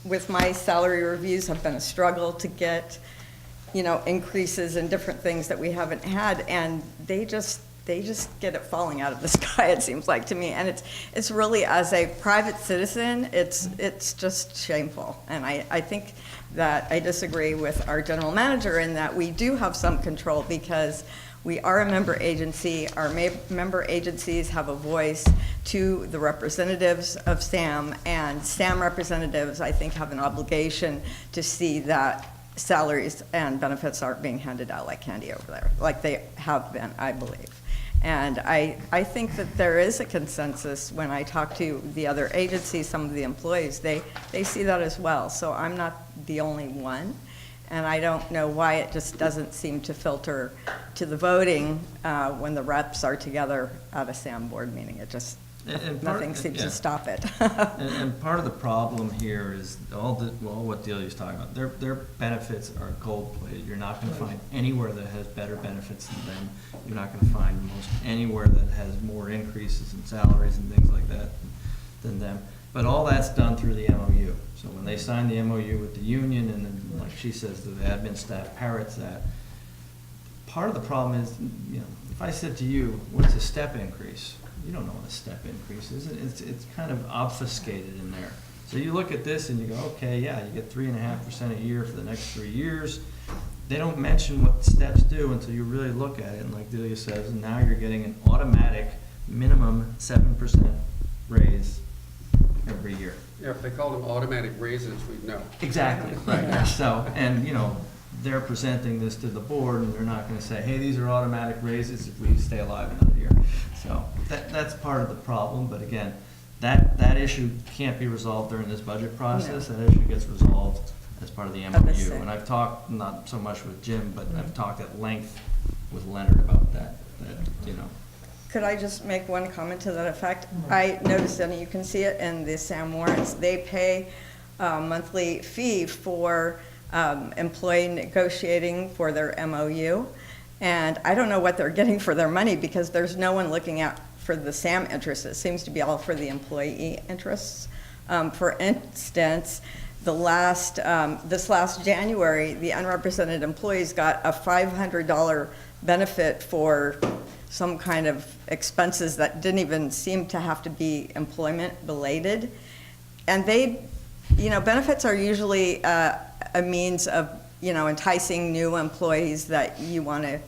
with my salary reviews have been a struggle to get, increases in different things that we haven't had, and they just they just get it falling out of the sky, it seems like to me. And it's really, as a private citizen, it's just shameful. And I think that I disagree with our general manager in that we do have some control because we are a member agency. Our member agencies have a voice to the representatives of SAM, and SAM representatives, I think, have an obligation to see that salaries and benefits aren't being handed out like candy over there, like they have been, I believe. And I think that there is a consensus when I talk to the other agencies, some of the employees, they see that as well. So I'm not the only one. And I don't know why it just doesn't seem to filter to the voting when the reps are together at a SAM board meeting. It just, nothing seems to stop it. And part of the problem here is what Delia's talking about. Their benefits are gold-plated. You're not going to find anywhere that has better benefits than them. You're not going to find anywhere that has more increases in salaries and things like that than them. But all that's done through the MOU. So when they sign the MOU with the union, and then, like she says, the admin staff parrots that. Part of the problem is, if I said to you, what's a step increase? You don't know what a step increase is. It's kind of obfuscated in there. So you look at this and you go, okay, yeah, you get 3.5% a year for the next 3 years. They don't mention what steps do until you really look at it. And like Delia says, and now you're getting an automatic minimum 7% raise every year. Yeah, if they call them automatic raises, we'd know. Exactly, right. So, and they're presenting this to the board, and they're not going to say, hey, these are automatic raises if we stay alive another year. So that's part of the problem. But again, that issue can't be resolved during this budget process. That issue gets resolved as part of the MOU. And I've talked, not so much with Jim, but I've talked at length with Leonard about that. Could I just make one comment to that effect? I noticed, and you can see it in the SAM warrants, they pay a monthly fee for employee negotiating for their MOU. And I don't know what they're getting for their money because there's no one looking out for the SAM interests. It seems to be all for the employee interests. For instance, this last January, the unrepresented employees got a $500 benefit for some kind of expenses that didn't even seem to have to be employment related. And benefits are usually a means of, enticing new employees that you want to,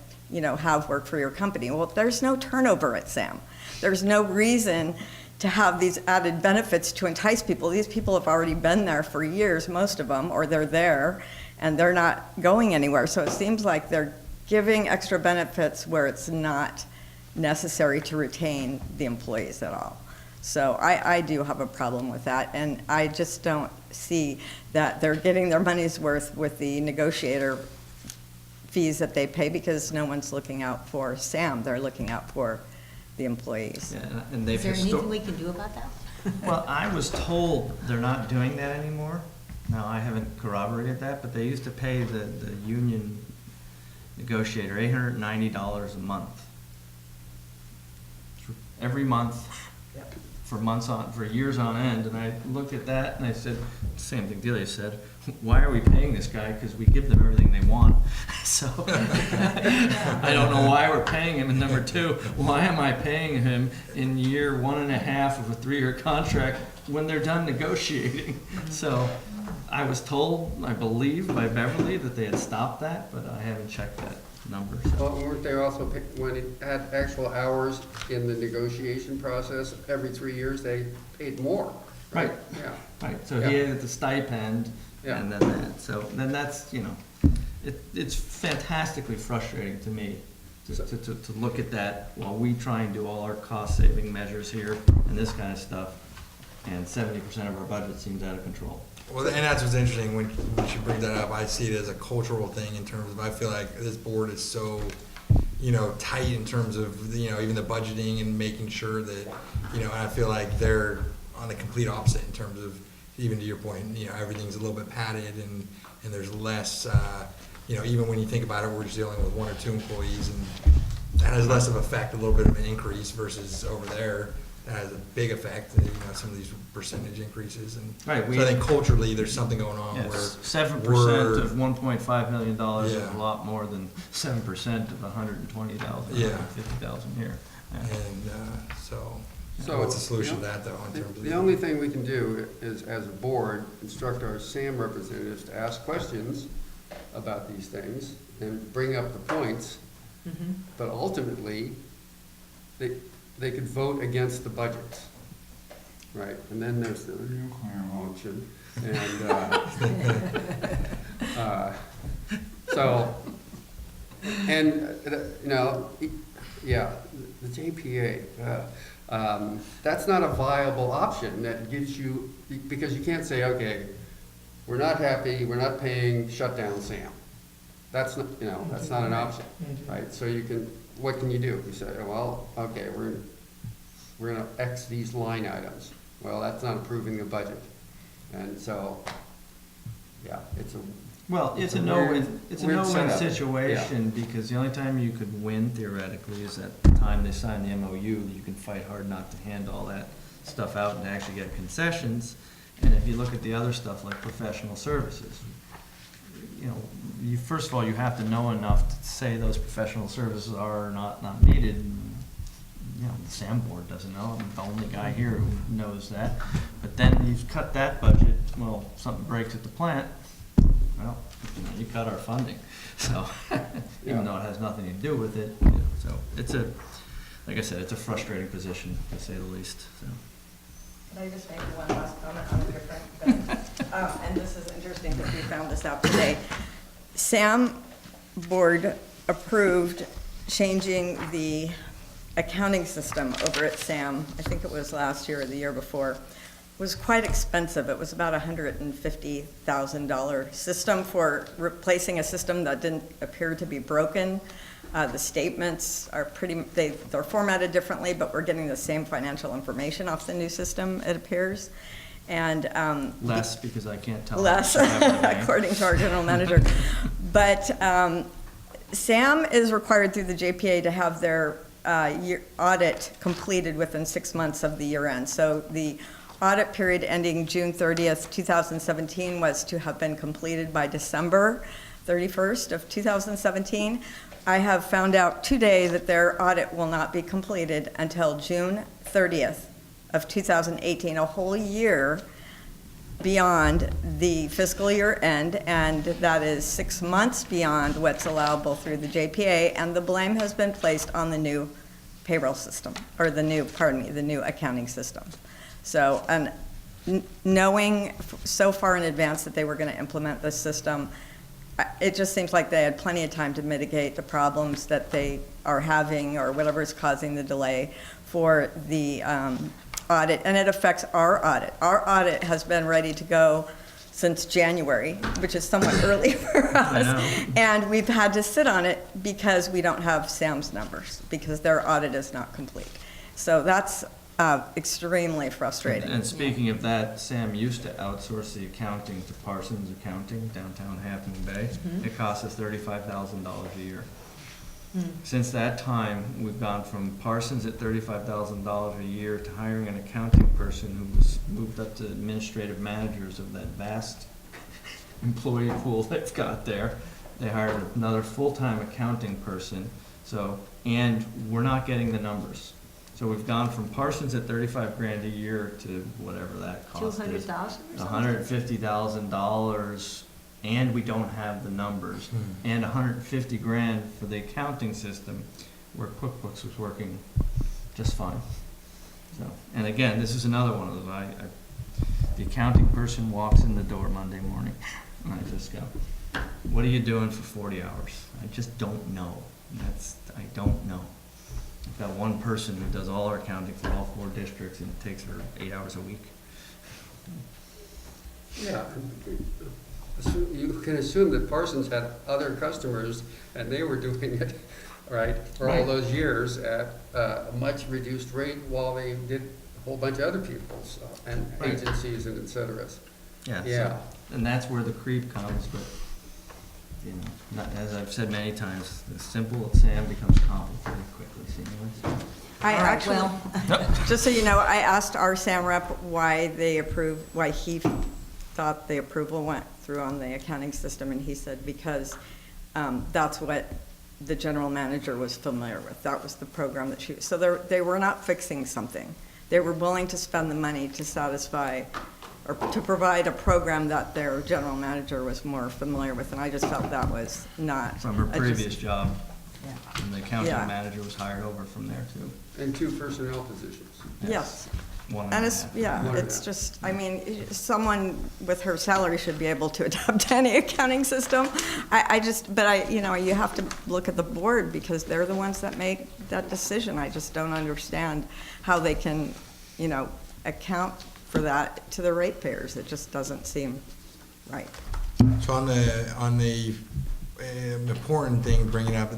have work for your company. Well, there's no turnover at SAM. There's no reason to have these added benefits to entice people. These people have already been there for years, most of them, or they're there and they're not going anywhere. So it seems like they're giving extra benefits where it's not necessary to retain the employees at all. So I do have a problem with that, and I just don't see that they're getting their money's worth with the negotiator fees that they pay because no one's looking out for SAM. They're looking out for the employees. Yeah, and they've Is there anything we can do about that? Well, I was told they're not doing that anymore. Now, I haven't corroborated that, but they used to pay the union negotiator $890 a month. Every month, for years on end, and I looked at that and I said, same thing Delia said, why are we paying this guy? Because we give them everything they want. So I don't know why we're paying him. And number two, why am I paying him in year 1.5 of a 3-year contract when they're done negotiating? So I was told, I believe, by Beverly that they had stopped that, but I haven't checked that number. So. Well, weren't they also, when it had actual hours in the negotiation process, every 3 years, they paid more? Right. Yeah. Right, so Yeah. he had the stipend, Yeah. and then that, so then that's, it's fantastically frustrating to me to look at that while we try and do all our cost-saving measures here and this kind of stuff, and 70% of our budget seems out of control. Well, and that's what's interesting when you bring that up. I see it as a cultural thing in terms of, I feel like this board is so, tight in terms of, even the budgeting and making sure that, and I feel like they're on the complete opposite in terms of, even to your point, everything's a little bit padded and there's less, even when you think about it, we're just dealing with 1 or 2 employees and that has less of effect, a little bit of an increase versus over there. that has a big effect, some of these percentage increases. And Right, so I think culturally, there's something going on where. Yes, 7% we're- of $1.5 million is Yeah. a lot more than 7% of 120,000, Yeah. 150,000 here. Yeah. And so, So, what's the solution to that, though, in terms of? The only thing we can do is, as a board, instruct our SAM representatives to ask questions about these things and bring up the points, but ultimately, they could vote against the budget, right? And then there's the nuclear motion, and, so, and, yeah, the JPA, that's not a viable option that gives you, because you can't say, okay, we're not happy, we're not paying, shut down SAM. That's not, that's not an option, right? So what can you do? You say, well, okay, we're gonna X these line items. Well, that's not approving the budget. And so, yeah, it's a It's a weird no-win setup. situation, because the only time you could win theoretically is at the time they sign the MOU. You can fight hard not to hand all that stuff out and actually get concessions. And if you look at the other stuff like professional services, first of all, you have to know enough to say those professional services are not needed. The SAM board doesn't know. I'm the only guy here who knows that. But then you cut that budget. Well, something breaks at the plant. Well, you cut our funding. So, even though it has nothing to do with it, so it's like I said, it's a frustrating position to say the least. So. Can I just make one last comment on a different thing? And this is interesting because we found this out today. SAM board approved changing the accounting system over at SAM, I think it was last year or the year before. It was quite expensive. It was about $150,000 system for replacing a system that didn't appear to be broken. The statements are they're formatted differently, but we're getting the same financial information off the new system, it appears. And less, because I can't tell. less, according to our general manager. But SAM is required through the JPA to have their year audit completed within 6 months of the year end. So the audit period ending June 30th, 2017 was to have been completed by December 31st of 2017. I have found out today that their audit will not be completed until June 30th of 2018, a whole year beyond the fiscal year end, and that is 6 months beyond what's allowable through the JPA, and the blame has been placed on the new payroll system, or the new accounting system. So, and knowing so far in advance that they were going to implement this system, it just seems like they had plenty of time to mitigate the problems that they are having or whatever is causing the delay for the audit, and it affects our audit. Our audit has been ready to go since January, which is somewhat early for us. And we've had to sit on it because we don't have SAM's numbers, because their audit is not complete. So that's extremely frustrating. And speaking of that, Sam used to outsource the accounting to Parsons Accounting, downtown Half Moon Bay. It cost us $35,000 a year. Since that time, we've gone from Parsons at $35,000 a year to hiring an accounting person who was moved up to administrative managers of that vast employee pool they've got there. They hired another full-time accounting person. And we're not getting the numbers. So we've gone from Parsons at $35,000 a year to whatever that cost is. $200,000 or $150,000, and we don't have the numbers. And $150,000 for the accounting system, where QuickBooks was working just fine. So, and again, this is another one of those. The accounting person walks in the door Monday morning, and I just go, "What are you doing for 40 hours?" I just don't know. I don't know. I've got one person who does all our accounting for all 4 districts, and it takes her 8 hours a week. Yeah. You can assume that Parsons had other customers, and they were doing it, right, for all those years at a much reduced rate while they did a whole bunch of other people's and agencies and et cetera. Yeah. Yeah. And that's where the creep comes, but you know, as I've said many times, the simple Sam becomes complicated quickly, seemingly. I All right, actually, well, just so you know, I asked our SAM rep why he thought the approval went through on the accounting system, and he said because that's what the general manager was familiar with. That was the program that so they were not fixing something. They were willing to spend the money to satisfy or to provide a program that their general manager was more familiar with, and I just felt that was not. From her previous job, yeah. and the accounting Yeah. manager was hired over from there too. And 2 personnel positions. Yes. One And and a it's, half. yeah, One and a it's half. just, I mean, someone with her salary should be able to adapt to any accounting system. You know, you have to look at the board because they're the ones that make that decision. I just don't understand how they can, you know, account for that to the ratepayers. It just doesn't seem right. So on the important thing, bringing up,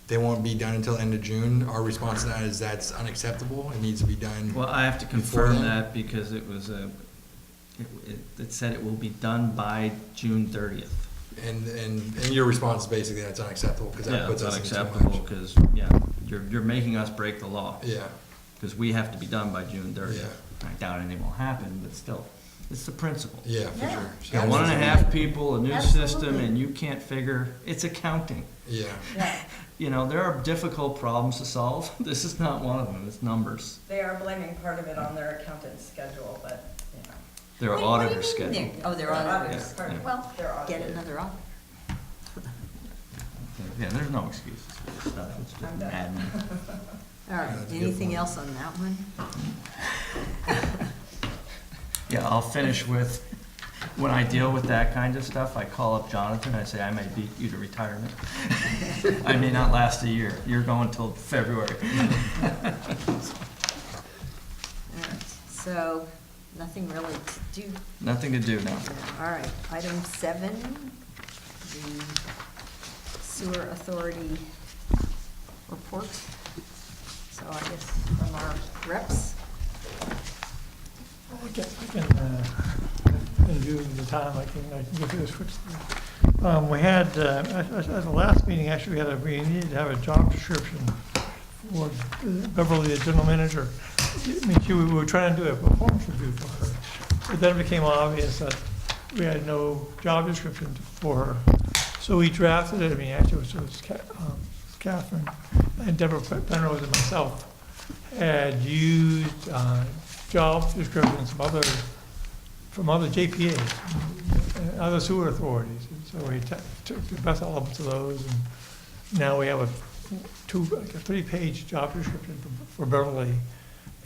they won't be done until end of June. Our response to that is that's unacceptable. It needs to be done. Well, I have to before confirm then. that because it was it said it will be done by June 30th. And your response is basically that's unacceptable because that Yeah, puts it's us in too unacceptable much. because, yeah, you're making us break the law. Yeah, Because we have to be done by June 30th. Yeah. I doubt anything will happen, but still, it's the principle. yeah, for Yeah. sure. You got 1.5 people, a new Absolutely. system, and you can't figure, it's accounting. Yeah. Yeah. You know, there are difficult problems to solve. This is not one of them, it's numbers. They are blaming part of it on their accountant's schedule, but, you know. Their What do you auditor mean schedule. they're- Oh, they're auditors. Yeah, yeah. Well, They're get audited. another auditor. Yeah, there's no excuses for this stuff, it's just I'm done. maddening. All right, That's a good anything point. else on that one? Yeah, I'll finish with, when I deal with that kind of stuff, I call up Jonathan, I say, I may beat you to retirement. I may not last a year, you're going till February. All right, so, nothing really to do. Nothing to do now. All right, item 7, the sewer authority report. So I guess from our reps. I can, in view of the time, I can go through this quickly. We had, at the last meeting, actually, we needed to have a job description for Beverly, the general manager. I mean, we were trying to do a performance review for her, but then it became obvious that we had no job description for her. So we drafted it, I mean, actually, it was Catherine and Deborah Penrose and myself had used job descriptions from other JPAs, and other sewer authorities. And so we took the best elements of those, and now we have a 3-page job description for Beverly.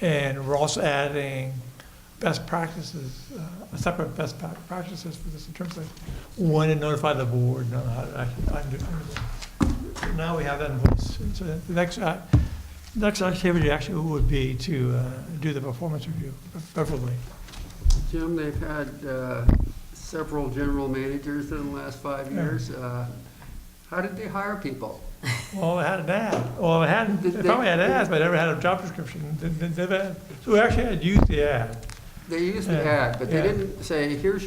And we're also adding best practices, separate best practices for this in terms of when to notify the board, and how to actually do everything. So now we have that in place. And so the next activity actually would be to do the performance review of Beverly. Jim, they've had several general managers in the last 5 years. How did they hire people? Well, they had an ad. Well, they probably had ads, but they never had a job description. So we actually had used the ad. They used the Yeah, ad, but they yeah. didn't say, here's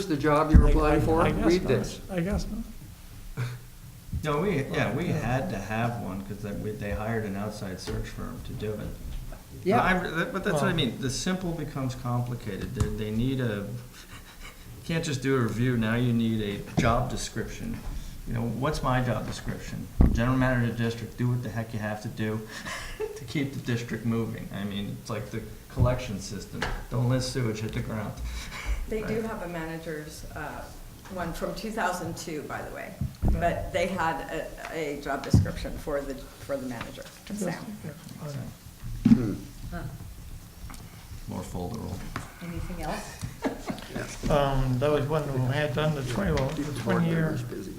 the job you're applying for, I guess read not. this. I guess not. No, we had to have one, because they hired an outside search firm to do it. But that's what I mean, the simple becomes complicated, they need you can't just do a review, now you need a job description. You know, what's my job description? General manager of the district, do what the heck you have to do to keep the district moving. I mean, it's like the collection system, don't let sewage hit the ground. They do have a manager's, one from 2002, by the way, but they had a job description for the manager, Sam. Huh. More folder roll. Anything else? That was when we had done the 20-year. Busy.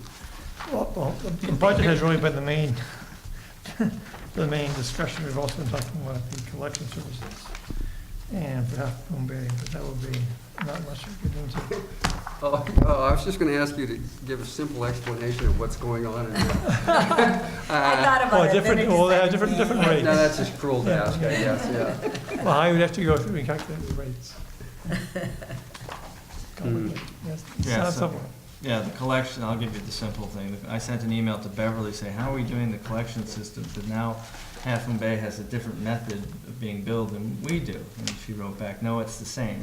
Well, the budget has really been the main, the main discussion. We've also been talking about the collection services and perhaps Boom Bay, but that would be not much to get into. Oh, I was just gonna ask you to give a simple explanation of what's going on in there. I thought about it. Different, then well, they have it's- different No, rates. that's just cruel to ask, I guess, yeah. Well, I would have to go through and calculate the rates. Complicated. Yes, it's Yeah, not so- simple. Yeah, the collection, I'll give you the simple thing. I sent an email to Beverly saying, how are we doing the collection system? But now Half Moon Bay has a different method of being billed than we do. And she wrote back, no, it's the same.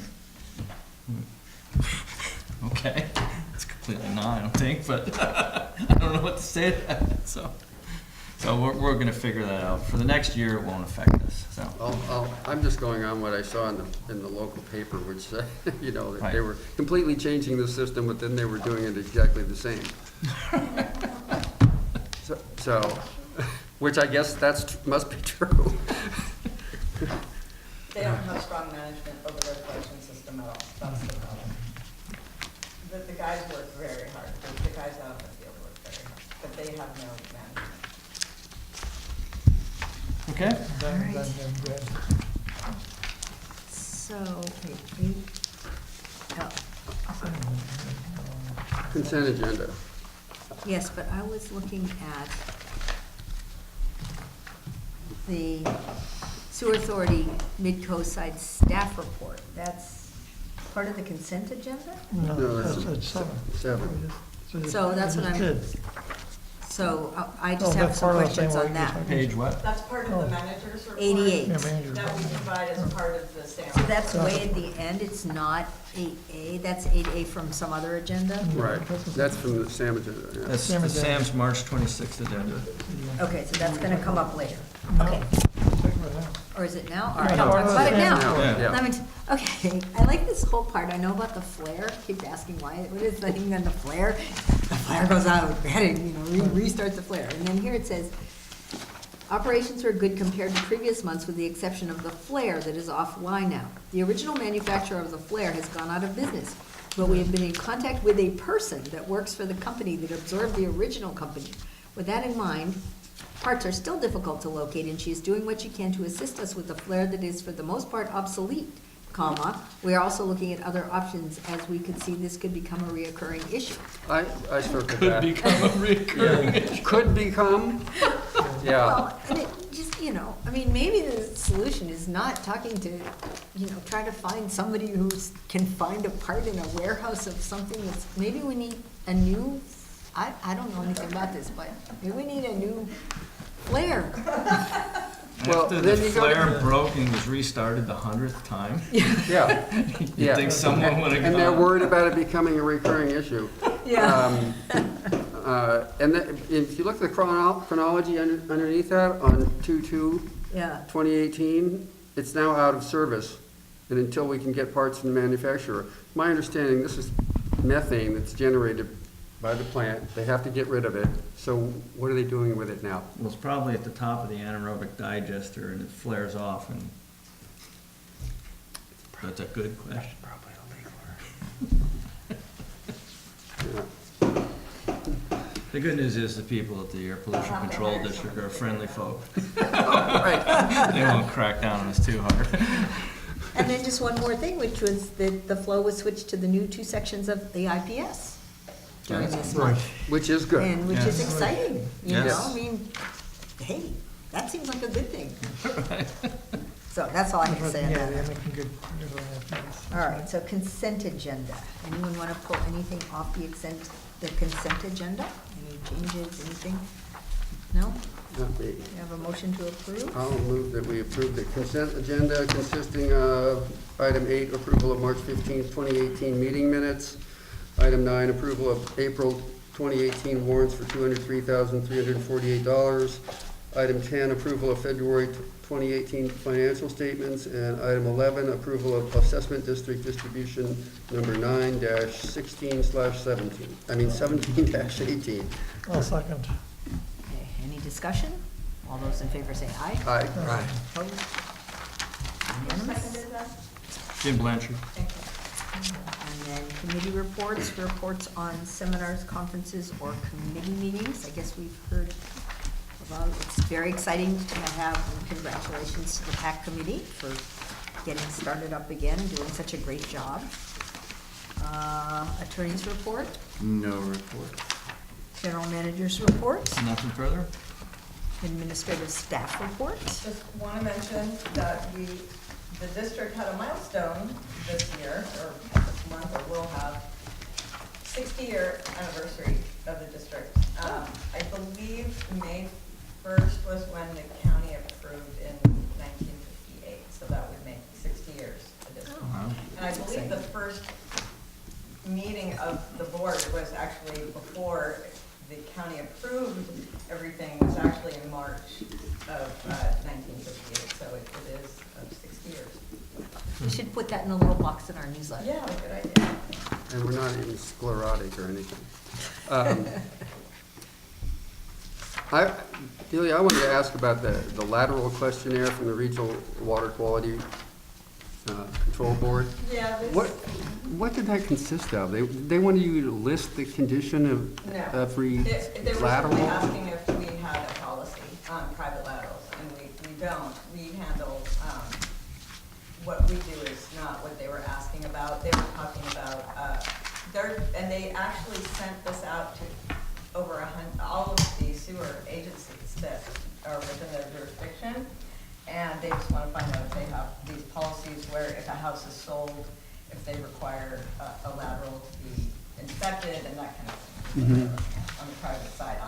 Okay, it's completely not, I don't think, but I don't know what to say to that, so. So we're gonna figure that out. For the next year, it won't affect us, so. I'm just going on what I saw in the local paper, which, you know, that they Right. were completely changing the system, but then they were doing it exactly the same. So, which I guess must be true. They don't have strong management over their collection system at all. That's the problem. The guys work very hard. The guys out in the field work very hard, but they have no management. Okay? So, wait, oh, Consent agenda. yes, but I was looking at the Sewer Authority Mid-Coast Side Staff Report. That's part of the consent agenda? No, that's It's 7. 7. So that's what I'm- Did. So I Oh, just have that's some part of the questions same on way that. Page what? That's part Oh. of the manager's report. 88. Yeah, manager. That we provide as part of the SAM. So that's way at the end, it's not 8A, that's 8A from some other agenda? Right, that's from the SAM agenda, yeah. That's Same the agenda. Sam's March 26th agenda. Okay, so that's gonna come up later, No. okay. Take it right now. Or is it now? All Yeah, right, no, I'll talk it's about it the now. same. Yeah, yeah. Let me okay, I like this whole part, I know about the flare, keep asking why, what is the thing on the flare? The flare goes out, restart the flare, and then here it says, operations are good compared to previous months with the exception of the flare that is offline now. The original manufacturer of the flare has gone out of business, but we have been in contact with a person that works for the company that absorbed the original company. With that in mind, parts are still difficult to locate, and she is doing what she can to assist us with the flare that is for the most part obsolete, comma. We are also looking at other options as we could see this could become a reoccurring issue. I circled Could that. become a recurring issue. Could become, yeah. Well, and it just, I mean, maybe the solution is not talking to, try to find somebody who can find a part in a warehouse of something that's, maybe we need a new, I don't know anything about this, but maybe we need a new flare. Well, After the then you go to- flare broke and was restarted the 100th time, Yeah. you Yeah. think someone would have gone. And they're worried about it becoming a recurring issue. Yeah. And if you look at the chronology underneath that, on 2/2/2018, Yeah, it's now out of service, and until we can get parts from the manufacturer. My understanding, this is methane that's generated by the plant, they have to get rid of it, so what are they doing with it now? Well, it's probably at the top of the anaerobic digester and it flares off and that's a good question. The good news is the people at the Air Pollution Control District are friendly folk. Right. They won't crack down on us too hard. and then just one more thing, which was that the flow was switched to the new 2 sections of the IPS during this month. Which is good. And which is Yes. exciting, you Yes. know, I mean, hey, that seems like a good thing. So that's all I have to say on Yeah, they're that. making good on that. All right, so consent agenda. Anyone want to pull anything off the consent agenda? Any changes, anything? No? Not me. You have a motion to approve? I'll move that we approve the consent agenda consisting of item 8, approval of March 15th, 2018 meeting minutes. Item 9, approval of April 2018 warrants for $203,348. Item 10, approval of February 2018 financial statements. And item 11, approval of assessment district distribution number 9-16/17. 17-18. I'll second. Okay, any discussion? All those in favor say aye. Aye. Right. Opposed? Unanimous? Jim Blanchard. And then committee reports on seminars, conferences, or committee meetings. I guess we've heard about, it's very exciting to have, and congratulations to the PAC committee for getting started up again and doing such a great job. Attorney's report, No report. general manager's report, Nothing further? administrative staff report. Just want to mention that the district had a milestone this year, or this month, or will have. 60-year anniversary of the district. I believe May 1st was when the county approved in 1958, so that would make 60 years of district. Wow. And I believe the first meeting of the board was actually before the county approved everything, was actually in March of 1958, so it is 60 years. We should put that in a little box in our newsletter. Yeah, good idea. And we're not even sclerotic or anything. Delia, I wanted to ask about the lateral questionnaire from the Regional Water Quality Control Board. Yeah, What did that consist of? They wanted you to list the condition of No. every They were lateral? simply asking if we had a policy on private laterals, and we don't. We handle, what we do is not what they were asking about. They were talking about, and they actually sent this out to over all of the sewer agencies that are within their jurisdiction. And they just want to find out if they have these policies where if a house is sold, if they require a lateral to be inspected and that kind of thing. On the private side,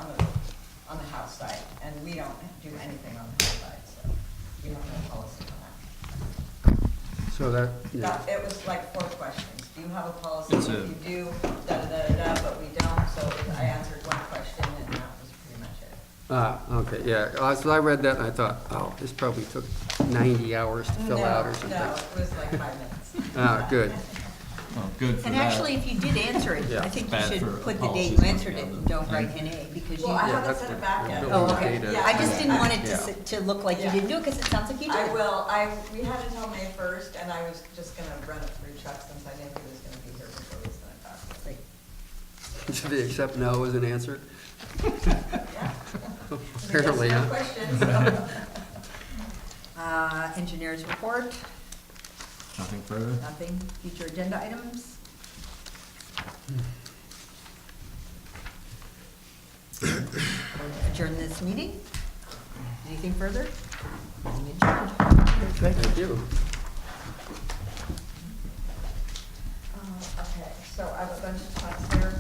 on the house side. And we don't do anything on the house side, so we have no policy on that. So It was like 4 questions. Do you have a policy? It's If you do, da-da-da-da-da, but we don't. So I answered 1 question and that was pretty much it. Okay, yeah. So I read that and I thought, oh, this probably took 90 hours to fill out or something. No, it was like 5 minutes. Good. Well, good for And that. actually, if you did answer it, Yeah. I think you Bad should for put the date policies you answered not it to be and able don't to- write NA because you. Well, I haven't that's sent the- it back yet. the Oh, okay. data. Yeah, I just didn't want it Yeah. to look like you Yeah. didn't do it because it sounds like you did. I will. We had until May 1st, and I was just gonna run it through Chuck since I knew he was gonna be here before he was gonna talk. Great. Should they accept no as an answer? Yeah. Apparently, Yes, no huh? questions, so. Engineers report, Nothing further? nothing. Future agenda items? Adjourn this meeting. Anything further? Meeting adjourned. Thank you. Okay, so I have a bunch of thoughts here.